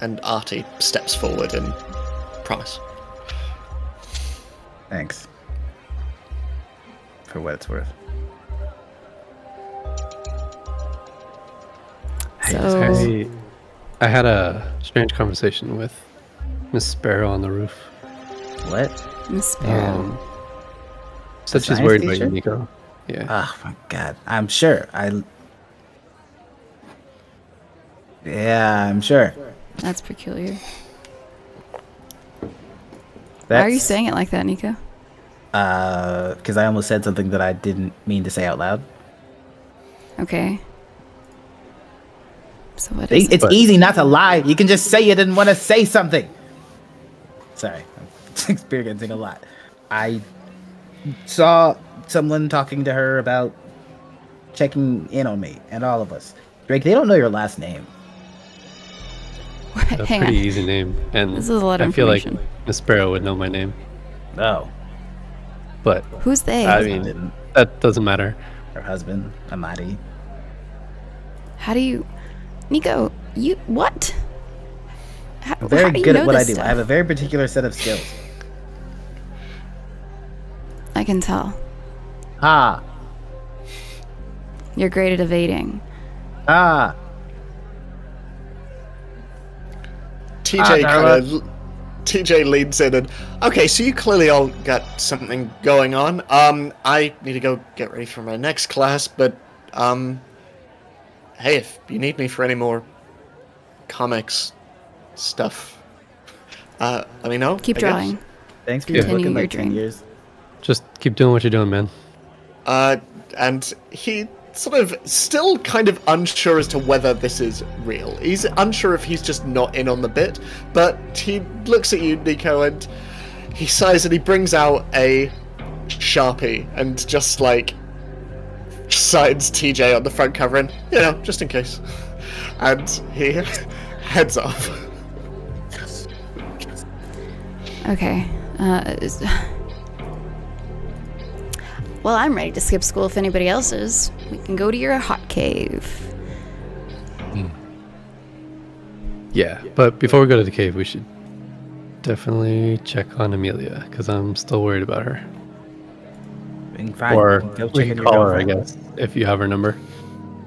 And Artie steps forward and promise.
Thanks. For what it's worth.
So
I had a strange conversation with Miss Sparrow on the roof.
What?
Miss Sparrow.
Said she's
science
worried about
teacher?
you, Nico. Yeah.
Oh my god. I'm sure. Yeah, I'm sure.
That's peculiar. Why are you saying it like that, Nico?
Because I almost said something that I didn't mean to say out loud.
Okay. So what is
It's easy not to lie. You can just say you didn't want to say something. Sorry, I'm experiencing a lot. I saw someone talking to her about checking in on me and all of us. Drake, they don't know your last name.
A
Hang
pretty
on.
easy name. And
This is a lot of
I feel like
information.
Miss Sparrow would know my name.
Oh,
But
Who's they?
I mean, that doesn't matter.
her husband, Amadi.
How do you... Nico, you... What?
I'm
how
very
do you
good
know
at what I
this
do.
stuff?
I have a very particular set of skills.
I can tell.
Ah,
You're great at evading.
ah.
TJ leans in and, okay, so you clearly all got something going on. I need to go get ready for my next class, but hey, if you need me for any more comics stuff, let me know.
Keep
I guess.
drawing.
Thanks for
Continue
looking
your
like 10
dream.
years.
Just keep doing what you're doing, man.
And he sort of still kind of unsure as to whether this is real. He's unsure if he's just not in on the bit, but he looks at you, Nico, and he sighs and he brings out a Sharpie and just like signs TJ on the front cover and, just in case. And he heads off.
Okay. Well, I'm ready to skip school if anybody else is. We can go to your hot cave.
Yeah, but before we go to the cave, we should definitely check on Amelia, because I'm still worried about her.
Fine.
Or
Go
we
check
can
on your
call her, I
girlfriend.
guess, if you have her number.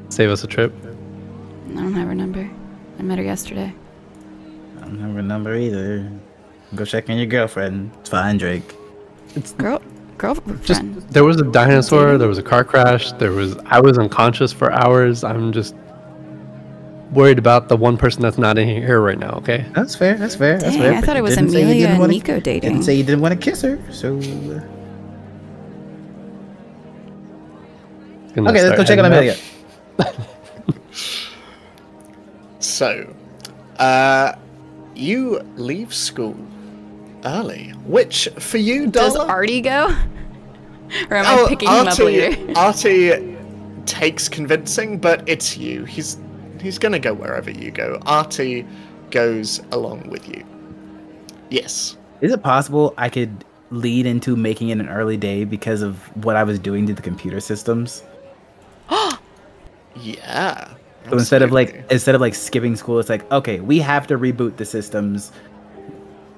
Save us a trip.
I don't have her number. I met her yesterday.
I don't have her number either. Go check on your girlfriend. It's fine, Drake.
Girlfriend.
Just there was a dinosaur, there was a car crash, I was unconscious for hours. I'm just worried about the one person that's not in here right now, okay?
That's fair. That's fair. That's
Dang,
fair.
I
but
thought
you
it was
didn't say you
Amelia
didn't
and
wanna-
Nico dating.
Didn't say you didn't want to kiss her, so. Okay, let's go check on Amelia.
So, you leave school early, which for you,
Does
Darla?
Artie go? Or am I picking him up later?
Artie takes convincing, but it's you. He's gonna go wherever you go. Artie goes along with you. Yes.
Is it possible I could lead into making it an early day because of what I was doing to the computer systems?
Yeah.
So instead of
absolutely.
like skipping school, it's like, okay, we have to reboot the systems.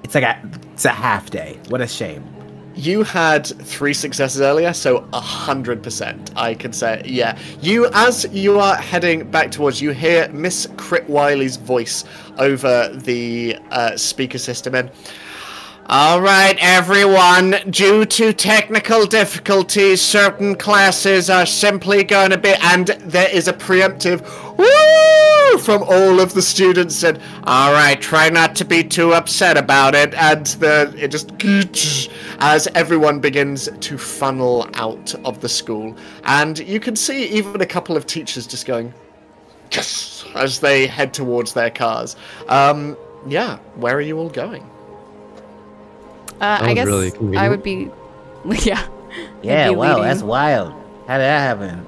It's a half day. What a shame.
You had 3 successes earlier, so 100%. I can say, yeah. As you are heading back towards, you hear Miss Crit Wiley's voice over the speaker system, and all right, everyone. Due to technical difficulties, certain classes are simply going to be, and there is a preemptive woo from all of the students. And all right, try not to be too upset about it. And it just as everyone begins to funnel out of the school, and you can see even a couple of teachers just going yes as they head towards their cars. Yeah, where are you all going?
I guess
really
I
convenient.
would be, yeah.
Yeah,
I'd be
wow,
leading.
that's wild. How did that happen?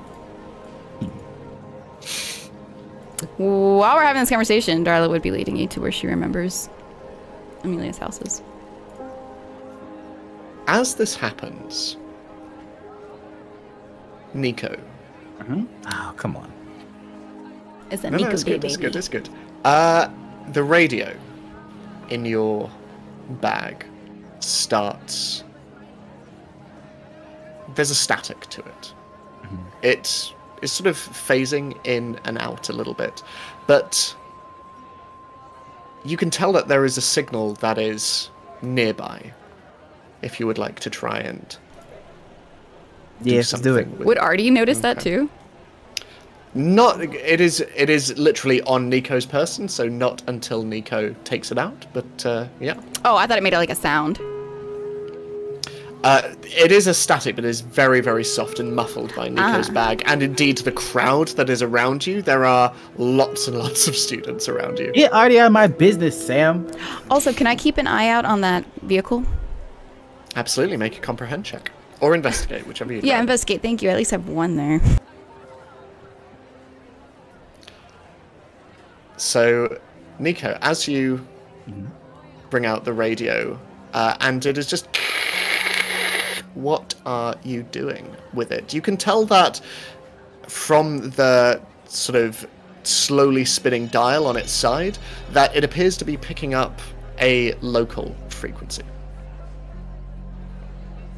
While we're having this conversation, Darla would be leading you to where she remembers Amelia's houses.
As this happens, Nico.
Oh, come on.
Is that
No,
Nico
it's good,
baby?
it's good, it's good. The radio in your bag starts. There's a static to it. It is sort of phasing in and out a little bit, but you can tell that there is a signal that is nearby. If you would like to try and
Yes, let's do it.
something with
Would Artie notice that too?
Not. It is literally on Nico's person, so not until Nico takes it out. But yeah,
Oh, I thought it made like a sound.
it is a static, but it is very, very soft and muffled by Nico's bag, and indeed the crowd that is around you. There are lots and lots of students around you.
Get already out of my business, Sam.
Also, can I keep an eye out on that vehicle?
Absolutely, make a comprehend check or investigate, whichever you.
Yeah,
grab.
investigate. Thank you. At least I have one there.
So, Nico, as you bring out the radio, and it is just. What are you doing with it? You can tell that from the sort of slowly spinning dial on its side that it appears to be picking up a local frequency.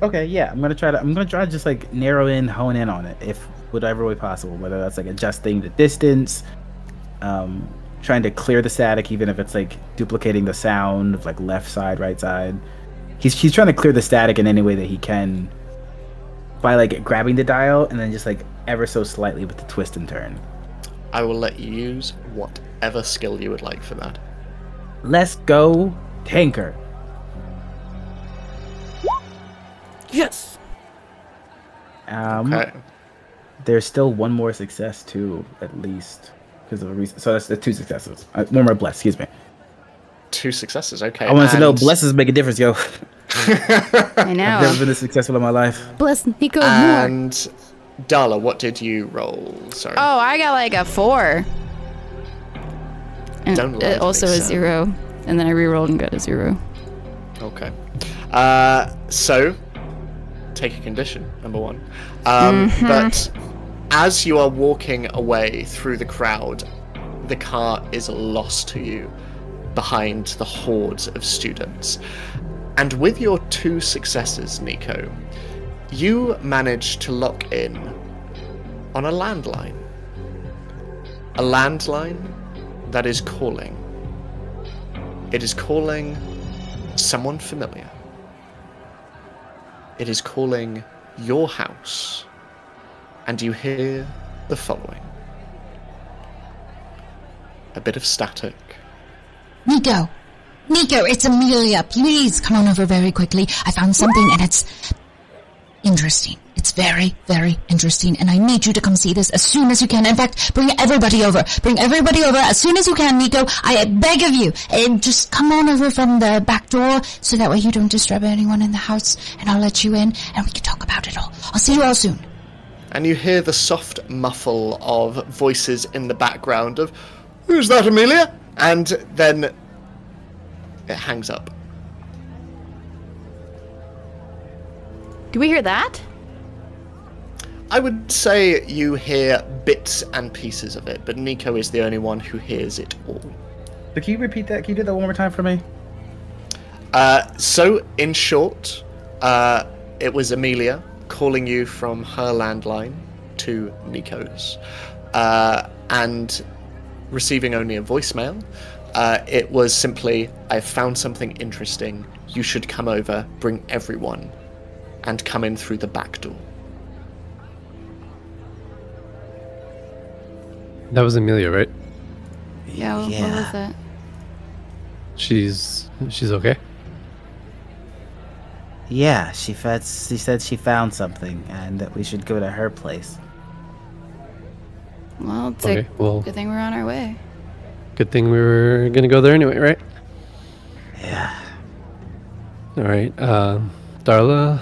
Okay, yeah, I'm gonna try to just like narrow in, hone in on it, if whatever way possible. Whether that's like adjusting the distance, trying to clear the static, even if it's like duplicating the sound of like left side, right side. He's trying to clear the static in any way that he can by like grabbing the dial and then just like ever so slightly with the twist and turn.
I will let you use whatever skill you would like for that.
Let's go, tanker.
Yes.
Okay.
There's still one more success too, at least, because of a reason. So that's the 2 successes. One more bless. Excuse me.
2 successes. Okay.
I want to know
and-
blesses make a difference, yo.
I
I've never
know.
been this successful in my life.
Bless Nico more.
And Darla, what did you roll? Sorry.
Oh, I got like a 4. And
Don't lie to
it
me,
also a
sir.
0. And then I re-rolled and got a 0.
Okay. So, take a condition, number 1. But as you are walking away through the crowd, the car is lost to you behind the hordes of students. And with your 2 successes, Nico, you manage to lock in on a landline. A landline that is calling. It is calling someone familiar. It is calling your house. And you hear the following. A bit of static.
Nico! Nico, it's Amelia. Please come on over very quickly. I found something and it's interesting. It's very, very interesting, and I need you to come see this as soon as you can. In fact, bring everybody over. Bring everybody over as soon as you can, Nico. I beg of you. And just come on over from the back door so that way you don't disturb anyone in the house, and I'll let you in, and we can talk about it all. I'll see you all soon.
And you hear the soft muffle of voices in the background of, "Who's that, Amelia?" And then it hangs up.
Do we hear that?
I would say you hear bits and pieces of it, but Nico is the only one who hears it all.
So can you repeat that? Can you do that one more time for me?
So, in short, it was Amelia calling you from her landline to Nico's, and receiving only a voicemail. It was simply, "I've found something interesting. You should come over, bring everyone, and come in through the back door."
That was Amelia, right?
Yeah, what was that?
She's okay?
Yeah, she said she found something and that we should go to her place.
Well, it's
Okay,
a
well,
good thing we're on our way.
good thing we were gonna go there anyway, right?
Yeah.
All right, Darla,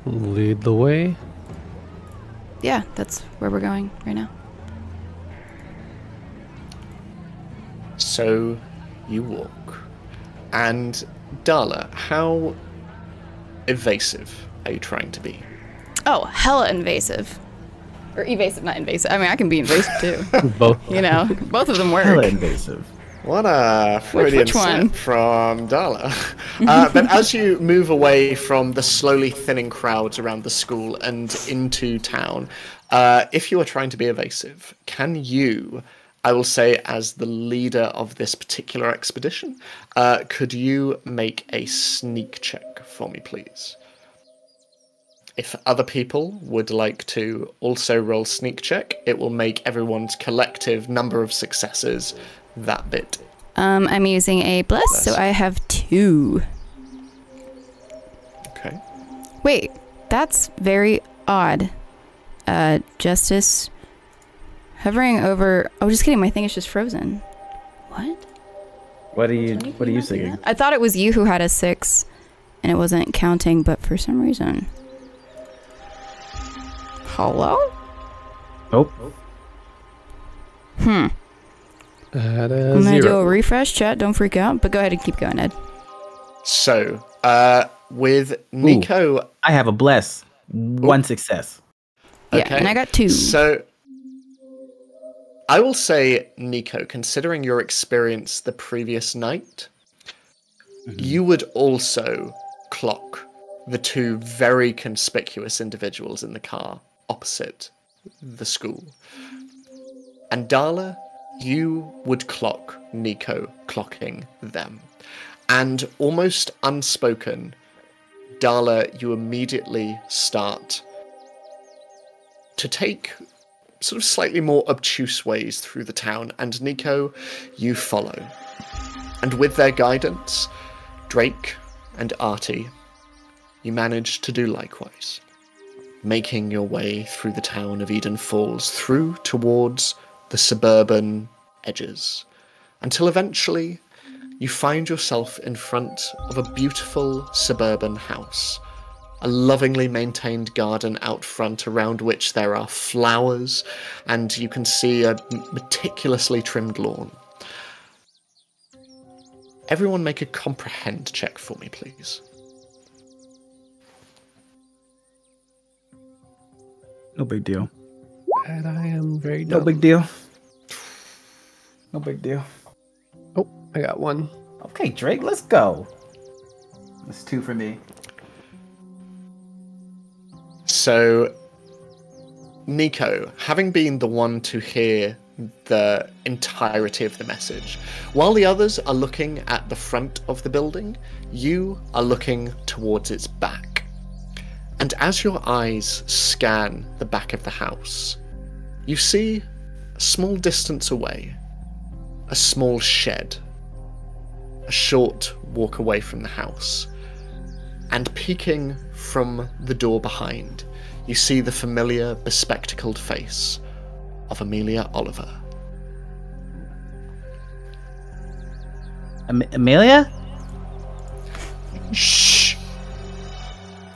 lead the way.
Yeah, that's where we're going right now.
So, you walk. And, Darla, how evasive are you trying to be?
Oh, hella invasive. Or evasive, not invasive. I mean, I can be invasive too.
Both.
You know, both of them work.
Hella invasive.
What a Freudian
Which one?
slip from Darla. But as you move away from the slowly thinning crowds around the school and into town, if you are trying to be evasive, can you, I will say as the leader of this particular expedition, could you make a sneak check for me, please? If other people would like to also roll sneak check, it will make everyone's collective number of successes that bit.
I'm using a bless, so I have 2.
Okay.
Wait, that's very odd. Justice hovering over. Oh, just kidding. My thing is just frozen. What?
What are you singing?
I thought it was you who had a 6, and it wasn't counting, but for some reason. Hello?
Nope.
At
I'm gonna do a
0.
refresh chat. Don't freak out. But go ahead and keep going, Ed.
So, with Nico...
I have a bless. 1 success.
Yeah,
Okay.
and I got 2.
So, I will say, Nico, considering your experience the previous night, you would also clock the 2 very conspicuous individuals in the car opposite the school. And Darla, you would clock Nico clocking them. And almost unspoken, Darla, you immediately start to take sort of slightly more obtuse ways through the town, and Nico, you follow. And with their guidance, Drake and Artie, you manage to do likewise, making your way through the town of Eden Falls, through towards the suburban edges, until eventually you find yourself in front of a beautiful suburban house, a lovingly maintained garden out front around which there are flowers, and you can see a meticulously trimmed lawn. Everyone make a comprehend check for me, please.
No big deal.
And I am very
No
dumb.
big deal. No big deal.
Oh, I got one.
Okay, Drake, let's go. That's 2 for me.
So, Nico, having been the one to hear the entirety of the message, while the others are looking at the front of the building, you are looking towards its back. And as your eyes scan the back of the house, you see, a small distance away, a small shed, a short walk away from the house, and peeking from the door behind, you see the familiar bespectacled face of Amelia Oliver.
Amelia?
Shh!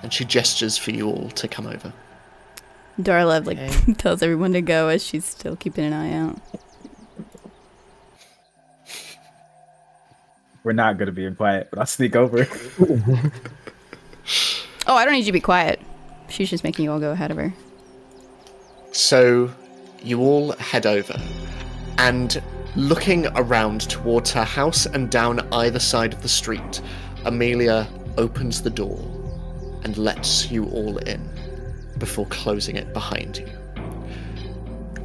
And she gestures for you all to come over.
Darla tells everyone to go as she's still keeping an eye out.
We're not going to be quiet, but I'll sneak over.
Oh, I don't need you to be quiet. She's just making you all go ahead of her.
So you all head over, and looking around towards her house and down either side of the street, Amelia opens the door and lets you all in before closing it behind you.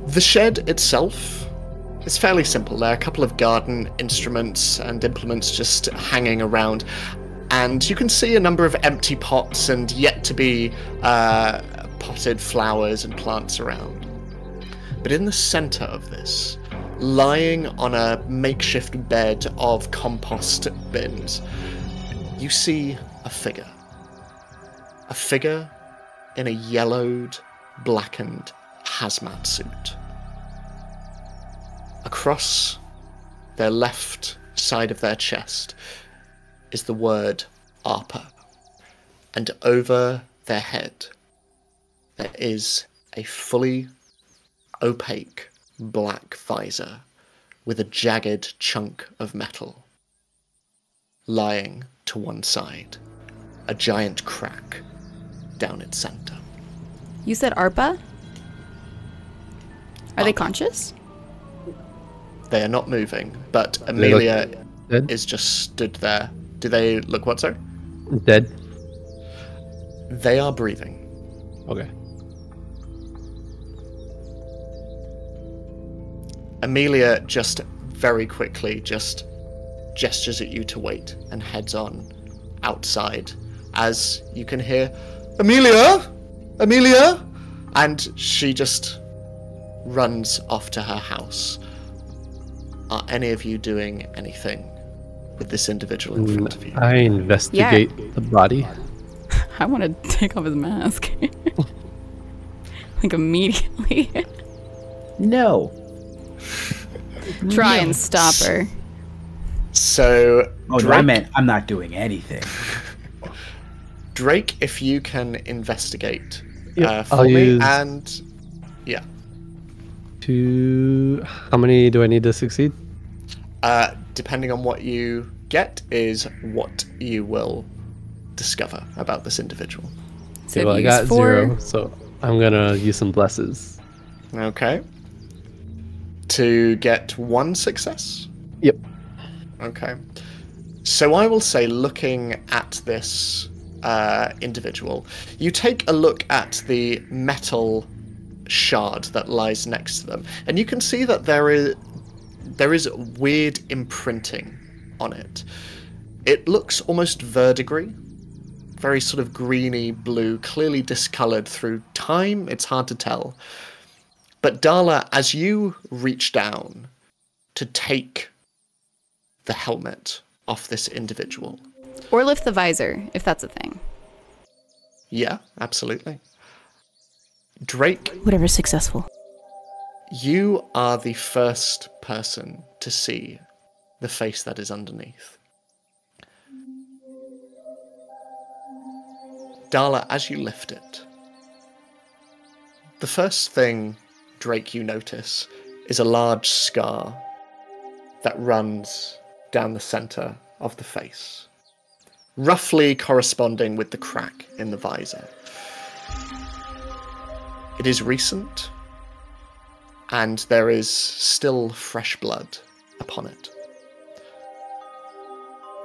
The shed itself is fairly simple. There are a couple of garden instruments and implements just hanging around, and you can see a number of empty pots and yet to be potted flowers and plants around. But in the center of this, lying on a makeshift bed of compost bins, you see a figure. A figure in a yellowed, blackened hazmat suit. Across their left side of their chest is the word ARPA, and over their head there is a fully opaque black visor with a jagged chunk of metal lying to one side, a giant crack down its center.
You said ARPA? Are they
ARPA.
conscious?
They are not moving, but Amelia
dead?
is just stood there. Do they look what, sir?
Dead.
They are breathing.
Okay.
Amelia just very quickly just gestures at you to wait and heads on outside as you can hear, Amelia! Amelia! And she just runs off to her house. Are any of you doing anything with this individual in front of you?
I investigate the body.
I want to take off his mask. Like immediately.
No.
Try and stop her.
So,
Oh, no, I meant I'm not doing anything.
Drake, if you can investigate
Yep,
for
I'll
me,
use-
and yeah,
How many do I need to succeed?
depending on what you get, is what you will discover about this individual.
So
Okay, well, I
use
got
4.
0, so I'm gonna use some blesses.
Okay. To get 1 success.
Yep.
Okay. So I will say, looking at this individual, you take a look at the metal shard that lies next to them, and you can see that there is weird imprinting on it. It looks almost verdigris, very sort of greeny blue, clearly discolored through time. It's hard to tell. But Darla, as you reach down to take the helmet off this individual.
Or lift the visor, if that's a thing.
Yeah, absolutely. Drake,
Whatever's successful.
you are the first person to see the face that is underneath. Darla, as you lift it, the first thing, Drake, you notice is a large scar that runs down the center of the face, roughly corresponding with the crack in the visor. It is recent, and there is still fresh blood upon it.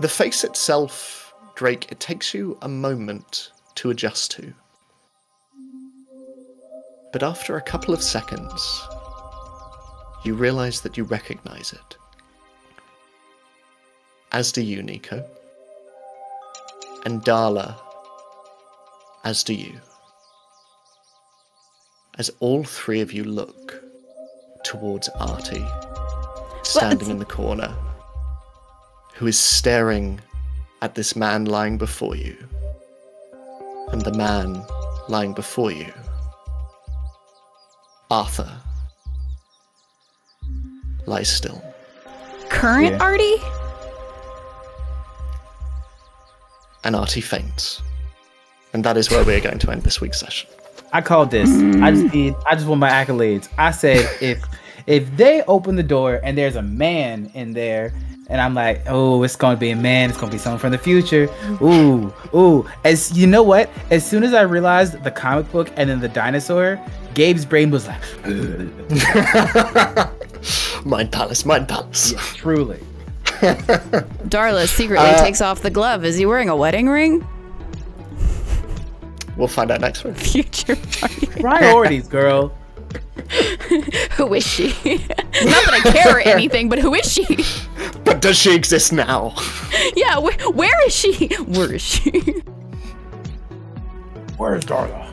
The face itself, Drake, it takes you a moment to adjust to. But after a couple of seconds, you realize that you recognize it. As do you, Nico. And Darla, as do you. As all three of you look towards Artie, standing in the corner, who is staring at this man lying before you. And the man lying before you, Arthur, lies still.
Current Artie?
And Artie faints. And that is where we are going to end this week's session.
I called this. I just want my accolades. I said if they open the door and there's a man in there, and I'm like, oh, it's gonna be a man, it's gonna be someone from the future. Ooh. As you know what? As soon as I realized the comic book and then the dinosaur, Gabe's brain was like
Mind Palace.
Yeah, truly.
Darla secretly takes off the glove. Is he wearing a wedding ring?
We'll find out next week.
Future party.
Priorities, girl.
Who is she? Not that I care or anything, but who is she?
But does she exist now?
Yeah, where is she? Where is she?
Where's Darla?